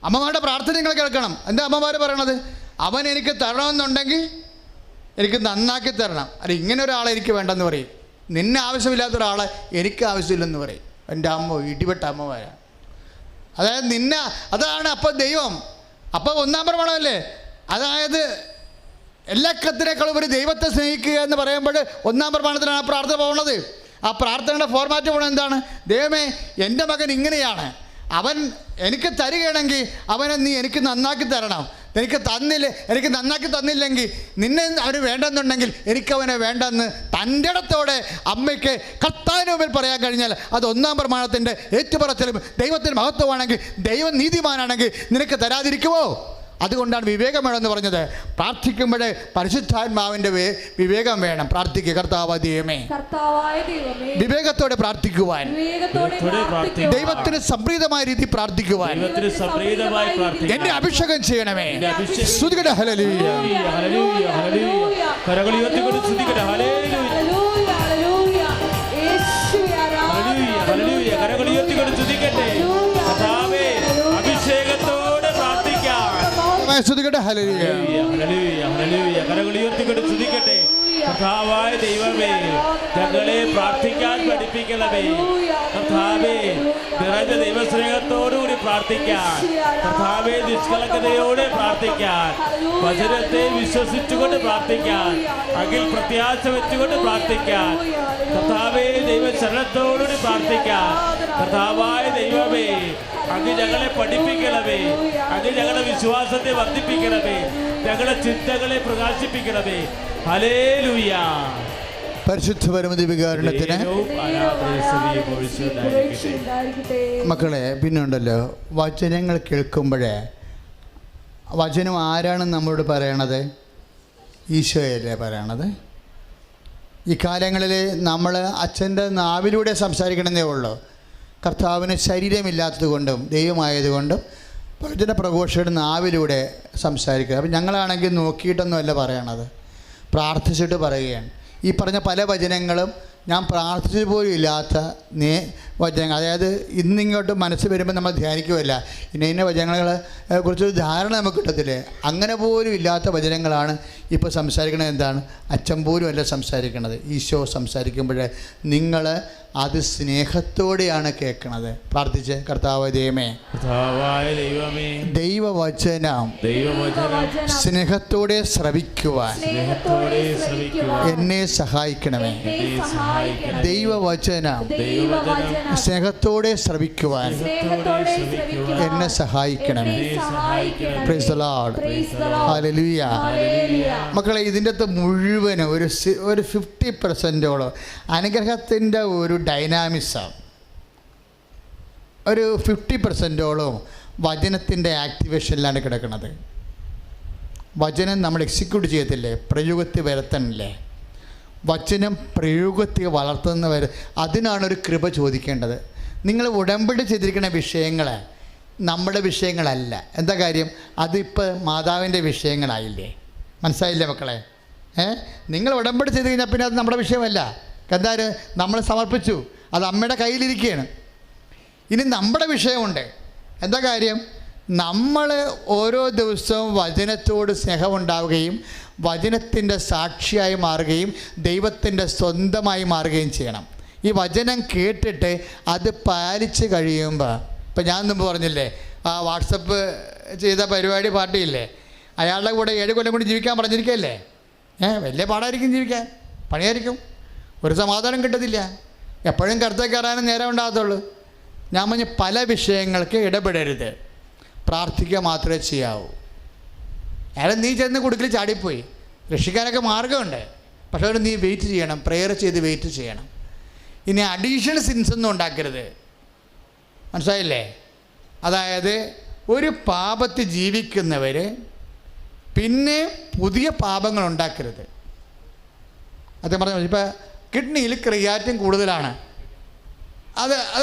[SPEAKER 5] അമ്മമാരുടെ പ്രാർത്ഥന നിങ്ങൾ കേൾക്കണം. എന്താ അമ്മമാർ പറയണത്? അവൻ എനിക്ക് തരണമെന്നുണ്ടെങ്കിൽ എനിക്ക് നന്നാക്കി തരണം, അല്ല ഇങ്ങനെ ഒരാളെ എനിക്ക് വേണ്ടെന്ന് പറയും. നിന്നെ ആവശ്യമില്ലാത്ത ഒരാളെ എനിക്ക് ആവശ്യമില്ലെന്ന് പറയും. എൻ്റെ അമ്മ ഇടിപെട്ട അമ്മമാരാണ്. അതായത് അതാണ് അപ്പം ദൈവം. അപ്പം ഒന്നാം പ്രമാണമല്ലേ? അതായത് എല്ലാ കത്തിനേക്കാളും ഒരു ദൈവത്തെ സ്നേഹിക്കുക എന്ന് പറയുമ്പോൾ ഒന്നാം പ്രമാണത്തിലാണ് ആ പ്രാർത്ഥന പോകുന്നത്. ആ പ്രാർത്ഥനയുടെ ഫോർമാറ്റ് പോകുന്നത് എന്താണ്? ദൈവമേ, എൻ്റെ മകൻ ഇങ്ങനെയാണ്, അവൻ എനിക്ക് തരികയാണെങ്കിൽ അവനെ നീ എനിക്ക് നന്നാക്കി തരണം. എനിക്ക് നന്നാക്കി തന്നില്ലെങ്കിൽ നിന്നെ അവന് വേണ്ടെന്നുണ്ടെങ്കിൽ എനിക്കവനെ വേണ്ടെന്ന് തൻ്റെ ഇടത്തോടെ അമ്മയ്ക്ക് കർത്താവിന് മുമ്പിൽ പറയാൻ കഴിഞ്ഞാൽ അത് ഒന്നാം പ്രമാണത്തിൻ്റെ ഏറ്റുപറച്ചിലും ദൈവത്തിന് മഹത്വമാണെങ്കിൽ, ദൈവം നീതിമാനാണെങ്കിൽ നിനക്ക് തരാതിരിക്കുമോ? അതുകൊണ്ടാണ് വിവേകം വേണമെന്ന് പറഞ്ഞത്. പ്രാർത്ഥിക്കുമ്പോഴേ പരിശുദ്ധാത്മാവിൻ്റെ വിവേകം വേണം. പ്രാർത്ഥിക്കുക, കർത്താവായ ദൈവമേ, വിവേകത്തോടെ പ്രാർത്ഥിക്കുവാൻ, ദൈവത്തിന് സംപ്രീതമായ രീതി പ്രാർത്ഥിക്കുവാൻ എന്നെ അഭിഷേകം ചെയ്യണമേ. സ്തുതിക്കട്ടെ, ഹല്ലേലൂയ, ഹല്ലേലൂയ, ഹല്ലേലൂയ. കരങ്ങൾ ഉയർത്തിക്കൊണ്ട് സ്തുതിക്കട്ടെ, ഹല്ലേലൂയ, ഹല്ലേലൂയ, ഹല്ലേലൂയ. കരങ്ങൾ ഉയർത്തിക്കൊണ്ട് സ്തുതിക്കട്ടെ. കർത്താവേ, അഭിഷേകത്തോടെ പ്രാർത്ഥിക്കാം. സ്തുതിക്കട്ടെ, ഹല്ലേലൂയ, ഹല്ലേലൂയ, ഹല്ലേലൂയ. കരങ്ങൾ ഉയർത്തിക്കൊണ്ട് സ്തുതിക്കട്ടെ. കർത്താവായ ദൈവമേ, ഞങ്ങളെ പ്രാർത്ഥിക്കാൻ പഠിപ്പിക്കണമേ. കർത്താവേ, നിറഞ്ഞ ദൈവസ്നേഹത്തോടുകൂടി പ്രാർത്ഥിക്കാൻ, കർത്താവേ, നിഷ്കളങ്കതയോടെ പ്രാർത്ഥിക്കാൻ, വചനത്തെ വിശ്വസിച്ചുകൊണ്ട് പ്രാർത്ഥിക്കാൻ, അകിൽ പ്രത്യാശ വെച്ചുകൊണ്ട് പ്രാർത്ഥിക്കാൻ, കർത്താവേ, ദൈവശരണത്തോടുകൂടി പ്രാർത്ഥിക്കാൻ. കർത്താവായ ദൈവമേ, അങ്ങ് ഞങ്ങളെ പഠിപ്പിക്കണമേ. അങ്ങ് ഞങ്ങളുടെ വിശ്വാസത്തെ വർദ്ധിപ്പിക്കണമേ. ഞങ്ങളുടെ ചിന്തകളെ പ്രകാശിപ്പിക്കണമേ. ഹല്ലേലൂയ. പരിശുദ്ധ പരമദിവ്യകാരുണ്യത്തിന് മക്കളെ, പിന്നെ ഉണ്ടല്ലോ, വചനങ്ങൾ കേൾക്കുമ്പോഴേ വചനം ആരാണ് നമ്മളോട് പറയണത്? ഈശോയല്ലേ പറയണത്. ഈ കാലങ്ങളിൽ നമ്മൾ അച്ഛൻ്റെ നാവിലൂടെ സംസാരിക്കണമെന്നേ ഉള്ളൂ. കർത്താവിന് ശരീരമില്ലാത്തത് കൊണ്ടും ദൈവമായതുകൊണ്ടും വചന പ്രഘോഷയുടെ നാവിലൂടെ സംസാരിക്കുക. അപ്പം ഞങ്ങളാണെങ്കിൽ നോക്കിയിട്ടൊന്നുമല്ല പറയണത്, പ്രാർത്ഥിച്ചിട്ട് പറയുകയാണ്. ഈ പറഞ്ഞ പല വചനങ്ങളും ഞാൻ പ്രാർത്ഥിച്ചു പോലും ഇല്ലാത്ത വചനങ്ങൾ. അതായത് ഇന്നിങ്ങോട്ട് മനസ്സ് വരുമ്പോൾ നമ്മൾ ധ്യാനിക്കുമല്ല, ഇന്ന വചനങ്ങളെ കുറിച്ചൊരു ധാരണ നമുക്ക് കിട്ടത്തില്ലേ? അങ്ങനെ പോലും ഇല്ലാത്ത വചനങ്ങളാണ് ഇപ്പോൾ സംസാരിക്കണത്. എന്താണ്? അച്ഛൻ പോലും അല്ല സംസാരിക്കണത്. ഈശോ സംസാരിക്കുമ്പോൾ നിങ്ങൾ അത് സ്നേഹത്തോടെയാണ് കേൾക്കണത്. പ്രാർത്ഥിച്ച്, കർത്താവായ ദൈവമേ, ദൈവവചനം സ്നേഹത്തോടെ ശ്രവിക്കുവാൻ എന്നെ സഹായിക്കണമേ. ദൈവവചനം സ്നേഹത്തോടെ ശ്രവിക്കുവാൻ എന്നെ സഹായിക്കണമേ. Price the Lord, hallelujah. മക്കളെ, ഇതിൻ്റെ അകത്ത് മുഴുവനും ഒരു 50% അനുഗ്രഹത്തിൻ്റെ ഒരു ഡൈനാമിസം, ഒരു 50% വചനത്തിൻ്റെ ആക്ടിവേഷനിലാണ് കിടക്കുന്നത്. വചനം നമ്മൾ എക്സിക്യൂട്ട് ചെയ്യത്തില്ലേ, പ്രയോഗത്തിൽ വരുത്തണില്ലേ? വചനം പ്രയോഗത്തിൽ വളർത്തുന്നവർ, അതിനാണൊരു കൃപ ചോദിക്കേണ്ടത്. നിങ്ങൾ ഉടമ്പടി ചെയ്തിരിക്കുന്ന വിഷയങ്ങൾ നമ്മുടെ വിഷയങ്ങളല്ല. എന്താ കാര്യം? അതിപ്പോൾ മാതാവിൻ്റെ വിഷയങ്ങളായില്ലേ? മനസ്സിലായില്ലേ മക്കളെ? നിങ്ങൾ ഉടമ്പടി ചെയ്ത് കഴിഞ്ഞാൽ പിന്നെ അത് നമ്മുടെ വിഷയമല്ല. എന്തായാലും നമ്മൾ സമർപ്പിച്ചു, അത് അമ്മയുടെ കയ്യിലിരിക്കുകയാണ്. ഇനി നമ്മുടെ വിഷയമുണ്ട്. എന്താ കാര്യം? നമ്മൾ ഓരോ ദിവസവും വചനത്തോട് സ്നേഹമുണ്ടാവുകയും വചനത്തിൻ്റെ സാക്ഷിയായി മാറുകയും ദൈവത്തിൻ്റെ സ്വന്തമായി മാറുകയും ചെയ്യണം. ഈ വചനം കേട്ടിട്ട് അത് പാലിച്ച് കഴിയുമ്പോൾ, ഇപ്പം ഞാൻ മുമ്പ് പറഞ്ഞില്ലേ, ആ വാട്സപ്പ് ചെയ്ത പരിപാടി പാർട്ടിയില്ലേ, അയാളുടെ കൂടെ 7 കൊല്ലം കൂടി ജീവിക്കാൻ പറഞ്ഞിരിക്കുകയല്ലേ. വലിയ പാടായിരിക്കും ജീവിക്കാൻ, പണിയായിരിക്കും, ഒരു സമാധാനം കിട്ടത്തില്ല, എപ്പോഴും കറുത്ത കയറാനും നേരം ഉണ്ടാകത്തുള്ളൂ. ഞാൻ പറഞ്ഞ പല വിഷയങ്ങൾക്ക് ഇടപെടരുത്, പ്രാർത്ഥിക്കുക മാത്രമേ ചെയ്യാവൂ. അയാൾ നീ ചെന്ന് കുടുക്കിൽ ചാടിപ്പോയി, രക്ഷിക്കാനൊക്കെ മാർഗമുണ്ട്, പക്ഷേ അവിടെ നീ വെയിറ്റ് ചെയ്യണം, പ്രെയർ ചെയ്ത് വെയിറ്റ് ചെയ്യണം. ഇനി അഡീഷണൽ സിൻസ് ഒന്നും ഉണ്ടാക്കരുത്, മനസ്സിലായില്ലേ? അതായത് ഒരു പാപത്തിൽ ജീവിക്കുന്നവർ പിന്നെ പുതിയ പാപങ്ങൾ ഉണ്ടാക്കരുത്. അത് പറഞ്ഞു, ഇപ്പോൾ കിഡ്നിയിൽ ക്രിയാറ്റിൻ കൂടുതലാണ്, അത്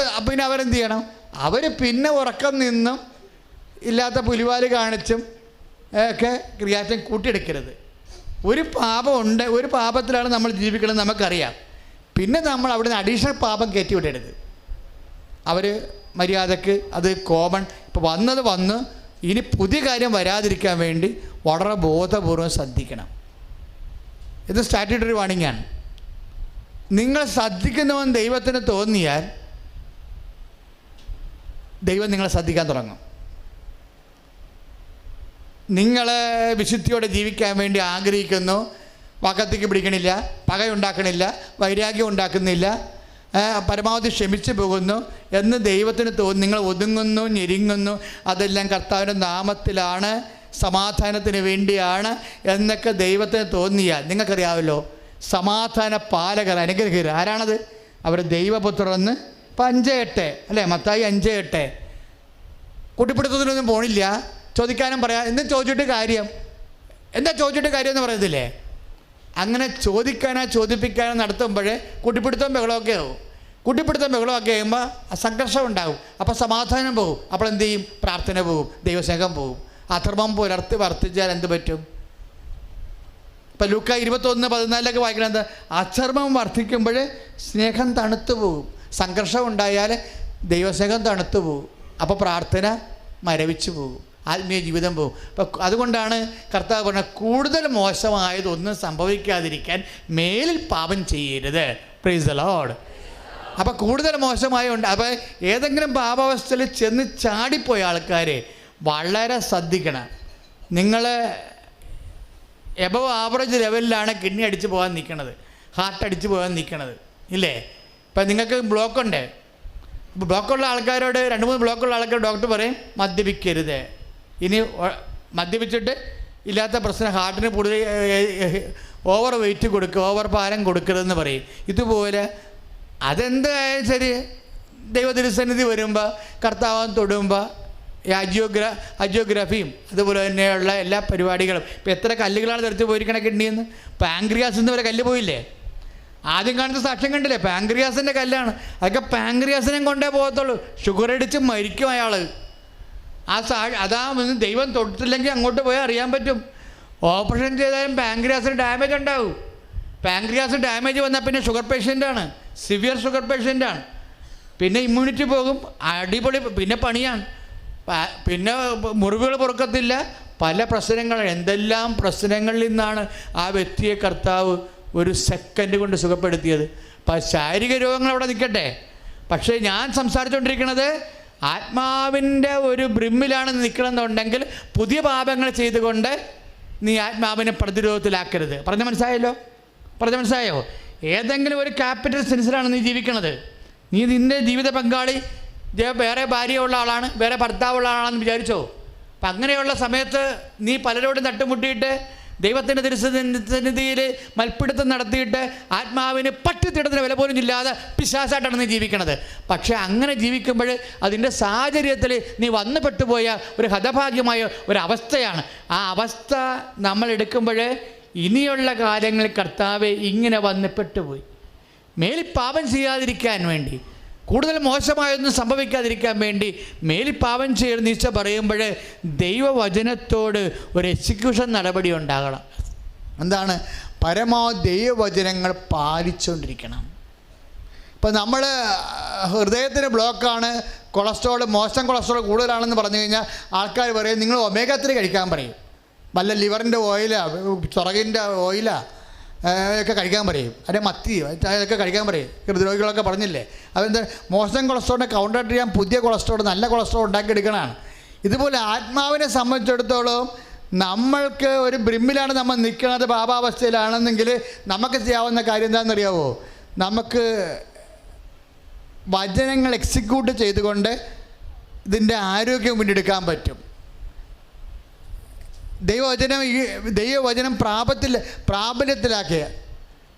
[SPEAKER 5] പിന്നെ അവരെന്ത് ചെയ്യണം? അവർ പിന്നെ ഉറക്കം നിന്നും ഇല്ലാത്ത പുലിവാല് കാണിച്ചും ഒക്കെ ക്രിയാറ്റിൻ കൂട്ടിയെടുക്കരുത്. ഒരു പാപമുണ്ട്, ഒരു പാപത്തിലാണ് നമ്മൾ ജീവിക്കുന്നത് നമുക്കറിയാം, പിന്നെ നമ്മൾ അവിടുന്ന് അഡീഷണൽ പാപം കയറ്റി വിടരുത്. അവർ മര്യാദക്ക് അത് കോമൺ ഇപ്പോൾ വന്ന് ഇനി പുതിയ കാര്യം വരാതിരിക്കാൻ വേണ്ടി വളരെ ബോധപൂർവം ശ്രദ്ധിക്കണം. ഇത് സ്റ്റാറ്റ്യൂട്ടറി വാണിംഗാണ്. നിങ്ങൾ ശ്രദ്ധിക്കുന്നവൻ ദൈവത്തിന് തോന്നിയാൽ ദൈവം നിങ്ങളെ ശ്രദ്ധിക്കാൻ തുടങ്ങും. നിങ്ങൾ വിശുദ്ധിയോടെ ജീവിക്കാൻ വേണ്ടി ആഗ്രഹിക്കുന്നു, വക്കത്തേക്ക് പിടിക്കണില്ല, പകയുണ്ടാക്കണില്ല, വൈരാഗ്യം ഉണ്ടാക്കുന്നില്ല, പരമാവധി ക്ഷമിച്ചു പോകുന്നു എന്ന് ദൈവത്തിന് തോന്നി, നിങ്ങൾ ഒതുങ്ങുന്നു, ഞെരുങ്ങുന്നു, അതെല്ലാം കർത്താവിൻ്റെ നാമത്തിലാണ്, സമാധാനത്തിന് വേണ്ടിയാണ് എന്നൊക്കെ ദൈവത്തിന് തോന്നിയാൽ, നിങ്ങൾക്കറിയാമല്ലോ, സമാധാന പാലകർ, അനുഗ്രഹീർ ആരാണത്? അവർ ദൈവപുത്രരെന്ന്. ഇപ്പം 5:8 അല്ലേ, മത്തായി 5:8. കുട്ടിപ്പിടുത്തത്തിനൊന്നും പോണില്ല, ചോദിക്കാനും പറയാം, എന്തും ചോദിച്ചിട്ട് കാര്യം, എന്താ ചോദിച്ചിട്ട് കാര്യം എന്ന് പറയത്തില്ലേ? അങ്ങനെ ചോദിപ്പിക്കാനോ നടത്തുമ്പോഴേ കുട്ടിപ്പിടുത്തം ബഹളമൊക്കെ ആവും. കുട്ടിപ്പിടുത്തം ബഹളമൊക്കെ ആകുമ്പോൾ സംഘർഷം ഉണ്ടാകും, അപ്പോൾ സമാധാനം പോകും, അപ്പോൾ എന്ത് ചെയ്യും? പ്രാർത്ഥന പോകും, ദൈവസ്നേഹം പോകും. അധർമ്മം വർത്തിച്ചാൽ എന്ത് പറ്റും? ഇപ്പം ലൂക്ക 21:14 വായിക്കണത്, അധർമ്മം വർദ്ധിക്കുമ്പോൾ സ്നേഹം തണുത്തു പോകും, സംഘർഷം ഉണ്ടായാൽ ദൈവസ്നേഹം തണുത്തു പോകും, അപ്പോൾ പ്രാർത്ഥന മരവിച്ചു പോകും, ആത്മീയ ജീവിതം പോകും. അപ്പം അതുകൊണ്ടാണ് കർത്താവ് പറഞ്ഞത്, കൂടുതൽ മോശമായതൊന്നും സംഭവിക്കാതിരിക്കാൻ മേലിൽ പാപം ചെയ്യരുത്. Price the Lord. അപ്പം കൂടുതൽ മോശമായുണ്ട്. അപ്പോൾ ഏതെങ്കിലും പാപാവസ്ഥയിൽ ചെന്ന് ചാടിപ്പോയ ആൾക്കാർ വളരെ ശ്രദ്ധിക്കണം. നിങ്ങൾ എബവ് ആവറേജ് ലെവലിലാണ് കിഡ്നി അടിച്ച് പോകാൻ നിൽക്കണത്, ഹാർട്ട് അടിച്ച് പോകാൻ നിൽക്കണത്, ഇല്ലേ? ഇപ്പം നിങ്ങൾക്ക് ബ്ലോക്കുണ്ട്, അപ്പോൾ ബ്ലോക്കുള്ള ആൾക്കാരോട് 2-3 ബ്ലോക്കുള്ള ആൾക്കാർ ഡോക്ടർ പറയും മദ്യപിക്കരുത്, ഇനി മദ്യപിച്ചിട്ട് ഇല്ലാത്ത പ്രശ്നം, ഹാർട്ടിന് കൂടുതൽ ഓവർ വെയിറ്റ് കൊടുക്കുക, ഓവർ ഭാരം കൊടുക്കരുതെന്ന് പറയും. ഇതുപോലെ അതെന്തായാലും ശരി, ദൈവതിരുസന്നിധി വരുമ്പോൾ, കർത്താവ് തൊടുമ്പോൾ അജിയോഗ്രാഫിയും അതുപോലെ തന്നെയുള്ള എല്ലാ പരിപാടികളും. ഇപ്പോൾ എത്ര കല്ലുകളാണ് തെറിച്ച് പോയിരിക്കണ കിഡ്നിന്ന്. പാങ്ക്രിയാസ് എന്ന് വരെ കല്ല് പോയില്ലേ? ആദ്യം കാണുന്ന സാക്ഷ്യം കണ്ടില്ലേ? പാങ്ക്രിയാസിൻ്റെ കല്ലാണ്. അതൊക്കെ പാങ്ക്രിയാസിനെ കൊണ്ടേ പോകത്തുള്ളൂ, ഷുഗർ അടിച്ച് മരിക്കും അയാൾ. അതാ ദൈവം തൊട്ടില്ലെങ്കിൽ അങ്ങോട്ട് പോയാൽ അറിയാൻ പറ്റും. ഓപ്പറേഷൻ ചെയ്താലും പാങ്ക്രിയാസിന് ഡാമേജ് ഉണ്ടാവും. പാങ്ക്രിയാസ് ഡാമേജ് വന്നാൽ പിന്നെ ഷുഗർ പേഷ്യൻ്റാണ്, സിവിയർ ഷുഗർ പേഷ്യൻ്റാണ്. പിന്നെ ഇമ്മ്യൂണിറ്റി പോകും, അടിപൊളി, പിന്നെ പണിയാണ്, പിന്നെ മുറിവുകൾ പൊറുക്കത്തില്ല, പല പ്രശ്നങ്ങൾ. എന്തെല്ലാം പ്രശ്നങ്ങളിൽ നിന്നാണ് ആ വ്യക്തിയെ കർത്താവ് ഒരു സെക്കൻഡ് കൊണ്ട് സുഖപ്പെടുത്തിയത്. അപ്പം ശാരീരിക രോഗങ്ങൾ അവിടെ നിൽക്കട്ടെ, പക്ഷേ ഞാൻ സംസാരിച്ചുകൊണ്ടിരിക്കുന്നത് ആത്മാവിൻ്റെ ഒരു ബ്രിമ്മിലാണ് നിൽക്കണമെന്നുണ്ടെങ്കിൽ പുതിയ പാപങ്ങൾ ചെയ്തുകൊണ്ട് നീ ആത്മാവിനെ പ്രതിരോധത്തിലാക്കരുത്. പറഞ്ഞ മനസ്സിലായോ? ഏതെങ്കിലും ഒരു ക്യാപിറ്റൽ സെൻസിലാണ് നീ ജീവിക്കണത്. നീ നിൻ്റെ ജീവിത പങ്കാളി വേറെ ഭാര്യയുള്ള ആളാണ്, വേറെ ഭർത്താവുള്ള ആളാണെന്ന് വിചാരിച്ചോ? അപ്പം അങ്ങനെയുള്ള സമയത്ത് നീ പലരോടും തട്ടുമുട്ടിയിട്ട് ദൈവത്തിൻ്റെ തിരുസന്നിധിയിൽ മൽപ്പിടുത്തം നടത്തിയിട്ട് ആത്മാവിന് പട്ടിത്തിടത്തിന് വില പോലും ഇല്ലാതെ പിശാചായിട്ടാണ് നീ ജീവിക്കണത്. പക്ഷേ അങ്ങനെ ജീവിക്കുമ്പോൾ അതിൻ്റെ സാഹചര്യത്തിൽ നീ വന്നു പെട്ടുപോയ ഒരു ഹതഭാഗ്യമായ ഒരവസ്ഥയാണ്. ആ അവസ്ഥ നമ്മൾ എടുക്കുമ്പോൾ ഇനിയുള്ള കാര്യങ്ങൾ കർത്താവെ ഇങ്ങനെ വന്ന് പെട്ടുപോയി, മേലിൽ പാപം ചെയ്യാതിരിക്കാൻ വേണ്ടി, കൂടുതൽ മോശമായൊന്നും സംഭവിക്കാതിരിക്കാൻ വേണ്ടി മേലിൽ പാപം ചെയ്യരുത് ഈശോ പറയുമ്പോൾ ദൈവവചനത്തോട് ഒരു എക്സിക്യൂഷൻ നടപടി ഉണ്ടാകണം. എന്താണ്? പരമാവധി ദൈവവചനങ്ങൾ പാലിച്ചുകൊണ്ടിരിക്കണം. ഇപ്പം നമ്മൾ ഹൃദയത്തിന് ബ്ലോക്കാണ്, കൊളസ്ട്രോൾ, മോശം കൊളസ്ട്രോൾ കൂടുതലാണെന്ന് പറഞ്ഞു കഴിഞ്ഞാൽ ആൾക്കാർ പറയും നിങ്ങൾ ഒമേഗ-3 കഴിക്കാൻ പറയും. വല്ല ലിവറിൻ്റെ ഓയിലാ, ചൊറകിൻ്റെ ഓയിലാ ഒക്കെ കഴിക്കാൻ പറയും. അല്ലെങ്കിൽ മത്തി അതൊക്കെ കഴിക്കാൻ പറയും. ഹൃദ്രോഗികളൊക്കെ പറഞ്ഞില്ലേ. അതെന്താ, മോശം കൊളസ്ട്രോളിനെ കൗണ്ടർ ചെയ്യാൻ പുതിയ കൊളസ്ട്രോൾ, നല്ല കൊളസ്ട്രോൾ ഉണ്ടാക്കിയെടുക്കണതാണ്. ഇതുപോലെ ആത്മാവിനെ സംബന്ധിച്ചിടത്തോളം നമ്മൾക്ക് ഒരു ബ്രിമ്മിലാണ് നമ്മൾ നിൽക്കുന്നത്, പാപാവസ്ഥയിലാണെന്നെങ്കിൽ നമുക്ക് ചെയ്യാവുന്ന കാര്യം എന്താണെന്നറിയാവോ? നമുക്ക് വചനങ്ങൾ എക്സിക്യൂട്ട് ചെയ്തുകൊണ്ട് ഇതിൻ്റെ ആരോഗ്യം വീണ്ടെടുക്കാൻ പറ്റും. ദൈവവചനം പ്രാബല്യത്തിലാക്കിയ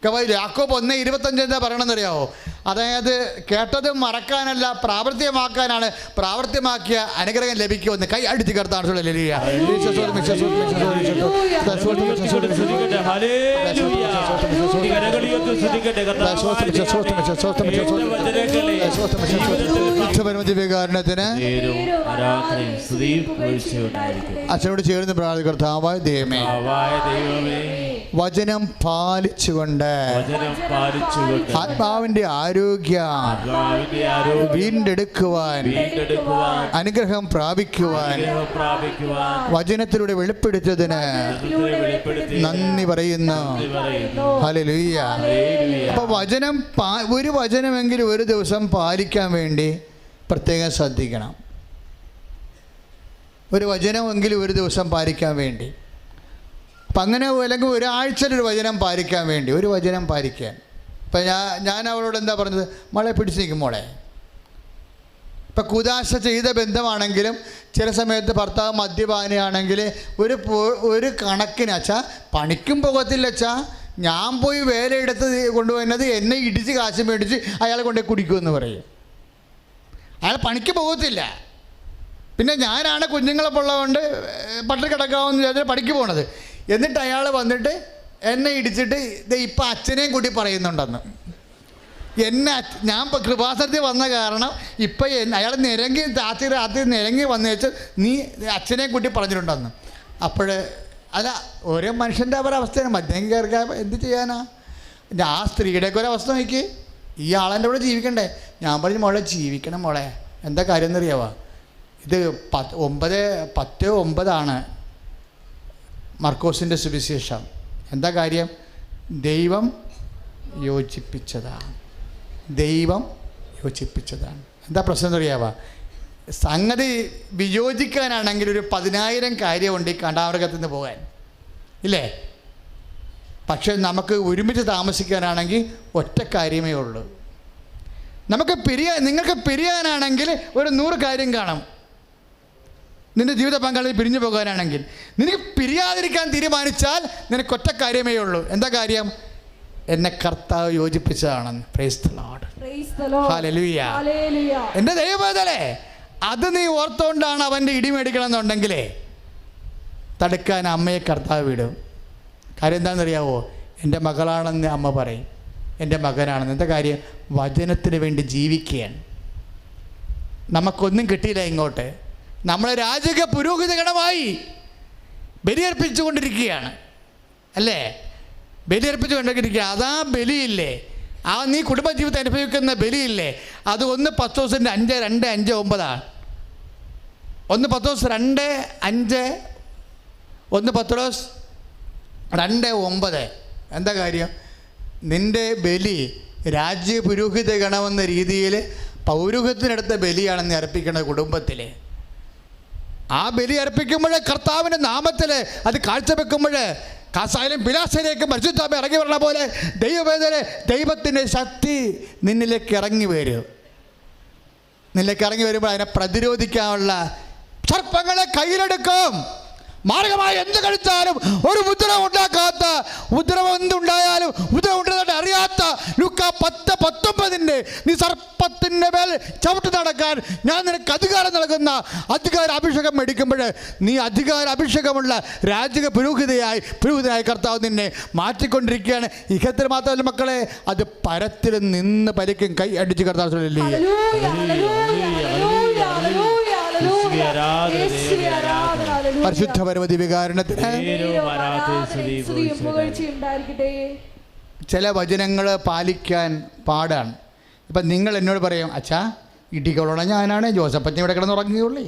[SPEAKER 5] യാക്കോബ് 1:25 എന്താ പറയണമെന്നറിയാവോ? അതായത് കേട്ടത് മറക്കാനല്ല, പ്രാവർത്തികമാക്കാനാണ്. പ്രാവർത്തികമാക്കിയ അനുഗ്രഹം ലഭിക്കുമെന്ന് കൈ അടിച്ച് കർത്താൻ. അച്ഛനോട് ചേർന്ന് പ്രാർത്ഥിക്കുക. കർത്താവായ ദൈവമേ, വചനം പാലിച്ചുകൊണ്ട് ആത്മാവിന്റെ ആരോഗ്യം വീണ്ടെടുക്കുവാൻ, അനുഗ്രഹം പ്രാപിക്കുവാൻ വചനത്തിലൂടെ വെളിപ്പെടുത്തതിന് നന്ദി പറയുന്നു. ഹല്ലേലൂയ. അപ്പോൾ ഒരു വചനമെങ്കിലും ഒരു ദിവസം പാലിക്കാൻ വേണ്ടി പ്രത്യേകം ശ്രദ്ധിക്കണം. ഒരു വചനമെങ്കിലും ഒരു ദിവസം പാലിക്കാൻ വേണ്ടി. അപ്പം അങ്ങനെ അല്ലെങ്കിൽ ഒരാഴ്ചയിലൊരു വചനം പാലിക്കാൻ വേണ്ടി, ഒരു വചനം പാലിക്കാൻ. ഇപ്പം ഞാൻ അവളോട് എന്താ പറഞ്ഞത്? മോളെ പിടിച്ച് നിൽക്കും മോളെ. ഇപ്പം കുദാശ ചെയ്ത ബന്ധമാണെങ്കിലും ചില സമയത്ത് ഭർത്താവ് മദ്യപാനിയാണെങ്കിൽ ഒരു കണക്കിന് അച്ഛാ പണിക്കും പോകത്തില്ല അച്ഛാ, ഞാൻ പോയി വേലയെടുത്ത് കൊണ്ടുപോകുന്നത് എന്നെ ഇടിച്ച് കാശ് മേടിച്ച് അയാളെ കൊണ്ടുപോയി കുടിക്കുമെന്ന് പറയും. അയാൾ പണിക്ക് പോകത്തില്ല. പിന്നെ ഞാനാണ് കുഞ്ഞുങ്ങളെ ഉള്ളതുകൊണ്ട് പട്ടിണി കിടക്കാമെന്ന് വിചാരിച്ചാൽ പണിക്ക് പോകണത്. എന്നിട്ട് അയാൾ വന്നിട്ട് എന്നെ ഇടിച്ചിട്ട് ഇപ്പം അച്ഛനെയും കൂടി പറയുന്നുണ്ടെന്ന്. ഞാൻ ഇപ്പോൾ കൃപാസനത്തിൽ വന്ന കാരണം ഇപ്പം അയാൾ നിരങ്ങി രാത്രി നിരങ്ങി വന്നു വെച്ചാൽ നീ അച്ഛനെയും കൂട്ടി പറഞ്ഞിട്ടുണ്ടെന്ന്. അപ്പോൾ അല്ല, ഓരോ മനുഷ്യൻ്റെ അവസ്ഥയാണ്. മദ്യം കയറിക്കാൻ എന്ത് ചെയ്യാനാ? ആ സ്ത്രീയുടെയൊക്കെ ഒരവസ്ഥ നോക്കി. ഈ ആളെൻ്റെ കൂടെ ജീവിക്കണ്ടേ? ഞാൻ പറഞ്ഞു മോളെ ജീവിക്കണം മോളെ. എന്താ കാര്യം എന്നറിയാവാ? ഇത് 10:9 മർക്കോസിൻ്റെ സുവിശേഷം. എന്താ കാര്യം? ദൈവം യോജിപ്പിച്ചതാണ്. എന്താ പ്രശ്നം എന്നറിയാവാ? സംഗതി വിയോജിക്കാനാണെങ്കിൽ ഒരു 10,000 കാര്യമുണ്ട് ഈ കണ്ടാമൃഗത്തിൽ നിന്ന് പോകാൻ, ഇല്ലേ? പക്ഷെ നമുക്ക് ഒരുമിച്ച് താമസിക്കാനാണെങ്കിൽ ഒറ്റ കാര്യമേ ഉള്ളൂ. നിങ്ങൾക്ക് പിരിയാനാണെങ്കിൽ ഒരു 100 കാര്യം കാണും. നിൻ്റെ ജീവിത പങ്കാളി പിരിഞ്ഞു പോകാനാണെങ്കിൽ, നിനക്ക് പിരിയാതിരിക്കാൻ തീരുമാനിച്ചാൽ നിനക്കൊറ്റ കാര്യമേ ഉള്ളൂ. എന്താ കാര്യം? എന്നെ കർത്താവ് യോജിപ്പിച്ചതാണെന്ന്. Praise the Lord. ഹല്ലേലൂയ. എൻ്റെ ദൈവവേദനേ, അത് നീ ഓർത്തുകൊണ്ടാണ് അവൻ്റെ ഇടിമേടിക്കണം എന്നുണ്ടെങ്കിലേ തടുക്കാൻ അമ്മയെ കർത്താവ് വിടും. കാര്യം എന്താണെന്നറിയാവോ? എൻ്റെ മകളാണെന്ന് അമ്മ പറയും, എൻ്റെ മകനാണെന്ന്. എന്താ കാര്യം? വചനത്തിന് വേണ്ടി ജീവിക്കുകയാണ്. നമുക്കൊന്നും കിട്ടിയില്ല ഇങ്ങോട്ട്. നമ്മളെ രാജക പുരോഹിത ഗണമായി ബലിയർപ്പിച്ചുകൊണ്ടിരിക്കുകയാണ്, അല്ലേ? ബലിയർപ്പിച്ചുകൊണ്ടിരിക്കുക. അതാ ബലിയില്ലേ, നീ കുടുംബജീവിതം അനുഭവിക്കുന്ന ബലിയില്ലേ, അത് 1 പത്രോസിൻ്റെ 5:2-5-9 1 പത്രോസ് 2:5 1 പത്രോസ് 2:9. എന്താ കാര്യം? നിൻ്റെ ബലി രാജ്യ പുരോഹിത ഗണമെന്ന രീതിയിൽ പൗരോഹിത്യത്തിനടുത്ത ബലിയാണ് നീ അർപ്പിക്കേണ്ടത് കുടുംബത്തിൽ. ആ ബലി അർപ്പിക്കുമ്പോൾ കർത്താവിൻ്റെ നാമത്തിൽ അത് കാഴ്ചവെക്കുമ്പോൾ കാസായാലും പിലാസയിലേക്ക് പരിശുദ്ധാത്മാവ് ഇറങ്ങി വരണ പോലെ ദൈവത്തിൻ്റെ ശക്തി നിന്നിലേക്ക് ഇറങ്ങി വരും. വരുമ്പോൾ അതിനെ പ്രതിരോധിക്കാനുള്ള സർപ്പങ്ങളെ കയ്യിലെടുക്കും. മാർഗമായി എന്ത് കഴിച്ചാലും ഒരു ഉപദ്രവം ഉണ്ടാക്കാത്ത, ഉപദ്രവം എന്തുണ്ടായാലും ഉപദ്രവം ഉണ്ടെന്ന് അറിയാത്ത ലൂക്കാ 10:19 നീ സർപ്പത്തിൻ്റെ മേൽ ചവിട്ടി നടക്കാൻ ഞാൻ നിനക്ക് അധികാരം നൽകുന്ന അധികാര അഭിഷേകം മേടിക്കുമ്പോൾ നീ അധികാര അഭിഷേകമുള്ള രാജക പുരോഹിതനായി കർത്താവ് നിന്നെ മാറ്റിക്കൊണ്ടിരിക്കുകയാണ്. ഇഹത്തിൽ മാത്രമല്ല മക്കളെ, അത് പരത്തിൽ നിന്ന് പരിക്കും. കൈ അടിച്ച് കർത്താവ് പരിശുദ്ധ പരമതി വികാരണത്തിന് ചില വചനങ്ങൾ പാലിക്കാൻ പാടാണ്. ഇപ്പം നിങ്ങൾ എന്നോട് പറയും, അച്ഛാ ഇടികൊള്ളണം ഞാനാണ്, ജോസപ്പച്ചൻ ഇവിടെ കിടന്ന് ഉറങ്ങുകയുള്ളേ.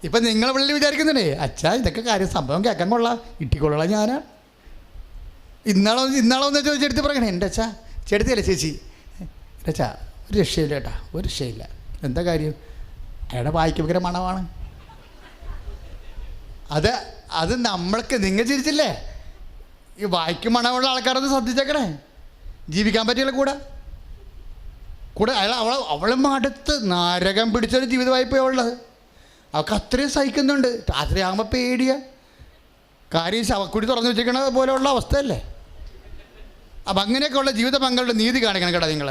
[SPEAKER 5] ഇപ്പം നിങ്ങൾ വിളി വിചാരിക്കുന്നുണ്ടേ, അച്ഛാ ഇതൊക്കെ കാര്യം സംഭവം കേൾക്കാൻ കൊള്ളാം, ഇട്ടിക്കൊള്ളണം ഞാനാണ്. ഇന്നാളോ ഒന്ന് ചോദിച്ചെടുത്ത് പറയണേ, എൻ്റെ അച്ഛാ ചെടുത്തിയല്ലേ ചേച്ചി, എൻ്റെ അച്ഛാ ഒരു രക്ഷയില്ല കേട്ടാ, ഒരു രക്ഷയില്ല. എന്താ കാര്യം? അയാളുടെ വായിക്ക് ഭയങ്കര മണമാണ്. അത് നമ്മൾക്ക് നിങ്ങൾ ചിരിച്ചില്ലേ, ഈ വായിക്ക് മണമുള്ള ആൾക്കാരൊന്ന് ശ്രദ്ധിച്ചേക്കണേ, ജീവിക്കാൻ പറ്റില്ല കൂടെ അവളെ മടുത്ത് നരകം പിടിച്ചൊരു ജീവിത വായ്പയാണ് ഉള്ളത്. അവൾക്ക് അത്രയും സഹിക്കുന്നുണ്ട്. രാത്രിയാകുമ്പോൾ പേടിയാണ്. കാര്യം ശവക്കുടി തുറന്നു വെച്ചിരിക്കണ പോലെയുള്ള അവസ്ഥയല്ലേ. അപ്പം അങ്ങനെയൊക്കെയുള്ള ജീവിത പങ്കാളിയുടെ നീതി കാണിക്കണം കേട്ടോ നിങ്ങൾ.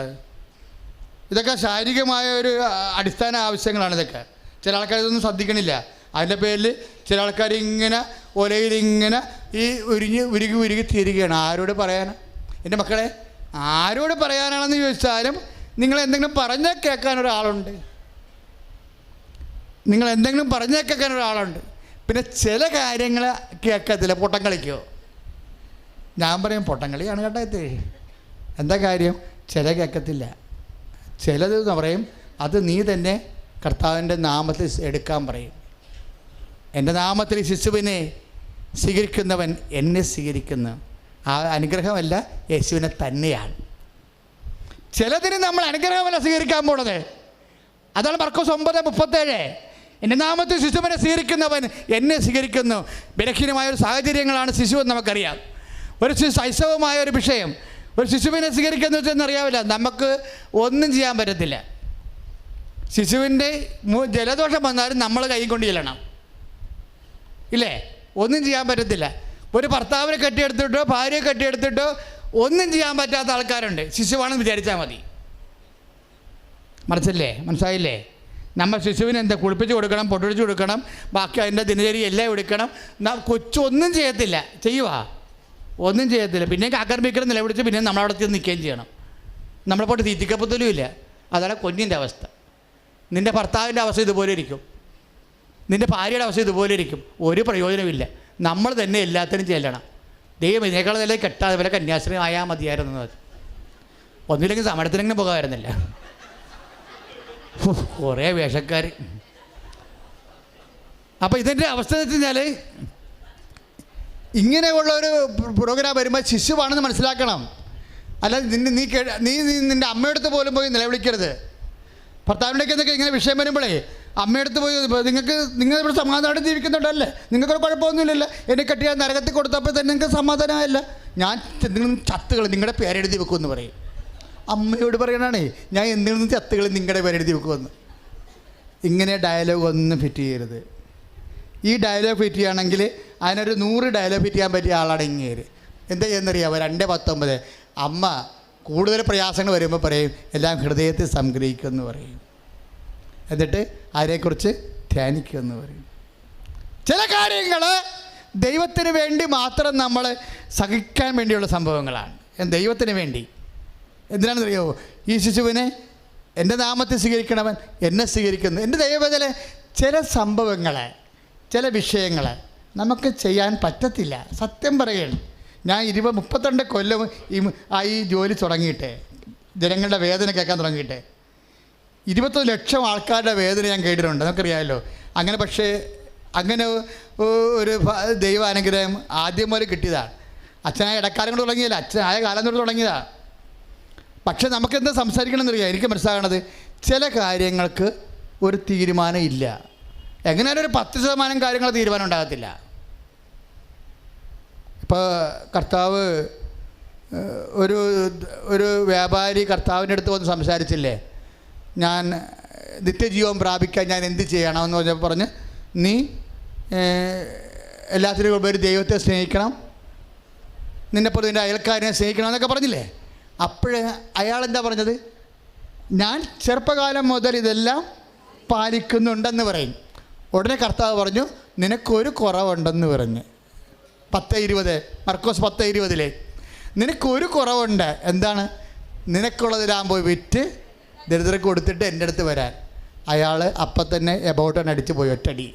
[SPEAKER 5] ഇതൊക്കെ ശാരീരികമായ ഒരു അടിസ്ഥാന ആവശ്യങ്ങളാണ് ഇതൊക്കെ. ചില ആൾക്കാർ ഇതൊന്നും ശ്രദ്ധിക്കണില്ല. അതിൻ്റെ പേരിൽ ചില ആൾക്കാർ ഇങ്ങനെ ഒലയിലിങ്ങനെ ഈ ഉരുകി തീരുകയാണ്. ആരോട് പറയാനാണ് എൻ്റെ മക്കളെ? ആരോട് പറയാനാണെന്ന് ചോദിച്ചാലും നിങ്ങൾ എന്തെങ്കിലും പറഞ്ഞാൽ കേൾക്കാൻ ഒരാളുണ്ട്. പിന്നെ ചില കാര്യങ്ങൾ കേൾക്കത്തില്ല. പൊട്ടം കളിക്കോ? ഞാൻ പറയും പൊട്ടം കളിയാണ് കേട്ടോ. എന്താ കാര്യം? ചില കേൾക്കത്തില്ല. ചിലത് പറയും അത് നീ തന്നെ കർത്താവിൻ്റെ നാമത്തിൽ എടുക്കാൻ പറയും. എൻ്റെ നാമത്തിൽ ശിശുവിനെ സ്വീകരിക്കുന്നവൻ എന്നെ സ്വീകരിക്കുന്നു. ആ അനുഗ്രഹമല്ല, യേശുവിനെ തന്നെയാണ്. ചിലതിന് നമ്മൾ അനുഗ്രഹമല്ല സ്വീകരിക്കാൻ പോണത്. അതാണ് മർക്കോസ് 9:37. എൻ്റെ നാമത്തിൽ ശിശുവിനെ സ്വീകരിക്കുന്നവൻ എന്നെ സ്വീകരിക്കുന്നു. ബലഹീനമായ ഒരു സാഹചര്യങ്ങളാണ് ശിശു എന്ന് നമുക്കറിയാം. ഒരു ശൈശവമായ ഒരു വിഷയം. ഒരു ശിശുവിനെ സ്വീകരിക്കുന്ന വെച്ചെന്നറിയാവില്ല, നമുക്ക് ഒന്നും ചെയ്യാൻ പറ്റത്തില്ല. ശിശുവിൻ്റെ ജലദോഷം വന്നാലും നമ്മൾ കൈ കൊണ്ട് ചെല്ലണം, ഇല്ലേ? ഒന്നും ചെയ്യാൻ പറ്റത്തില്ല. ഒരു ഭർത്താവിനെ കെട്ടിയെടുത്തിട്ടോ ഭാര്യയെ കെട്ടിയെടുത്തിട്ടോ ഒന്നും ചെയ്യാൻ പറ്റാത്ത ആൾക്കാരുണ്ട്. ശിശുവാണെന്ന് വിചാരിച്ചാൽ മതി. മറിച്ചല്ലേ? മനസ്സിലായില്ലേ? നമ്മൾ ശിശുവിന് എന്താ കുളിപ്പിച്ച് കൊടുക്കണം, പൊട്ടൊഴിച്ച് കൊടുക്കണം, ബാക്കി അതിൻ്റെ ദിനചര്യ എല്ലാം എടുക്കണം. കൊച്ചൊന്നും ചെയ്യത്തില്ല. ഒന്നും ചെയ്യത്തില്ല. പിന്നെ ആക്രമിക്കണം, നിലവിളിച്ച് പിന്നെ നമ്മളവിടെ ചെന്ന് നിൽക്കുകയും ചെയ്യണം. നമ്മളെ പോയിട്ട് തീറ്റിക്കപ്പത്തലും ഇല്ല. അതാണ് കുഞ്ഞിൻ്റെ അവസ്ഥ. നിൻ്റെ ഭർത്താവിൻ്റെ അവസ്ഥ ഇതുപോലെ ഇരിക്കും, നിൻ്റെ ഭാര്യയുടെ അവസ്ഥ ഇതുപോലെ ഇരിക്കും. ഒരു പ്രയോജനമില്ല. നമ്മൾ തന്നെ എല്ലാത്തിനും ചെല്ലണം. ദൈവം ഇതിനേക്കാൾ നില കെട്ടാതെ പോലെ കന്യാസ്ത്രീ ആയാൽ മതിയായിരുന്നു. ഒന്നുമില്ലെങ്കിൽ സമരത്തിനെങ്കിലും പോകാമായിരുന്നില്ല. കുറേ വേഷക്കാർ. അപ്പോൾ ഇതിൻ്റെ അവസ്ഥ എന്ന് വെച്ച് കഴിഞ്ഞാൽ ഇങ്ങനെയുള്ളൊരു പ്രോഗ്രാം വരുമ്പോൾ ശിശുവാണെന്ന് മനസ്സിലാക്കണം. അല്ല നീ നിൻ്റെ അമ്മയടുത്ത് പോലും പോയി നിലവിളിക്കരുത്. ഭർത്താവിൻ്റെയൊക്കെ എന്തൊക്കെ ഇങ്ങനെ വിഷയം വരുമ്പോഴേ അമ്മയടുത്ത് പോയി നിങ്ങളിവിടെ സമാധാനം ജീവിക്കുന്നുണ്ടല്ലേ, നിങ്ങൾക്ക് കുഴപ്പമൊന്നുമില്ലല്ലോ, എന്നെ കെട്ടിയാൽ നരകത്തിൽ കൊടുത്തപ്പോൾ തന്നെ നിങ്ങൾക്ക് സമാധാനമായില്ല, ഞാൻ ചത്തുകൾ നിങ്ങളുടെ പേരെഴുതി വെക്കുമെന്ന് പറയും. അമ്മയോട് പറയണാണേ, ഞാൻ എന്തെങ്കിലും ചത്തുകൾ നിങ്ങളുടെ പേരെഴുതി വെക്കുമെന്ന്. ഇങ്ങനെ ഡയലോഗ് ഒന്നും ഫിറ്റ് ചെയ്യരുത്. ഈ ഡയലോഗ് ഫിറ്റ് ചെയ്യുകയാണെങ്കിൽ അതിനൊരു 100 ഡയലോഗ് ഫിറ്റ് ചെയ്യാൻ പറ്റിയ ആളാണ് ഇങ്ങേര്. എന്താ ചെയ്യുന്നറിയാമോ? 2:19 അമ്മ കൂടുതൽ പ്രയാസങ്ങൾ വരുമ്പോൾ പറയും എല്ലാം ഹൃദയത്തിൽ സംഗ്രഹിക്കുമെന്ന് പറയും. എന്നിട്ട് അതിനെക്കുറിച്ച് ധ്യാനിക്കുമെന്ന് പറയും. ചില കാര്യങ്ങൾ ദൈവത്തിന് വേണ്ടി മാത്രം നമ്മൾ സഹിക്കാൻ വേണ്ടിയുള്ള സംഭവങ്ങളാണ്. ദൈവത്തിന് വേണ്ടി. എന്തിനാണെന്നറിയാമോ? ഈ ശിശുവിനെ എൻ്റെ നാമത്തിൽ സ്വീകരിക്കണവൻ എന്നെ സ്വീകരിക്കുന്നു. എൻ്റെ ദൈവവേദന ചില സംഭവങ്ങൾ, ചില വിഷയങ്ങൾ നമുക്ക് ചെയ്യാൻ പറ്റത്തില്ല. സത്യം പറയുകയാണ്. ഞാൻ 32 കൊല്ലം ഈ ജോലി തുടങ്ങിയിട്ട്, ജനങ്ങളുടെ വേദന കേൾക്കാൻ തുടങ്ങിയിട്ട് 21 ലക്ഷം ആൾക്കാരുടെ വേദന ഞാൻ കേട്ടിട്ടുണ്ട്. നമുക്കറിയാമല്ലോ. അങ്ങനെ പക്ഷേ അങ്ങനെ ഒരു ദൈവാനുഗ്രഹം ആദ്യം മുതൽ കിട്ടിയതാണ്. അച്ഛനായ ഇടക്കാലം കൊണ്ട് തുടങ്ങിയല്ല, അച്ഛനായ കാലം കൊണ്ട് തുടങ്ങിയതാണ്. പക്ഷെ നമുക്കെന്താ സംസാരിക്കണമെന്നറിയാം. എനിക്ക് മനസ്സിലാകണത് ചില കാര്യങ്ങൾക്ക് ഒരു തീരുമാനം ഇല്ല. എങ്ങനെയാലും ഒരു 10% കാര്യങ്ങൾ തീരുമാനം ഉണ്ടാകത്തില്ല. ഇപ്പോൾ കർത്താവ് ഒരു വ്യാപാരി കർത്താവിൻ്റെ അടുത്ത് വന്ന് സംസാരിച്ചില്ലേ, ഞാൻ നിത്യജീവൻ പ്രാപിക്കാൻ ഞാൻ എന്ത് ചെയ്യണമെന്ന് പറഞ്ഞ് നീ എല്ലാത്തിനും ഉപരി ദൈവത്തെ സ്നേഹിക്കണം, നിന്നെപ്പോലെ നിൻ്റെ അയൽക്കാരനെ സ്നേഹിക്കണം എന്നൊക്കെ പറഞ്ഞില്ലേ. അപ്പോഴേ അയാളെന്താ പറഞ്ഞത്? ഞാൻ ചെറുപ്പകാലം മുതൽ ഇതെല്ലാം പാലിക്കുന്നുണ്ടെന്ന് പറയും. ഉടനെ കർത്താവ് പറഞ്ഞു നിനക്കൊരു കുറവുണ്ടെന്ന് പറഞ്ഞ്. 10:20 മർക്കോസ് 10:20 നിനക്കൊരു കുറവുണ്ട്. എന്താണ്? നിനക്കുള്ളതെല്ലാം പോയി വിറ്റ് ദരിദ്രർക്ക് കൊടുത്തിട്ട് എൻ്റെ അടുത്ത് വരാൻ. അയാൾ അപ്പം തന്നെ എബൌട്ടൻ അടിച്ചു പോയി. ഒറ്റടി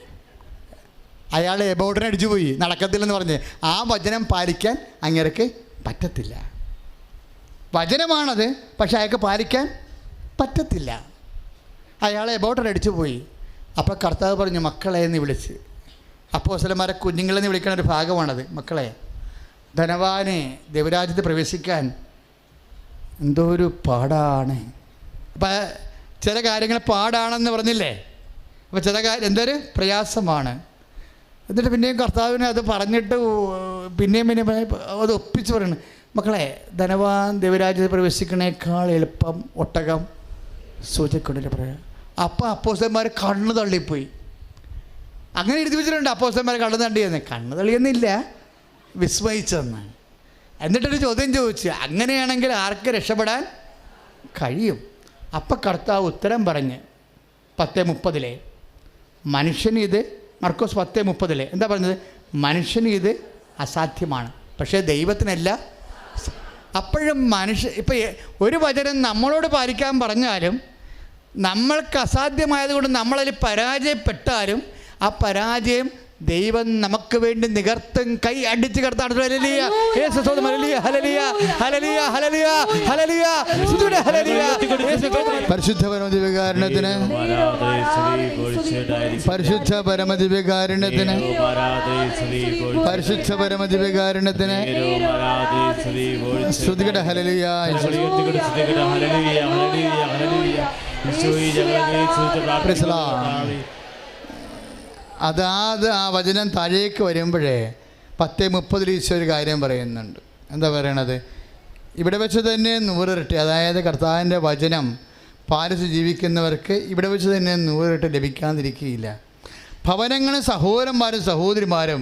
[SPEAKER 5] അയാൾ എബൌട്ടൻ അടിച്ചു പോയി. നടക്കത്തില്ലെന്ന് പറഞ്ഞ് ആ വചനം പാലിക്കാൻ അങ്ങേർക്ക് പറ്റത്തില്ല. വചനമാണത്, പക്ഷെ അയാൾക്ക് പാലിക്കാൻ പറ്റത്തില്ല. അയാളെ എബോട്ടർ അടിച്ചു പോയി. അപ്പോൾ കർത്താവ് പറഞ്ഞു, മക്കളെ എന്ന് വിളിച്ച്. അപ്പോസ്തലന്മാരെ കുഞ്ഞുങ്ങളെന്ന് വിളിക്കുന്ന ഒരു ഭാഗമാണത്. മക്കളെ, ധനവാനെ ദൈവരാജ്യത്ത് പ്രവേശിക്കാൻ എന്തോ ഒരു പാടാണ്. അപ്പം ചില കാര്യങ്ങൾ പാടാണെന്ന് പറഞ്ഞില്ലേ? അപ്പോൾ ചില കാര്യം എന്തൊരു പ്രയാസമാണ്. എന്നിട്ട് പിന്നെയും കർത്താവിനെ അത് പറഞ്ഞിട്ട് പിന്നെയും അത് ഒപ്പിച്ച് പറയണം. മക്കളെ, ധനവാൻ ദൈവരാജ്യത്ത് പ്രവേശിക്കണേക്കാൾ എളുപ്പം ഒട്ടകം സൂചിക്കൊണ്ടില്ല പറയാം. അപ്പം അപ്പോസ്തലന്മാർ കണ്ണ് തള്ളിപ്പോയി. അങ്ങനെ എഴുതി വെച്ചിട്ടുണ്ട്, അപ്പോസ്തലന്മാർ കണ്ണ് തള്ളിയെന്ന്. കണ്ണ് തള്ളിയെന്നില്ല, വിസ്മയിച്ചെന്ന്. എന്നിട്ടൊരു ചോദ്യം ചോദിച്ചു, അങ്ങനെയാണെങ്കിൽ ആർക്ക് രക്ഷപ്പെടാൻ കഴിയും? അപ്പം കർത്താവ് ഉത്തരം പറഞ്ഞ് 10:30 മനുഷ്യന് ഇത്, മർക്കോസ് 10:30 എന്താ പറഞ്ഞത്? മനുഷ്യന് ഇത് അസാധ്യമാണ്, പക്ഷേ ദൈവത്തിനല്ല. അപ്പോഴും ഇപ്പം ഒരു വചനം നമ്മളോട് പാലിക്കാൻ പറഞ്ഞാലും നമ്മൾക്ക് അസാധ്യമായതുകൊണ്ട് നമ്മളതിൽ പരാജയപ്പെട്ടാലും ആ പരാജയം ദൈവം നമുക്ക് വേണ്ടി നികർത്തും കൈ അടിച്ച് കർത്താൻ. പരിശുദ്ധ പരമദിവ്യകാരുണ്യത്തിന്, പരിശുദ്ധ പരമദിവ്യകാരുണ്യത്തിന്, പരിശുദ്ധ പരമദിവ്യകാരുണ്യത്തിന് സ്തുതിക്കട്ടെ. ഹല്ലേലൂയ. അതാത് ആ വചനം താഴേക്ക് വരുമ്പോഴേ 10:30 ഈശോ ഒരു കാര്യം പറയുന്നുണ്ട്. എന്താ പറയണത്? ഇവിടെ വെച്ച് തന്നെ 100 ഇരട്ടി, അതായത് കർത്താവിൻ്റെ വചനം പാലിച്ച് ജീവിക്കുന്നവർക്ക് ഇവിടെ വെച്ച് തന്നെ 100 ഇരട്ടി ലഭിക്കാതിരിക്കുകയില്ല. ഭവനങ്ങളും സഹോദരന്മാരും സഹോദരിമാരും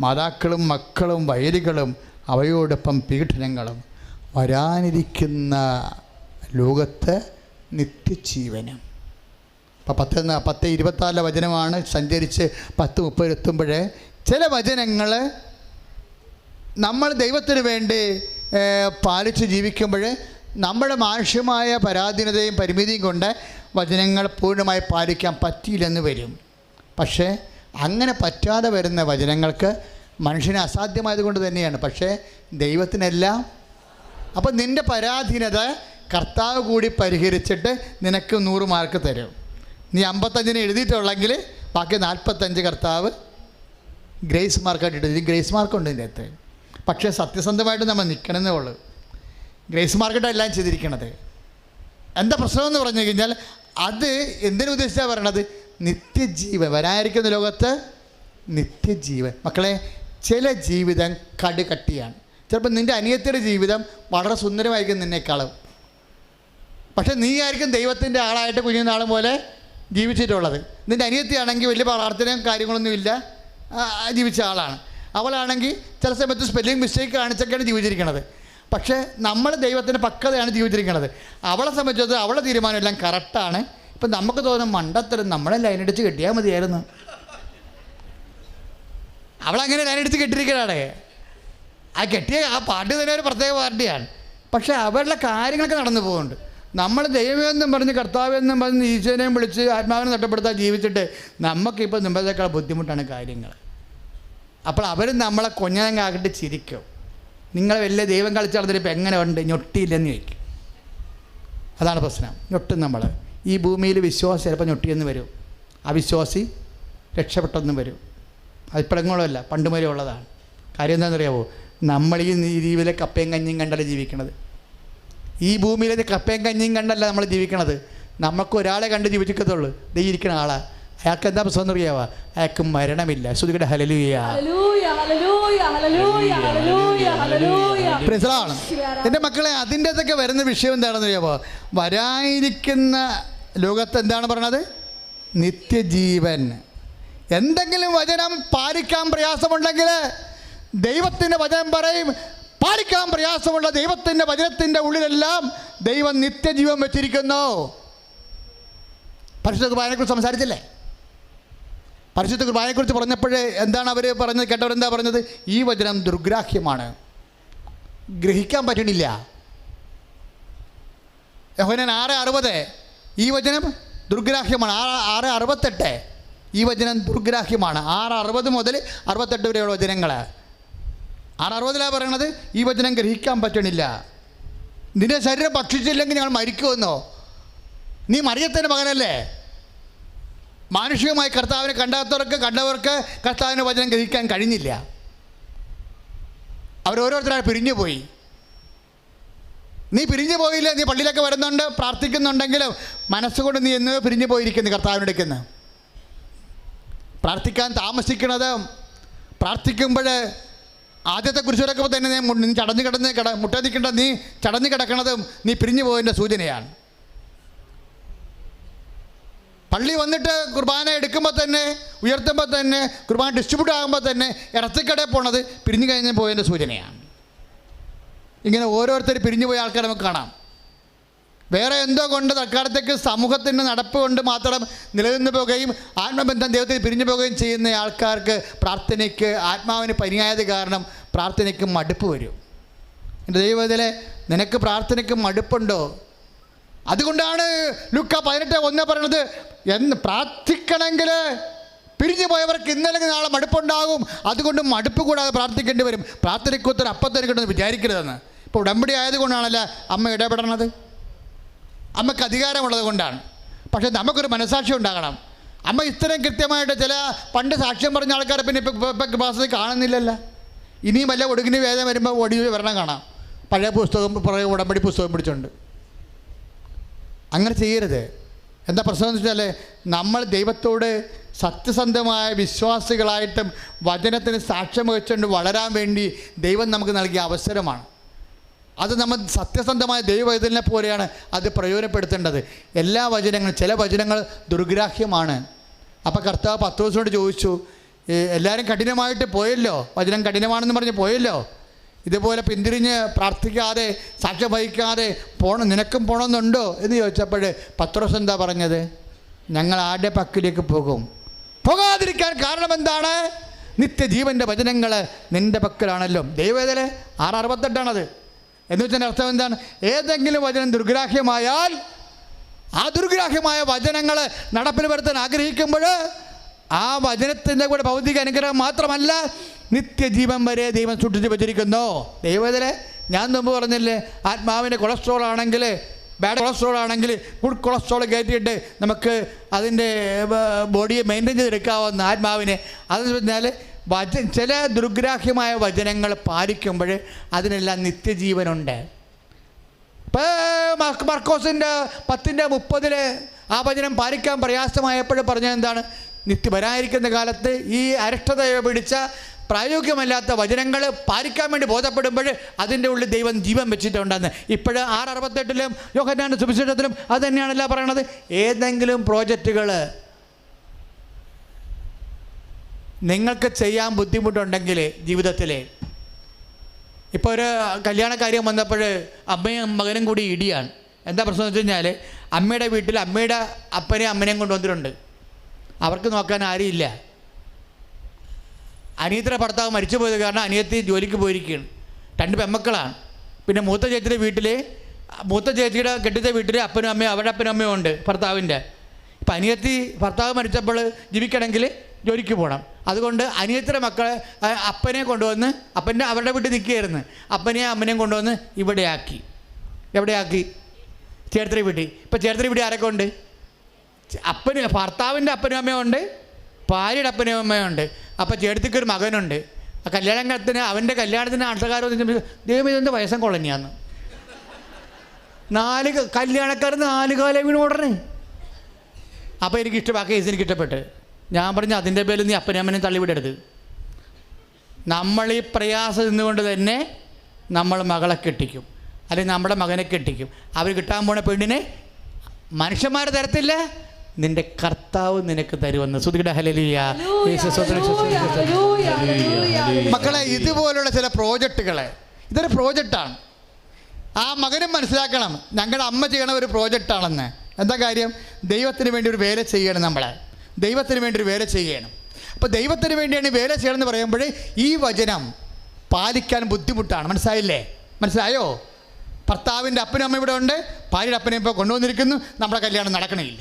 [SPEAKER 5] മാതാക്കളും മക്കളും വൈരികളും അവയോടൊപ്പം പീഡനങ്ങളും വരാനിരിക്കുന്ന ലോകത്ത് നിത്യജീവനം. അപ്പോൾ 10:26 വചനമാണ്. സഞ്ചരിച്ച് 10:30 എത്തുമ്പോൾ ചില വചനങ്ങൾ നമ്മൾ ദൈവത്തിന് വേണ്ടി പാലിച്ച് ജീവിക്കുമ്പോൾ നമ്മുടെ മാനുഷ്യമായ പരാധീനതയും പരിമിതിയും കൊണ്ട് വചനങ്ങൾ പൂർണ്ണമായി പാലിക്കാൻ പറ്റിയില്ലെന്ന് വരും. പക്ഷേ അങ്ങനെ പറ്റാതെ വരുന്ന വചനങ്ങൾക്ക് മനുഷ്യന് അസാധ്യമായതുകൊണ്ട് തന്നെയാണ്. പക്ഷേ ദൈവത്തിനെല്ലാം. അപ്പോൾ നിൻ്റെ പരാധീനത കർത്താവ് കൂടി പരിഹരിച്ചിട്ട് നിനക്ക് 100 മാർക്ക് തരും. നീ 55 എഴുതിയിട്ടുള്ളെങ്കിൽ ബാക്കി 45 കർത്താവ് ഗ്രേസ് മാർക്കായിട്ട് ഇട്ട്. ഗ്രേസ് മാർക്കുണ്ട് ഇതിൻ്റെ അകത്ത്. പക്ഷേ സത്യസന്ധമായിട്ട് നമ്മൾ നിൽക്കണമെന്നേ ഉള്ളൂ. ഗ്രേസ് മാർക്കായിട്ട് എല്ലാം ചെയ്തിരിക്കണത്. എന്താ പ്രശ്നമെന്ന് പറഞ്ഞു കഴിഞ്ഞാൽ അത് എന്തിനുദ്ദേശിച്ചാണ് പറയണത്? നിത്യജീവൻ, വരാനിരിക്കുന്ന ലോകത്ത് നിത്യജീവൻ. മക്കളെ, ചില ജീവിതം കടുകട്ടിയാണ്. ചിലപ്പോൾ നിൻ്റെ അനിയത്തിയുടെ ജീവിതം വളരെ സുന്ദരമായിരിക്കും നിന്നേക്കാളും. പക്ഷെ നീ ആയിരിക്കും ദൈവത്തിൻ്റെ ആളായിട്ട് കുഞ്ഞുനാളും പോലെ ജീവിച്ചിട്ടുള്ളത്. നിൻ്റെ അനിയത്തിയാണെങ്കിൽ വലിയ പ്രാർത്ഥനയും കാര്യങ്ങളൊന്നുമില്ല, ജീവിച്ച ആളാണ്. അവളാണെങ്കിൽ ചില സമയത്ത് സ്പെല്ലിംഗ് മിസ്റ്റേക്ക് കാണിച്ചൊക്കെയാണ് ജീവിച്ചിരിക്കുന്നത്. പക്ഷേ നമ്മൾ ദൈവത്തിൻ്റെ പക്വതയാണ് ജീവിച്ചിരിക്കുന്നത്. അവളെ സംബന്ധിച്ചത് അവളുടെ തീരുമാനം എല്ലാം കറക്റ്റാണ്. ഇപ്പം നമുക്ക് തോന്നും മണ്ടത്തരം, നമ്മളെ ലൈനടിച്ച് കെട്ടിയാൽ മതിയായിരുന്നു. അവളങ്ങനെ ലൈനടിച്ച് കെട്ടിയിരിക്കണാണ്. ആ കെട്ടിയ ആ പാർട്ടി തന്നെ ഒരു പ്രത്യേക പാർട്ടിയാണ്. പക്ഷേ അവരുടെ കാര്യങ്ങളൊക്കെ നടന്നു പോകുന്നുണ്ട്. നമ്മൾ ദൈവമെന്നും പറഞ്ഞ് കർത്താവെന്നും പറഞ്ഞ് ഈശ്വരനെയും വിളിച്ച് ആത്മാവിനെ നഷ്ടപ്പെടുത്താൻ ജീവിച്ചിട്ട് നമുക്കിപ്പോൾ മുമ്പത്തേക്കാൾ ബുദ്ധിമുട്ടാണ് കാര്യങ്ങൾ. അപ്പോൾ അവർ നമ്മളെ കൊഞ്ഞങ്ങാക്കിട്ട് ചിരിക്കും. നിങ്ങൾ വലിയ ദൈവം കളിച്ച് നടന്നിട്ട് എങ്ങനെ ഉണ്ട്, ഞൊട്ടിയില്ലെന്ന് ചോദിക്കും. അതാണ് പ്രശ്നം. ഞൊട്ടും നമ്മൾ ഈ ഭൂമിയിൽ വിശ്വാസി ചിലപ്പോൾ ഞൊട്ടിയെന്ന് വരും, അവിശ്വാസി രക്ഷപ്പെട്ടെന്നും വരും. അതിപ്പോഴെങ്ങോളമല്ല, പണ്ട് വരെ ഉള്ളതാണ്. കാര്യം എന്താണെന്നറിയാമോ? നമ്മൾ ഈ രീതിയിലെ കപ്പയും കഞ്ഞിയും കണ്ടല്ല ജീവിക്കണത്. ഈ ഭൂമിയിലെ കപ്പയും കഞ്ഞിയും കണ്ടല്ല നമ്മൾ ജീവിക്കണത്. നമുക്ക് ഒരാളെ കണ്ട് ജീവിക്കത്തുള്ളൂ. ദൈവിക്കുന്ന ആളാ. അയാൾക്ക് എന്താ പ്രശ്നം എന്നറിയാവാ? അയാൾക്ക് മരണമില്ല. ശ്രുതികടെ ഹല്ലേലൂയ. എൻ്റെ മക്കളെ, അതിൻ്റെ അതൊക്കെ വരുന്ന വിഷയം എന്താണെന്ന് അറിയാമോ? വരാനിരിക്കുന്ന ലോകത്ത് എന്താണ് പറയണത്? നിത്യജീവൻ. എന്തെങ്കിലും വചനം പാലിക്കാൻ പ്രയാസമുണ്ടെങ്കിൽ ദൈവത്തിൻ്റെ വചനം പറയും. പാലിക്കാൻ പ്രയാസമുള്ള ദൈവത്തിൻ്റെ വചനത്തിൻ്റെ ഉള്ളിലെല്ലാം ദൈവം നിത്യജീവൻ വെച്ചിരിക്കുന്നു. പരിശുദ്ധ കുർബാനയെക്കുറിച്ച് സംസാരിച്ചില്ലേ? പരിശുദ്ധ കുർബാനയെക്കുറിച്ച് പറഞ്ഞപ്പോഴേ എന്താണ് അവർ പറഞ്ഞത്? കേട്ടവരെന്താ പറഞ്ഞത്? ഈ വചനം ദുർഗ്രാഹ്യമാണ്, ഗ്രഹിക്കാൻ പറ്റണില്ല. യോഹന്നാൻ 6:60 ഈ വചനം ദുർഗ്രാഹ്യമാണ്. 6:68 ഈ വചനം ദുർഗ്രാഹ്യമാണ്. 6:60 മുതൽ 68 വരെയുള്ള വചനങ്ങൾ. 6:60 പറയണത് ഈ വചനം ഗ്രഹിക്കാൻ പറ്റണില്ല. നിന്റെ ശരീരം ഭക്ഷിച്ചില്ലെങ്കിൽ ഞങ്ങൾ മരിക്കുമെന്നോ? നീ മറിയത്തിൻ്റെ മകനല്ലേ. മാനുഷികമായി കർത്താവിനെ കണ്ടവർക്ക് കർത്താവിൻ്റെ വചനം ഗ്രഹിക്കാൻ കഴിഞ്ഞില്ല. അവരോരോരുത്തരായി പിരിഞ്ഞു പോയി. നീ പിരിഞ്ഞു പോയില്ല. നീ പള്ളിയിലൊക്കെ വരുന്നുണ്ട്, പ്രാർത്ഥിക്കുന്നുണ്ടെങ്കിലും മനസ്സുകൊണ്ട് നീ എന്നോ പിരിഞ്ഞു പോയിരിക്കുന്നു കർത്താവിനെടുക്കുന്നു. പ്രാർത്ഥിക്കാൻ താമസിക്കുന്നത്, പ്രാർത്ഥിക്കുമ്പോൾ ആദ്യത്തെ കുരിശുരക്കുമ്പോൾ തന്നെ നീ ചടഞ്ഞു കിടന്ന് മുട്ട നിൽക്കേണ്ട നീ ചടഞ്ഞു കിടക്കുന്നതും നീ പിരിഞ്ഞു പോയതിൻ്റെ സൂചനയാണ്. പള്ളി വന്നിട്ട് കുർബാന എടുക്കുമ്പോൾ തന്നെ, ഉയർത്തുമ്പോൾ തന്നെ, കുർബാന ഡിസ്ട്രിബ്യൂട്ട് ആകുമ്പോൾ തന്നെ ഇറച്ചിക്കടയിൽ പോണത് പിരിഞ്ഞു കഴിഞ്ഞ് പോയതിൻ്റെ സൂചനയാണ്. ഇങ്ങനെ ഓരോരുത്തർ പിരിഞ്ഞു പോയ ആൾക്കാരെ നമുക്ക് കാണാം. വേറെ എന്തോ കൊണ്ട് തൽക്കാലത്തേക്ക് സമൂഹത്തിൻ്റെ നടപ്പ് കൊണ്ട് മാത്രം നിലനിന്ന് പോകുകയും ആത്മബന്ധം ദൈവത്തിൽ പിരിഞ്ഞു പോവുകയും ചെയ്യുന്ന ആൾക്കാർക്ക് പ്രാർത്ഥനയ്ക്ക് ആത്മാവിന് പനിയായത് കാരണം പ്രാർത്ഥനയ്ക്ക് മടുപ്പ് വരും. എൻ്റെ ദൈവത്തിലെ നിനക്ക് പ്രാർത്ഥനയ്ക്ക് മടുപ്പുണ്ടോ? അതുകൊണ്ടാണ് ലൂക്ക 18:1 പറയണത്, പ്രാർത്ഥിക്കണമെങ്കിൽ പിരിഞ്ഞു പോയവർക്ക് ഇന്നല്ലെങ്കിൽ നാളെ മടുപ്പുണ്ടാകും, അതുകൊണ്ട് മടുപ്പ് കൂടാതെ പ്രാർത്ഥിക്കേണ്ടി വരും. പ്രാർത്ഥനയ്ക്കൊത്തൊരു അപ്പത്തന്നെ കിട്ടുമെന്ന് വിചാരിക്കരുതെന്ന്. ഇപ്പോൾ ഉടമ്പടി ആയതുകൊണ്ടാണല്ലോ അമ്മ ഇടപെടണത്. അമ്മയ്ക്ക് അധികാരമുള്ളത് കൊണ്ടാണ്. പക്ഷേ നമുക്കൊരു മനസാക്ഷി ഉണ്ടാകണം. അമ്മ ഇത്രയും കൃത്യമായിട്ട് പണ്ട് സാക്ഷ്യം പറഞ്ഞ ആൾക്കാരെ പിന്നെ ഇപ്പം ക്ലാസ്സിൽ കാണുന്നില്ലല്ലോ. ഇനിയും വല്ല ഒടുകിന് വേദന വരുമ്പോൾ ഓടി വരണം കാണാം, പഴയ പുസ്തകം പുറകെ ഉടമ്പടി പുസ്തകം പിടിച്ചുകൊണ്ട്. അങ്ങനെ ചെയ്യരുത്. എന്താ പ്രശ്നം എന്ന് വെച്ചാൽ, നമ്മൾ ദൈവത്തോട് സത്യസന്ധമായ വിശ്വാസികളായിട്ടും വചനത്തിന് സാക്ഷ്യം വഹിച്ചുകൊണ്ട് വളരാൻ വേണ്ടി ദൈവം നമുക്ക് നൽകിയ അവസരമാണ്. അത് നമ്മൾ സത്യസന്ധമായ ദൈവവചനെ പോലെയാണ് അത് പ്രയോജനപ്പെടുത്തേണ്ടത്. എല്ലാ വചനങ്ങളും, ചില വചനങ്ങൾ ദുർഗ്രാഹ്യമാണ്. അപ്പോൾ കർത്താവ് പത്രോസിനോട് ചോദിച്ചു, എല്ലാവരും കഠിനമായിട്ട് പോയല്ലോ, വചനം കഠിനമാണെന്ന് പറഞ്ഞ് പോയല്ലോ, ഇതുപോലെ പിന്തിരിഞ്ഞ് പ്രാർത്ഥിക്കാതെ സാക്ഷ്യം വഹിക്കാതെ നിനക്കും പോകണമെന്നുണ്ടോ എന്ന് ചോദിച്ചപ്പോൾ പത്രോസ് എന്താ പറഞ്ഞത്? ഞങ്ങൾ ആരുടെ പക്കലേക്ക് പോകും? പോകാതിരിക്കാൻ കാരണം എന്താണ്? നിത്യജീവൻ്റെ വചനങ്ങൾ നിൻ്റെ പക്കലാണല്ലോ. ദൈവവേദന 6:68 എന്ന് വെച്ചാൽ അർത്ഥം എന്താണ്? ഏതെങ്കിലും വചനം ദുർഗ്രാഹ്യമായാൽ ആ ദുർഗ്രാഹ്യമായ വചനങ്ങൾ നടപ്പിൽ വരുത്താൻ ആഗ്രഹിക്കുമ്പോൾ ആ വചനത്തിൻ്റെ കൂടെ ഭൗതിക അനുഗ്രഹം മാത്രമല്ല, നിത്യജീവൻ വരെ ദൈവം സൂക്ഷിച്ച് വെച്ചിരിക്കുന്നു. ദൈവവേദന ഞാൻ മുമ്പ് പറഞ്ഞില്ലേ, ആത്മാവിൻ്റെ കൊളസ്ട്രോൾ ആണെങ്കിൽ, ബാഡ് കൊളസ്ട്രോൾ ആണെങ്കിൽ ഗുഡ് കൊളസ്ട്രോൾ കയറ്റിയിട്ട് നമുക്ക് അതിൻ്റെ ബോഡിയെ മെയിൻറ്റെയിൻ ചെയ്തെടുക്കാവുന്ന ആത്മാവിനെ. അതെന്ന് പറഞ്ഞാൽ ചില ദുർഗ്രാഹ്യമായ വചനങ്ങൾ പാലിക്കുമ്പോൾ അതിനെല്ലാം നിത്യജീവനുണ്ട്. ഇപ്പോൾ മർക്കോസിൻ്റെ 10:30 ആ വചനം പാലിക്കാൻ പ്രയാസമായപ്പോൾ പറഞ്ഞത് എന്താണ്? വരാനിരിക്കുന്ന കാലത്ത് ഈ അരിഷ്ടതയെ പിടിച്ച പ്രായോഗികമല്ലാത്ത വചനങ്ങൾ പാലിക്കാൻ വേണ്ടി ബോധപ്പെടുമ്പോൾ അതിൻ്റെ ഉള്ളിൽ ദൈവം ജീവൻ വെച്ചിട്ടുണ്ടെന്ന്. ഇപ്പോഴും 6:68 യോഹന്നാന്റെ സുവിശേഷത്തിലും അത് തന്നെയാണല്ലോ പറയണത്. ഏതെങ്കിലും പ്രോജക്റ്റുകൾ നിങ്ങൾക്ക് ചെയ്യാൻ ബുദ്ധിമുട്ടുണ്ടെങ്കിൽ ജീവിതത്തിൽ, ഇപ്പോൾ ഒരു കല്യാണക്കാര്യം വന്നപ്പോൾ അമ്മയും മകനും കൂടി ഇടിയാണ്. എന്താ പ്രശ്നം എന്ന് വെച്ച് കഴിഞ്ഞാൽ, അമ്മയുടെ വീട്ടിൽ അമ്മയുടെ അപ്പനെയും അമ്മനെയും കൊണ്ടുവന്നിട്ടുണ്ട്. അവർക്ക് നോക്കാൻ ആരുമില്ല. അനിയത്തിയുടെ ഭർത്താവ് മരിച്ചു പോയത് കാരണം അനിയത്തി ജോലിക്ക് പോയിരിക്കുകയാണ്. 2 പെമ്മക്കളാണ്. പിന്നെ മൂത്ത ചേച്ചിയുടെ കെട്ടിച്ച വീട്ടിൽ അപ്പനും അമ്മയും അവരുടെ അപ്പനും അമ്മയും ഉണ്ട് ഭർത്താവിൻ്റെ. ഇപ്പം അനിയത്തി ഭർത്താവ് മരിച്ചപ്പോൾ ജീവിക്കണമെങ്കിൽ ജോലിക്ക് പോകണം. അതുകൊണ്ട് അനിയത്തിയുടെ മക്കളെ അപ്പനെ കൊണ്ടുവന്ന് അവരുടെ വീട്ടിൽ നിൽക്കുകയായിരുന്നു. അപ്പനെയും അമ്മനെയും കൊണ്ടുവന്ന് ഇവിടെയാക്കി. എവിടെയാക്കി? ചേർത്തറി വീട്ടിൽ. ഇപ്പം ചേർത്തറി വീട്ടിൽ ആരൊക്കെ ഉണ്ട്? ഭർത്താവിൻ്റെ അപ്പനും അമ്മയും ഉണ്ട്, ഭാര്യയുടെ അപ്പനും അമ്മയും ഉണ്ട്. അപ്പോൾ ചേട്ടത്തിക്കൊരു മകനുണ്ട്. ആ കല്യാണത്തിന് അവൻ്റെ കല്യാണത്തിന് ആൾക്കാരോ ദൈവം ഇതെന്ത് വയസ്സം കൊളഞ്ഞാന്ന് 4 കല്യാണക്കാർ 4 കാലം വീണ് ഓടണേ. അപ്പോൾ ആ കേസ് എനിക്ക് ഇഷ്ടപ്പെട്ട് ഞാൻ പറഞ്ഞു, അതിൻ്റെ പേരിൽ നീ അപ്പനും അമ്മനെയും തള്ളിവിടരുത്. നമ്മൾ ഈ പ്രയാസം നിന്നുകൊണ്ട് തന്നെ നമ്മൾ മകളെ കെട്ടിക്കും, അല്ലെങ്കിൽ നമ്മുടെ മകനെ കെട്ടിക്കും. അവർ കിട്ടാൻ പോണ പെണ്ണിനെ മനുഷ്യന്മാർ തരത്തില്ല, നിന്റെ കർത്താവ് നിനക്ക് തരുമെന്ന്. ശ്രുതികട ഹല്ലേലൂയ. മക്കളെ, ഇതുപോലുള്ള ചില പ്രോജക്റ്റുകൾ, ഇതൊരു പ്രോജക്റ്റാണ്. ആ മകനും മനസ്സിലാക്കണം, ഞങ്ങളുടെ അമ്മ ചെയ്യണ ഒരു പ്രോജക്റ്റാണെന്ന്. എന്താ കാര്യം? ദൈവത്തിന് വേണ്ടി ഒരു വേല ചെയ്യണം. നമ്മളെ ദൈവത്തിന് വേണ്ടി ഒരു വേല ചെയ്യണം. അപ്പോൾ ദൈവത്തിന് വേണ്ടിയാണ് വേല ചെയ്യണമെന്ന് പറയുമ്പോൾ ഈ വചനം പാലിക്കാൻ ബുദ്ധിമുട്ടാണ്. മനസ്സിലായോ? ഭർത്താവിൻ്റെ അപ്പനും അമ്മ ഇവിടെ ഉണ്ട്, ഭാര്യയുടെ അപ്പനെ ഇപ്പോൾ കൊണ്ടുവന്നിരിക്കുന്നു, നമ്മുടെ കല്യാണം നടക്കണില്ല.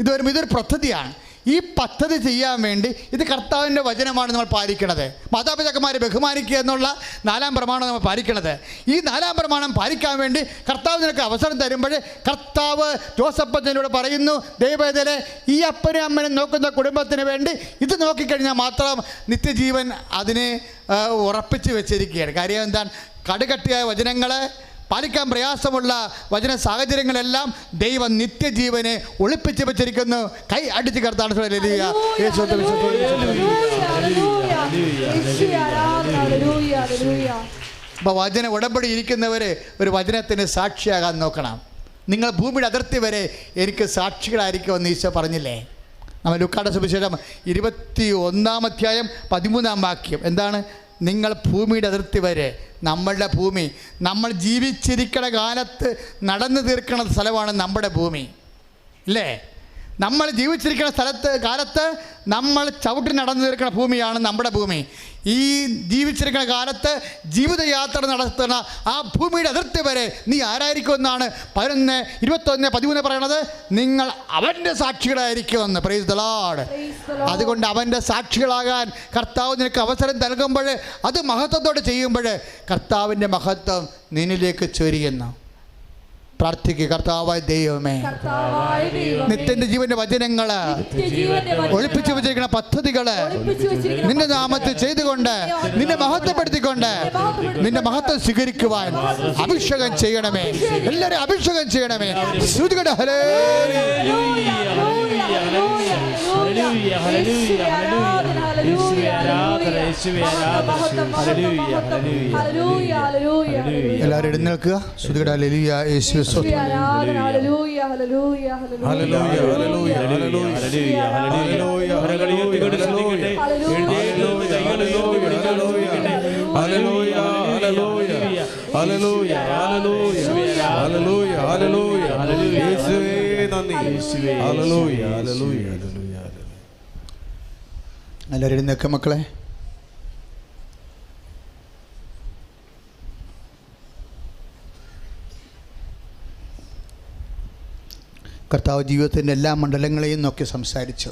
[SPEAKER 5] ഇതൊരു പദ്ധതിയാണ്. ഈ പദ്ധതി ചെയ്യാൻ വേണ്ടി ഇത് കർത്താവിൻ്റെ വചനമാണ് നമ്മൾ പാലിക്കണത്. മാതാപിതാക്കന്മാരെ ബഹുമാനിക്കുക എന്നുള്ള 4-ാം പ്രമാണം നമ്മൾ പാലിക്കണത്. ഈ 4-ാം പ്രമാണം പാലിക്കാൻ വേണ്ടി കർത്താവ് നിനക്ക് അവസരം തരുമ്പോൾ കർത്താവ് ജോസഫ് അച്ഛനോട് പറയുന്നു, ദൈവവേദന ഈ അപ്പനും അമ്മനും നോക്കുന്ന കുടുംബത്തിന് വേണ്ടി ഇത് നോക്കിക്കഴിഞ്ഞാൽ മാത്രം നിത്യജീവൻ അതിനെ ഉറപ്പിച്ച് വെച്ചിരിക്കുകയാണ്. കാര്യം എന്താണ്? കടുകട്ടിയായ വചനങ്ങൾ, പാലിക്കാൻ പ്രയാസമുള്ള വചന സാഹചര്യങ്ങളെല്ലാം ദൈവം നിത്യജീവനെ ഒളിപ്പിച്ച് വെച്ചിരിക്കുന്നു. കൈ അടിച്ച് കർത്താൻ. അപ്പോൾ വചന ഉടമ്പടി ഇരിക്കുന്നവർ ഒരു വചനത്തിന് സാക്ഷിയാകാൻ നോക്കണം. നിങ്ങൾ ഭൂമിയുടെ അതിർത്തി വരെ എനിക്ക് സാക്ഷികളായിരിക്കുമെന്ന് ഈശോ പറഞ്ഞില്ലേ? നമ്മൾ ലൂക്കായുടെ സുവിശേഷം 21-ാം അധ്യായം 13-ാം വാക്യം എന്താണ്? നിങ്ങൾ ഭൂമിയുടെ അതിർത്തി വരെ, നമ്മളുടെ ഭൂമി, നമ്മൾ ജീവിച്ചിരിക്കുന്ന കാലത്ത് നടന്നു തീർക്കുന്ന സ്ഥലമാണ് നമ്മുടെ ഭൂമി, ഇല്ലേ? നമ്മൾ ജീവിച്ചിരിക്കുന്ന കാലത്ത് നമ്മൾ ചവിട്ടി നടന്നു തീർക്കുന്ന ഭൂമിയാണ് നമ്മുടെ ഭൂമി. ഈ ജീവിച്ചിരിക്കുന്ന കാലത്ത് ജീവിതയാത്ര നടത്തുന്ന ആ ഭൂമിയുടെ അതിർത്തി വരെ നീ ആരായിരിക്കുമെന്നാണ് 11:21-13 പറയണത്. നിങ്ങൾ അവൻ്റെ സാക്ഷികളായിരിക്കുമെന്ന്. Price the Lord. അതുകൊണ്ട് അവൻ്റെ സാക്ഷികളാകാൻ കർത്താവ് നിനക്ക് അവസരം നൽകുമ്പോൾ, അത് മഹത്വത്തോടെ ചെയ്യുമ്പോൾ കർത്താവിൻ്റെ മഹത്വം നിന്നിലേക്ക് ചൊരിയുന്നു. പ്രാർത്ഥിക്കുക. കർത്താവായ ദൈവമേ, നിത്യന്റെ ജീവന്റെ വചനങ്ങള്, ഒളിപ്പിച്ചു വെച്ചിരിക്കുന്ന പദ്ധതികള് നിന്റെ നാമത്തിൽ ചെയ്തുകൊണ്ട് നിന്നെ മഹത്വപ്പെടുത്തിക്കൊണ്ട് നിന്റെ മഹത്വം സ്വീകരിക്കുവാൻ അഭിഷേകം ചെയ്യണമേ. എല്ലാവരും അഭിഷേകം ചെയ്യണമേ. ശ്രുതികട എല്ലാവരും എഴുന്നേൽക്കുക. ശ്രുതികട ഹല്ലേലൂയ. യേശു എല്ലാവരും എഴുന്നേൽക്കുക മക്കളെ. കർത്താവ് ജീവിതത്തിൻ്റെ എല്ലാ മണ്ഡലങ്ങളെയും നോക്കി സംസാരിച്ചു.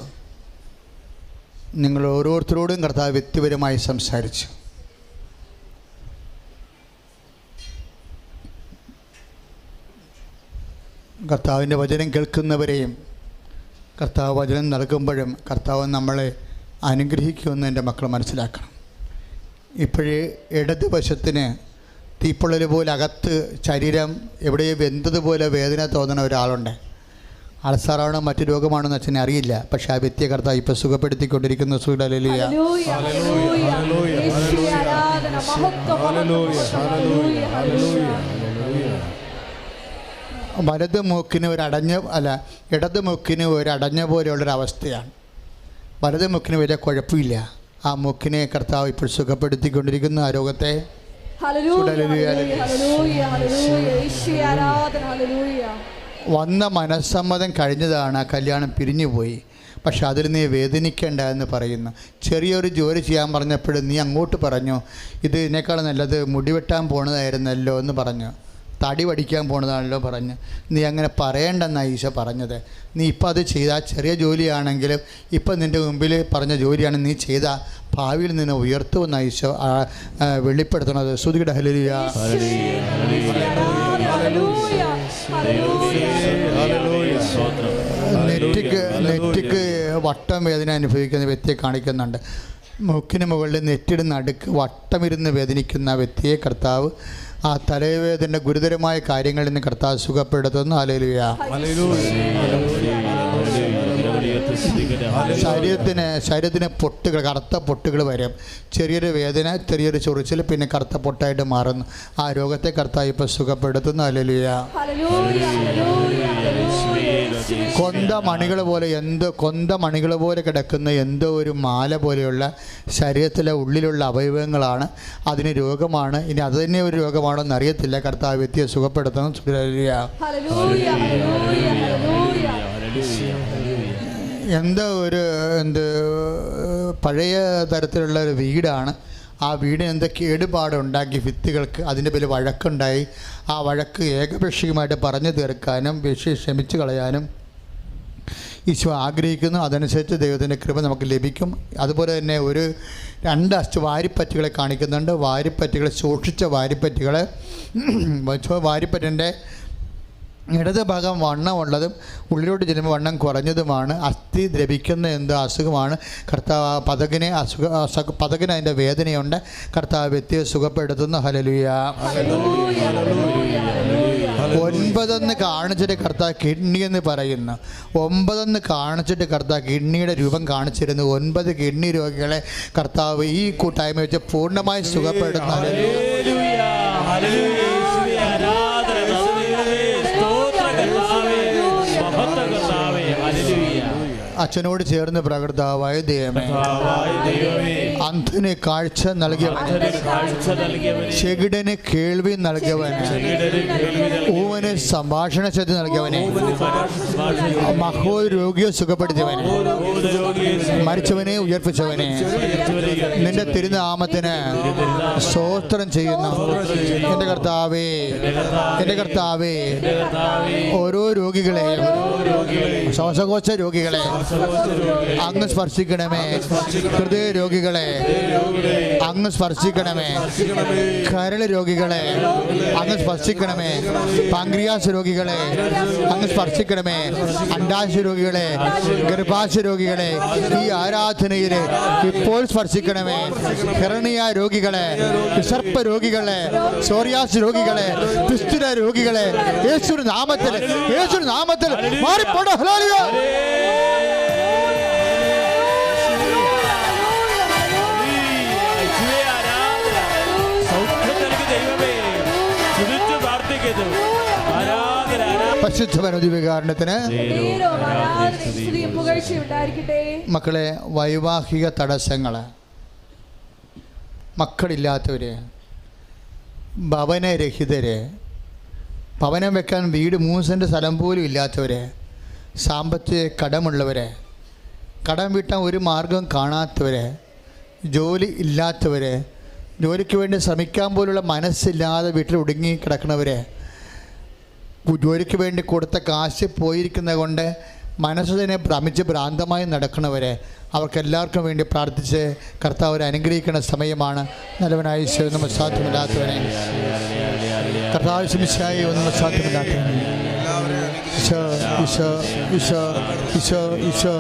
[SPEAKER 5] നിങ്ങൾ ഓരോരുത്തരോടും കർത്താവ് വ്യക്തിപരമായി സംസാരിച്ചു. കർത്താവിൻ്റെ വചനം കേൾക്കുന്നവരെയും കർത്താവ് വചനം നൽകുമ്പോഴും കർത്താവ് നമ്മളെ അനുഗ്രഹിക്കുമെന്ന് എൻ്റെ മക്കൾ മനസ്സിലാക്കണം. ഇപ്പോഴേ ഇടതുവശത്തിന് തീപ്പൊള്ളൽ പോലെ അകത്ത് ശരീരം എവിടെയോ വെന്തതുപോലെ വേദന തോന്നുന്ന ഒരാളുണ്ട്. അൾസറാണോ മറ്റു രോഗമാണോ എന്ന് അച്ഛനെ അറിയില്ല. പക്ഷേ ആ വ്യക്തിയെ കർത്താവ് ഇപ്പോൾ സുഖപ്പെടുത്തിക്കൊണ്ടിരിക്കുന്ന ഹല്ലേലൂയ. വലത് മൂക്കിന് ഇടത് മൂക്കിന് ഒരു അടഞ്ഞ പോലെയുള്ളൊരവസ്ഥയാണ്. വലത് മൂക്കിന് വലിയ കുഴപ്പമില്ല. ആ മൂക്കിനെ കർത്താവ് ഇപ്പോൾ സുഖപ്പെടുത്തിക്കൊണ്ടിരിക്കുന്ന ആ രോഗത്തെ. വന്ന മനസ്സമ്മതം കഴിഞ്ഞതാണ്, ആ കല്യാണം പിരിഞ്ഞുപോയി. പക്ഷെ അതിൽ നീ വേദനിക്കേണ്ട എന്ന് പറയുന്നു. ചെറിയൊരു ജോലി ചെയ്യാൻ പറഞ്ഞപ്പോഴും നീ അങ്ങോട്ട് പറഞ്ഞു, ഇത് ഇതിനേക്കാൾ നല്ലത് മുടിവെട്ടാൻ പോണതായിരുന്നല്ലോ എന്ന് പറഞ്ഞു, തടി വടിക്കാൻ പോണതാണല്ലോ പറഞ്ഞു. നീ അങ്ങനെ പറയേണ്ടെന്നാണ് ഈശോ പറഞ്ഞത്. നീ ഇപ്പം അത് ചെയ്താൽ ചെറിയ ജോലിയാണെങ്കിലും ഇപ്പം നിൻ്റെ മുമ്പിൽ പറഞ്ഞ ജോലിയാണ് നീ ചെയ്ത ഭാവിയിൽ നിന്ന് ഉയർത്തുമെന്നാണ് ഈശോ വെളിപ്പെടുത്തുന്നത്. ശ്രുതിയുടെ ഹല്ലേലൂയ. നെറ്റിക്ക് വട്ടം വേദന അനുഭവിക്കുന്ന വ്യക്തിയെ കാണിക്കുന്നുണ്ട്. മൂക്കിന് മുകളിൽ നെറ്റിയുടെ നടുക്ക് വട്ടമിരുന്ന് വേദനിക്കുന്ന വ്യക്തിയെ കർത്താവ് ആ തലവേദന ഗുരുതരമായ കാര്യങ്ങളിൽ നിന്ന് കർത്താവ് സുഖപ്പെടുത്തുന്നു. ഹല്ലേലൂയ. ശരീരത്തിന് പൊട്ടുകൾ, കറുത്ത പൊട്ടുകൾ വരും. ചെറിയൊരു വേദന, ചെറിയൊരു ചൊറിച്ചിൽ, പിന്നെ കറുത്ത പൊട്ടായിട്ട് മാറുന്നു. ആ രോഗത്തെ കർത്താവ് ഇപ്പോൾ സുഖപ്പെടുത്തുന്നു. ഹല്ലേലൂയ. കൊന്ത മണികൾ പോലെ കിടക്കുന്ന എന്തോ ഒരു മാല പോലെയുള്ള ശരീരത്തിലെ ഉള്ളിലുള്ള അവയവങ്ങളാണ്. അതിന് രോഗമാണ്. ഇനി അത് തന്നെ ഒരു രോഗമാണോ എന്ന് അറിയത്തില്ല. കർത്താവ് വ്യക്തിയെ സുഖപ്പെടുത്തണം. പഴയ തരത്തിലുള്ള ഒരു വീടാണ്. ആ വീടിന് എന്തൊക്കെ കേടുപാടുണ്ടാക്കി ഭിത്തികൾക്ക്. അതിൻ്റെ പേരിൽ വഴക്കുണ്ടായി. ആ വഴക്ക് ഏകപക്ഷീയമായിട്ട് പറഞ്ഞു തീർക്കാനും ക്ഷമിച്ചു കളയാനും ഈശോ ആഗ്രഹിക്കുന്നു. അതനുസരിച്ച് ദൈവത്തിൻ്റെ കൃപ നമുക്ക് ലഭിക്കും. അതുപോലെ തന്നെ ഒരു 2 വാരിപ്പറ്റുകളെ കാണിക്കുന്നുണ്ട്. വാരിപ്പറ്റുകൾ, സൂക്ഷിച്ച വാരിപ്പറ്റുകൾ. വാരിപ്പറ്റിൻ്റെ ഇടത് ഭാഗം വണ്ണമുള്ളതും ഉള്ളിലോട്ട് ചെല്ലുമ്പോൾ വണ്ണം കുറഞ്ഞതുമാണ്. അസ്ഥി ദ്രവിക്കുന്ന എന്തോ അസുഖമാണ്. കർത്താവ് പതകിന് അതിൻ്റെ വേദനയുണ്ട്. കർത്താവ് വ്യക്തിയെ സുഖപ്പെടുത്തുന്നു. ഹല്ലേലൂയ. 9 കാണിച്ചിട്ട് കർത്താവ് കിഡ്നി എന്ന് പറയുന്നു. 9 കാണിച്ചിട്ട് കർത്താവ് കിഡ്നിയുടെ രൂപം കാണിച്ചിരുന്നു. 9 കിഡ്നി രോഗികളെ കർത്താവ് ഈ കൂട്ടായ്മ വെച്ച് പൂർണ്ണമായി സുഖപ്പെടുന്നു. അച്ഛനോട് ചേർന്ന് പ്രകൃതാവായ ദൈവമേ, അന്ധന് കാഴ്ച നൽകിയവൻ, ചെകിടന് കേൾവി നൽകിയവൻ, ഊവന് സംഭാഷണ ശക്തി നൽകിയവനെ, മഹോ രോഗിയെ സുഖപ്പെടുത്തിയവനെ, മരിച്ചവനെ ഉയർപ്പിച്ചവനെ, നിന്റെ തിരുനാമത്തിന് സ്തോത്രം ചെയ്യുന്നു. എൻ്റെ കർത്താവേ, എൻ്റെ കർത്താവേ, ഓരോ രോഗികളെയും, ശ്വാസകോശ രോഗികളെ അങ്ങ് സ്പർശിക്കണമേ. ഹൃദയ രോഗികളെ അങ്ങ് സ്പർശിക്കണമേ. കരൾ രോഗികളെ അങ്ങ് സ്പർശിക്കണമേ. പാങ്ക്രിയാസ് രോഗികളെ അങ്ങ് സ്പർശിക്കണമേ. അണ്ഡാശയ രോഗികളെ, ഗർഭാശയ രോഗികളെ ഈ ആരാധനയിൽ ഇപ്പോൾ സ്പർശിക്കണമേ. ഹിരണിയ രോഗികളെ, വിസർപ്പ രോഗികളെ, സോറിയാസ് രോഗികളെ, പിസ്തുല രോഗികളെ യേശുവിന്റെ നാമത്തിൽ, യേശുവിന്റെ നാമത്തിൽ മാറിപ്പോട. ഹല്ലേലൂയ. മക്കളെ, വൈവാഹിക തടസ്സങ്ങൾ, മക്കളില്ലാത്തവര്, ഭവനരഹിതര്, ഭവനം വെക്കാൻ വീട് 3 സെൻറ്റ് സ്ഥലം പോലും ഇല്ലാത്തവര്, സാമ്പത്തിക കടമുള്ളവർ, കടം വീട്ടാൻ ഒരു മാർഗം കാണാത്തവർ, ജോലി ഇല്ലാത്തവർ, ജോലിക്ക് വേണ്ടി ശ്രമിക്കാൻ പോലുള്ള മനസ്സില്ലാതെ വീട്ടിൽ ഒടുങ്ങി കിടക്കുന്നവർ, ജോലിക്ക് വേണ്ടി കൊടുത്ത കാശ് പോയിരിക്കുന്നത് കൊണ്ട് മനസ്സ് തന്നെ ഭ്രമിച്ച് ഭ്രാന്തമായി നടക്കുന്നവരെ അവർക്കെല്ലാവർക്കും വേണ്ടി പ്രാർത്ഥിച്ച് കർത്താവ് അനുഗ്രഹിക്കുന്ന സമയമാണ്. നല്ലവനായി ഒന്നും സാധ്യമില്ലാത്തവനെ, കർത്താവ് ശമിച്ചായി ഒന്നും സാധ്യമില്ലാത്തവനെ, ഈശോ ഈശോ ഈശോ ഈശോ ഈശോ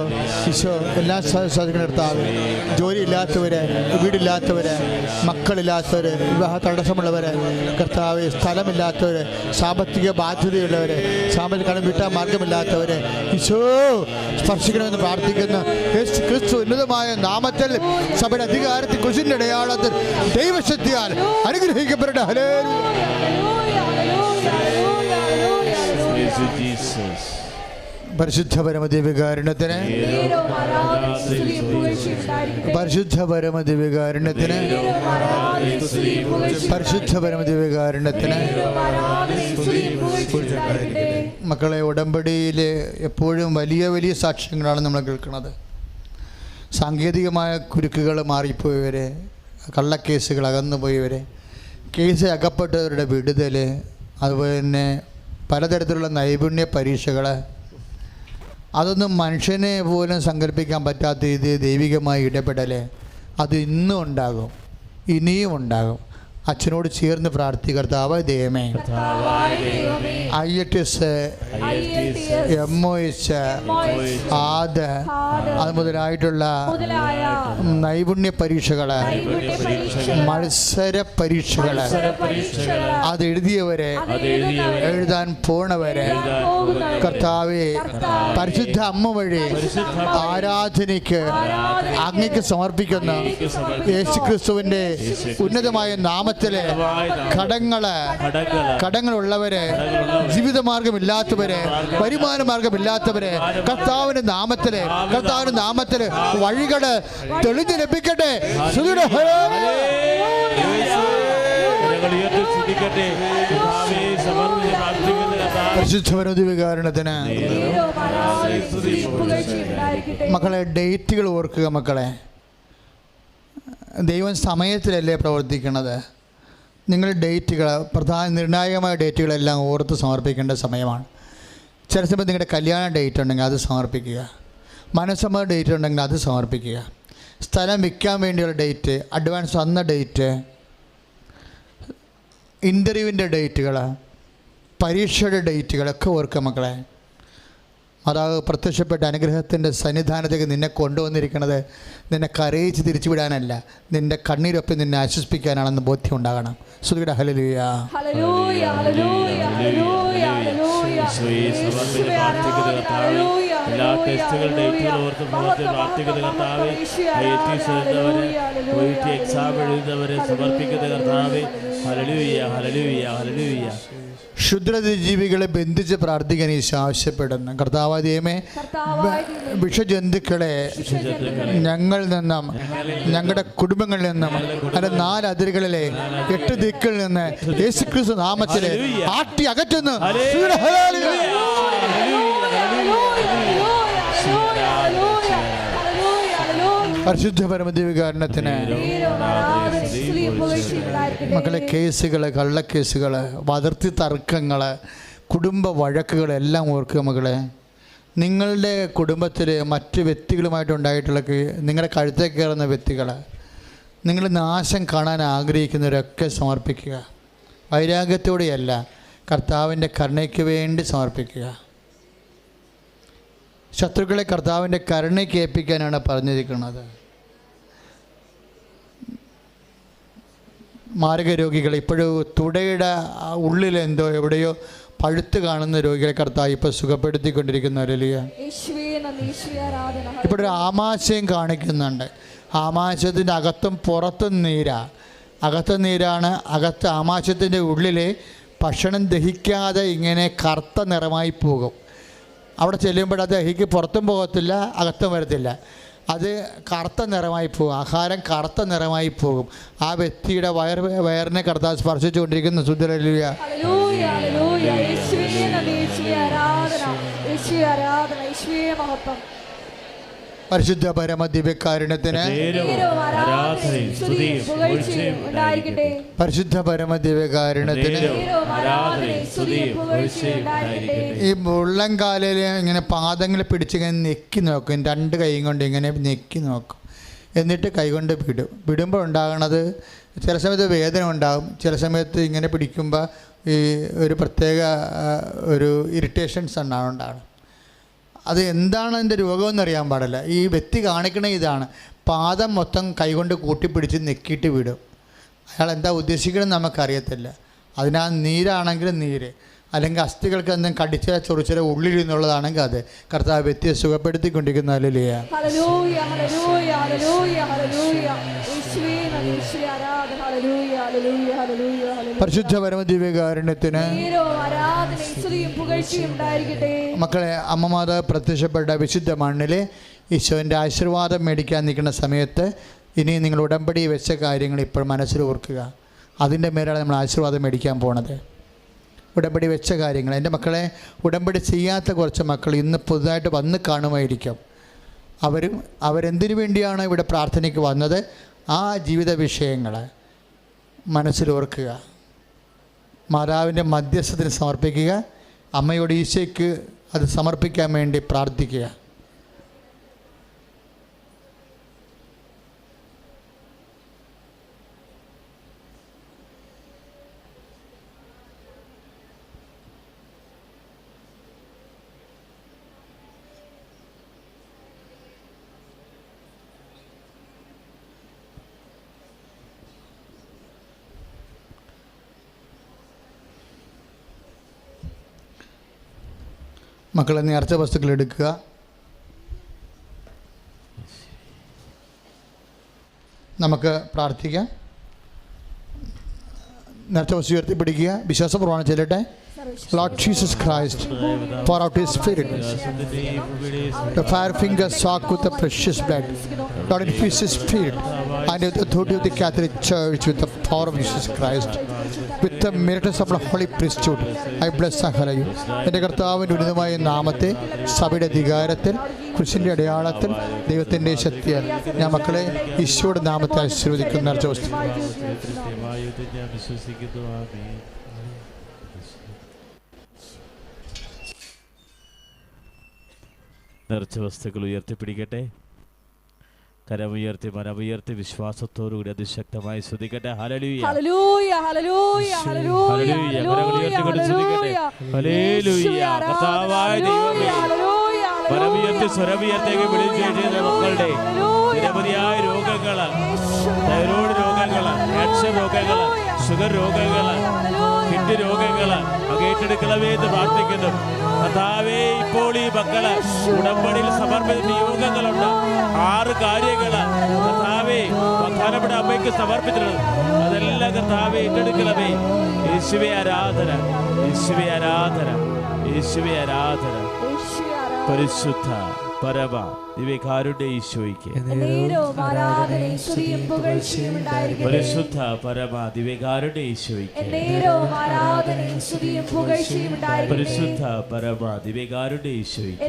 [SPEAKER 5] ഈശോ എല്ലാം സാധിക്കുന്ന കർത്താവ്. ജോലി ഇല്ലാത്തവര്, വീടില്ലാത്തവര്, മക്കളില്ലാത്തവർ, വിവാഹ തടസ്സമുള്ളവർ, കർത്താവ് സ്ഥലമില്ലാത്തവർ, സാമ്പത്തിക ബാധ്യതയുള്ളവർ, സാമ്പത്തിക കടം വീട്ടാൻ മാർഗമില്ലാത്തവർ ഈശോ സ്പർശിക്കണമെന്ന് പ്രാർത്ഥിക്കുന്നു. യേശു ക്രിസ്തു ഉന്നതമായ നാമത്തിൽ സഭയുടെ അധികാരത്തിൽ കുരിശിന്റെ അടയാളത്തിൽ ദൈവശക്തിയാൽ അനുഗ്രഹിക്കപ്പെടട്ടെ. പരിശുദ്ധ പരമദിവ്യകാരുണ്യത്തിന്, പരിശുദ്ധ പരമദിവ്യകാരുണ്യത്തിന്, പരിശുദ്ധ പരമദിവ്യകാരുണ്യത്തിന്. മക്കളെ, ഉടമ്പടിയിൽ എപ്പോഴും വലിയ വലിയ സാക്ഷ്യങ്ങളാണ് നമ്മൾ കേൾക്കുന്നത്. സാങ്കേതികമായ കുരുക്കുകൾ മാറിപ്പോയവരെ, കള്ളക്കേസുകൾ അകന്നുപോയവരെ, കേസ് അകപ്പെട്ടവരുടെ വിടുതൽ, അതുപോലെ തന്നെ പലതരത്തിലുള്ള നൈപുണ്യ പരീക്ഷകൾ, അതൊന്നും മനുഷ്യനെ പോലും സങ്കല്പിക്കാൻ പറ്റാത്ത രീതിയിൽ ദൈവികമായി ഇടപെടൽ അത് ഇന്നും ഉണ്ടാകും, ഇനിയും ഉണ്ടാകും. അച്ഛനോട് ചേർന്ന് പ്രാർത്ഥികർത്താവ് ദൈവമേ, IELTS, MOH, ആദ് അത് മുതലായിട്ടുള്ള നൈപുണ്യ പരീക്ഷകൾ, മത്സര പരീക്ഷകൾ അത് എഴുതിയവരെ, എഴുതാൻ പോണവരെ കർത്താവെ പരിശുദ്ധ അമ്മ വഴി ആരാധനയ്ക്ക് അങ്ങേക്ക് സമർപ്പിക്കുന്ന യേശുക്രിസ്തുവിന്റെ ഉന്നതമായ നാമത്തിൽ കടങ്ങളുള്ളവരെ, ജീവിതമാർഗമില്ലാത്തവരെ, വരുമാന മാർഗമില്ലാത്തവരെ കർത്താവിന്റെ നാമത്തില് വഴികള് തെളിഞ്ഞു ലഭിക്കട്ടെ. പരിശുദ്ധവരവികാരണത്തിന് മക്കളെ, ഡേറ്റുകൾ ഓർക്കുക. മക്കളെ, ദൈവം സമയത്തിലല്ലേ പ്രവർത്തിക്കുന്നത്. നിങ്ങൾ ഡേറ്റുകൾ, നിർണായകമായ ഡേറ്റുകളെല്ലാം ഓർത്ത് സമർപ്പിക്കേണ്ട സമയമാണ്. ചില സമയത്ത് നിങ്ങളുടെ കല്യാണ ഡേറ്റ് ഉണ്ടെങ്കിൽ അത് സമർപ്പിക്കുക. മനസ്സമ്മത ഡേറ്റ് ഉണ്ടെങ്കിൽ അത് സമർപ്പിക്കുക. സ്ഥലം വിൽക്കാൻ വേണ്ടിയുള്ള ഡേറ്റ്, അഡ്വാൻസ് വന്ന ഡേറ്റ്, ഇൻ്റർവ്യൂവിൻ്റെ ഡേറ്റുകൾ, പരീക്ഷയുടെ ഡേറ്റുകളൊക്കെ ഓർക്കുക മക്കളെ. മാതാവ് പ്രത്യക്ഷപ്പെട്ട അനുഗ്രഹത്തിൻ്റെ സന്നിധാനത്തേക്ക് നിന്നെ കൊണ്ടുവന്നിരിക്കുന്നത് നിന്നെ കരയിച്ച് തിരിച്ചുവിടാനല്ല, നിൻ്റെ കണ്ണീരൊപ്പം നിന്നെ ആശ്വസിപ്പിക്കാനാണെന്ന് ബോധ്യം ഉണ്ടാകണം. ശ്രുതിയുടെ ഹല്ലേലൂയ.
[SPEAKER 1] എല്ലാ ടെസ്റ്റുകൾ ഡേറ്റുകൾ ഓർത്ത് പ്രാർത്ഥിക്കുന്ന കർത്താവേ, പോയിട്ട് എക്സാം എഴുതുന്നവരെ സമർപ്പിക്കുന്ന കർത്താവേ, ഹല്ലേലൂയ ഹല്ലേലൂയ ഹല്ലേലൂയ.
[SPEAKER 5] ക്ഷുദ്രജീവികളെ ബന്ധിച്ച് പ്രാർത്ഥിക്കാൻ ഈശോ ആവശ്യപ്പെടുന്നു. കർത്താവായ ദൈവമേ, വിഷജന്തുക്കളെ ഞങ്ങളിൽ നിന്നും ഞങ്ങളുടെ കുടുംബങ്ങളിൽ നിന്നും അതിൻ്റെ 4 അതിരുകളിലെ 8 ദിക്കുകളിൽ നിന്ന് യേശുക്രിസ്തു നാമത്തിൽ ആട്ടി അകറ്റുന്നു. പരിശുദ്ധ പരമദിവ്യകാരുണ്യത്തിന് മക്കളെ, കേസുകൾ, കള്ളക്കേസുകൾ, അതിർത്തി തർക്കങ്ങൾ, കുടുംബ വഴക്കുകൾ എല്ലാം ഓർക്കുക മക്കളെ. നിങ്ങളുടെ കുടുംബത്തിൽ മറ്റ് വ്യക്തികളുമായിട്ടുണ്ടായിട്ടുള്ള നിങ്ങളുടെ കഴുത്തേക്ക് കയറുന്ന വ്യക്തികൾ, നിങ്ങൾ നാശം കാണാൻ ആഗ്രഹിക്കുന്നവരൊക്കെ സമർപ്പിക്കുക. വൈരാഗ്യത്തോടെയല്ല, കർത്താവിൻ്റെ കരുണയ്ക്ക് വേണ്ടി സമർപ്പിക്കുക. ശത്രുക്കളെ കർത്താവിൻ്റെ കരുണയ്ക്ക് ഏൽപ്പിക്കാനാണ് പറഞ്ഞിരിക്കുന്നത്. മാരക രോഗികൾ, ഇപ്പോഴും തുടയുടെ ഉള്ളിലെന്തോ എവിടെയോ പഴുത്ത് കാണുന്ന രോഗികളെ കർത്താവ് ഇപ്പോൾ സുഖപ്പെടുത്തിക്കൊണ്ടിരിക്കുന്ന ഹല്ലേലൂയ. ഇപ്പോഴൊരു ആമാശയം കാണിക്കുന്നുണ്ട്. ആമാശയത്തിൻ്റെ അകത്തും പുറത്തും നീരാണ്. അകത്ത് ആമാശയത്തിൻ്റെ ഉള്ളിൽ ഭക്ഷണം ദഹിക്കാതെ ഇങ്ങനെ കറുത്ത നിറമായി പോകും. അവിടെ ചെല്ലുമ്പോൾ അത് ദഹിക്ക് പുറത്തും പോകത്തില്ല, അകത്തും വരത്തില്ല. അത് കറുത്ത നിറമായി പോകും. ആഹാരം കറുത്ത നിറമായി പോകും. ആ വ്യക്തിയുടെ വയറിനെ കർത്താവ് സ്പർശിച്ചുകൊണ്ടിരിക്കുന്ന ഹല്ലേലൂയ. പരിശുദ്ധ പരമദിവ്യകാരുണ്യത്തിന് പരിശുദ്ധ പരമദിവ്യകാരുണ്യത്തിന് ഈ മുള്ളംകാലിൽ ഇങ്ങനെ പാദങ്ങൾ പിടിച്ചിങ്ങനെ നെക്കി നോക്കും. 2 കൈയും കൊണ്ട് ഇങ്ങനെ നെക്കി നോക്കും. എന്നിട്ട് കൈകൊണ്ട് വിടുമ്പോൾ ഉണ്ടാകണത് ചില സമയത്ത് വേദന ഉണ്ടാകും. ചില സമയത്ത് ഇങ്ങനെ പിടിക്കുമ്പോൾ ഈ ഒരു പ്രത്യേക ഒരു ഇറിറ്റേഷൻസ് ഉണ്ടാകണം. അത് എന്താണ് അതിൻ്റെ രോഗമെന്നറിയാൻ പാടില്ല. ഈ വ്യക്തി കാണിക്കണ ഇതാണ്, പാദം മൊത്തം കൈകൊണ്ട് കൂട്ടിപ്പിടിച്ച് നെക്കിയിട്ട് വിടും. അയാൾ എന്താ ഉദ്ദേശിക്കണമെന്ന് നമുക്കറിയത്തില്ല. അതിനാൽ നീരാണെങ്കിൽ നീര്, അല്ലെങ്കിൽ അസ്ഥികൾക്ക് എന്തെങ്കിലും കടിച്ച ചൊറിച്ചില ഉള്ളിൽ നിന്നുള്ളതാണെങ്കിൽ അത് കർത്താവ് വ്യക്തിയെ സുഖപ്പെടുത്തിക്കൊണ്ടിരിക്കുന്ന ഹല്ലേലൂയ. പരിശുദ്ധ പരമദിവ്യകാരുണ്യത്തിന് മക്കളെ, അമ്മമാതാവ് പ്രത്യക്ഷപ്പെട്ട വിശുദ്ധ മണ്ണിൽ ഈശോൻ്റെ ആശീർവാദം മേടിക്കാൻ നിൽക്കുന്ന സമയത്ത് ഇനി നിങ്ങൾ ഉടമ്പടി വെച്ച കാര്യങ്ങൾ ഇപ്പോൾ മനസ്സിൽ ഓർക്കുക. അതിൻ്റെ മേലാണ് നമ്മൾ ആശീർവാദം മേടിക്കാൻ പോണത്. ഉടമ്പടി വെച്ച കാര്യങ്ങൾ. എൻ്റെ മക്കളെ, ഉടമ്പടി ചെയ്യാത്ത കുറച്ച് മക്കൾ ഇന്ന് പുതുതായിട്ട് വന്ന് കാണുമായിരിക്കും. അവരെന്തിനു വേണ്ടിയാണ് ഇവിടെ പ്രാർത്ഥനയ്ക്ക് വന്നത്, ആ ജീവിത വിഷയങ്ങൾ മനസ്സിലോർക്കുക. മാതാവിൻ്റെ മധ്യസ്ഥത്തിന് സമർപ്പിക്കുക. അമ്മയോട് ഈശോയ്ക്ക് അത് സമർപ്പിക്കാൻ വേണ്ടി പ്രാർത്ഥിക്കുക. മക്കളെ, നേർച്ച വസ്തുക്കൾ എടുക്കുക. നമുക്ക് പ്രാർത്ഥിക്കാം. നേർച്ച വസ്തു ഉയർത്തിപ്പിടിക്കുക. വിശ്വാസപൂർവ്വം ചെല്ലട്ടെ. Lord Jesus Christ, pour out His Spirit. The fire fingers soak with the precious blood. Lord, infuse His Spirit and with the authority of the Catholic Church, with the power of Jesus Christ, with the miracles of the Holy Priesthood, I bless and hallow you. എൻ്റെ കർത്താവിൻ്റെ ഉന്നതമായ നാമത്തെ സഭയുടെ അധികാരത്തിൽ ക്രിസ്തുവിൻ്റെ അടയാളത്തിൽ ദൈവത്തിൻ്റെ ശക്തിയാൽ ഞാൻ മക്കളെ ഈശോയുടെ നാമത്തെ ആശീർവദിക്കുന്ന നേർച്ച
[SPEAKER 1] നേർച്ച വസ്തുക്കൾ ഉയർത്തിപ്പിടിക്കട്ടെ. കരമുയർത്തി മനമുയർത്തി വിശ്വാസത്തോടുകൂടി അതിശക്തമായി സ്തുതിക്കട്ടെ. ഹല്ലേലൂയ
[SPEAKER 4] ഹല്ലേലൂയ ഹല്ലേലൂയ ഹല്ലേലൂയ ഹല്ലേലൂയ
[SPEAKER 1] ഹല്ലേലൂയ. കർത്താവായ ദൈവമേ, മനമുയർത്തി സ്വരമുയർത്തേക്ക് വിളിച്ചു ചെയ്ത മക്കളുടെ നിരവധിയായ രോഗങ്ങൾ, തൈറോയ്ഡ് രോഗങ്ങൾ, ക്യാൻസർ രോഗങ്ങൾ, ഷുഗർ രോഗങ്ങൾ, കിഡ്നി രോഗങ്ങൾ ഏറ്റെടുക്കണമേ എന്ന് പ്രാർത്ഥിക്കുന്നു. കർത്താവേ, ഇപ്പോൾ ഈ മക്കള് ഉടമ്പടിയിൽ സമർപ്പിച്ച നിയോഗങ്ങളുണ്ട്. 6 കാര്യങ്ങൾ കർത്താവേ പ്രധാനപ്പെട്ട അമ്മയ്ക്ക് സമർപ്പിച്ചിട്ടുണ്ട്. അതെല്ലാം കർത്താവേ ഏറ്റെടുക്കണമേ. യേശുവേ ആരാധന, യേശുവേ ആരാധന, യേശുവേ ആരാധന. പരിശുദ്ധ പരമ ദിവ്യകാരുണ്യ ഈശോയ്ക്ക് പരിശുദ്ധ പരമ ദിവ്യകാരുണ്യ ഈശോയ്ക്ക് പരിശുദ്ധ പരമ ദിവ്യകാരുണ്യ ഈശോയ്ക്ക്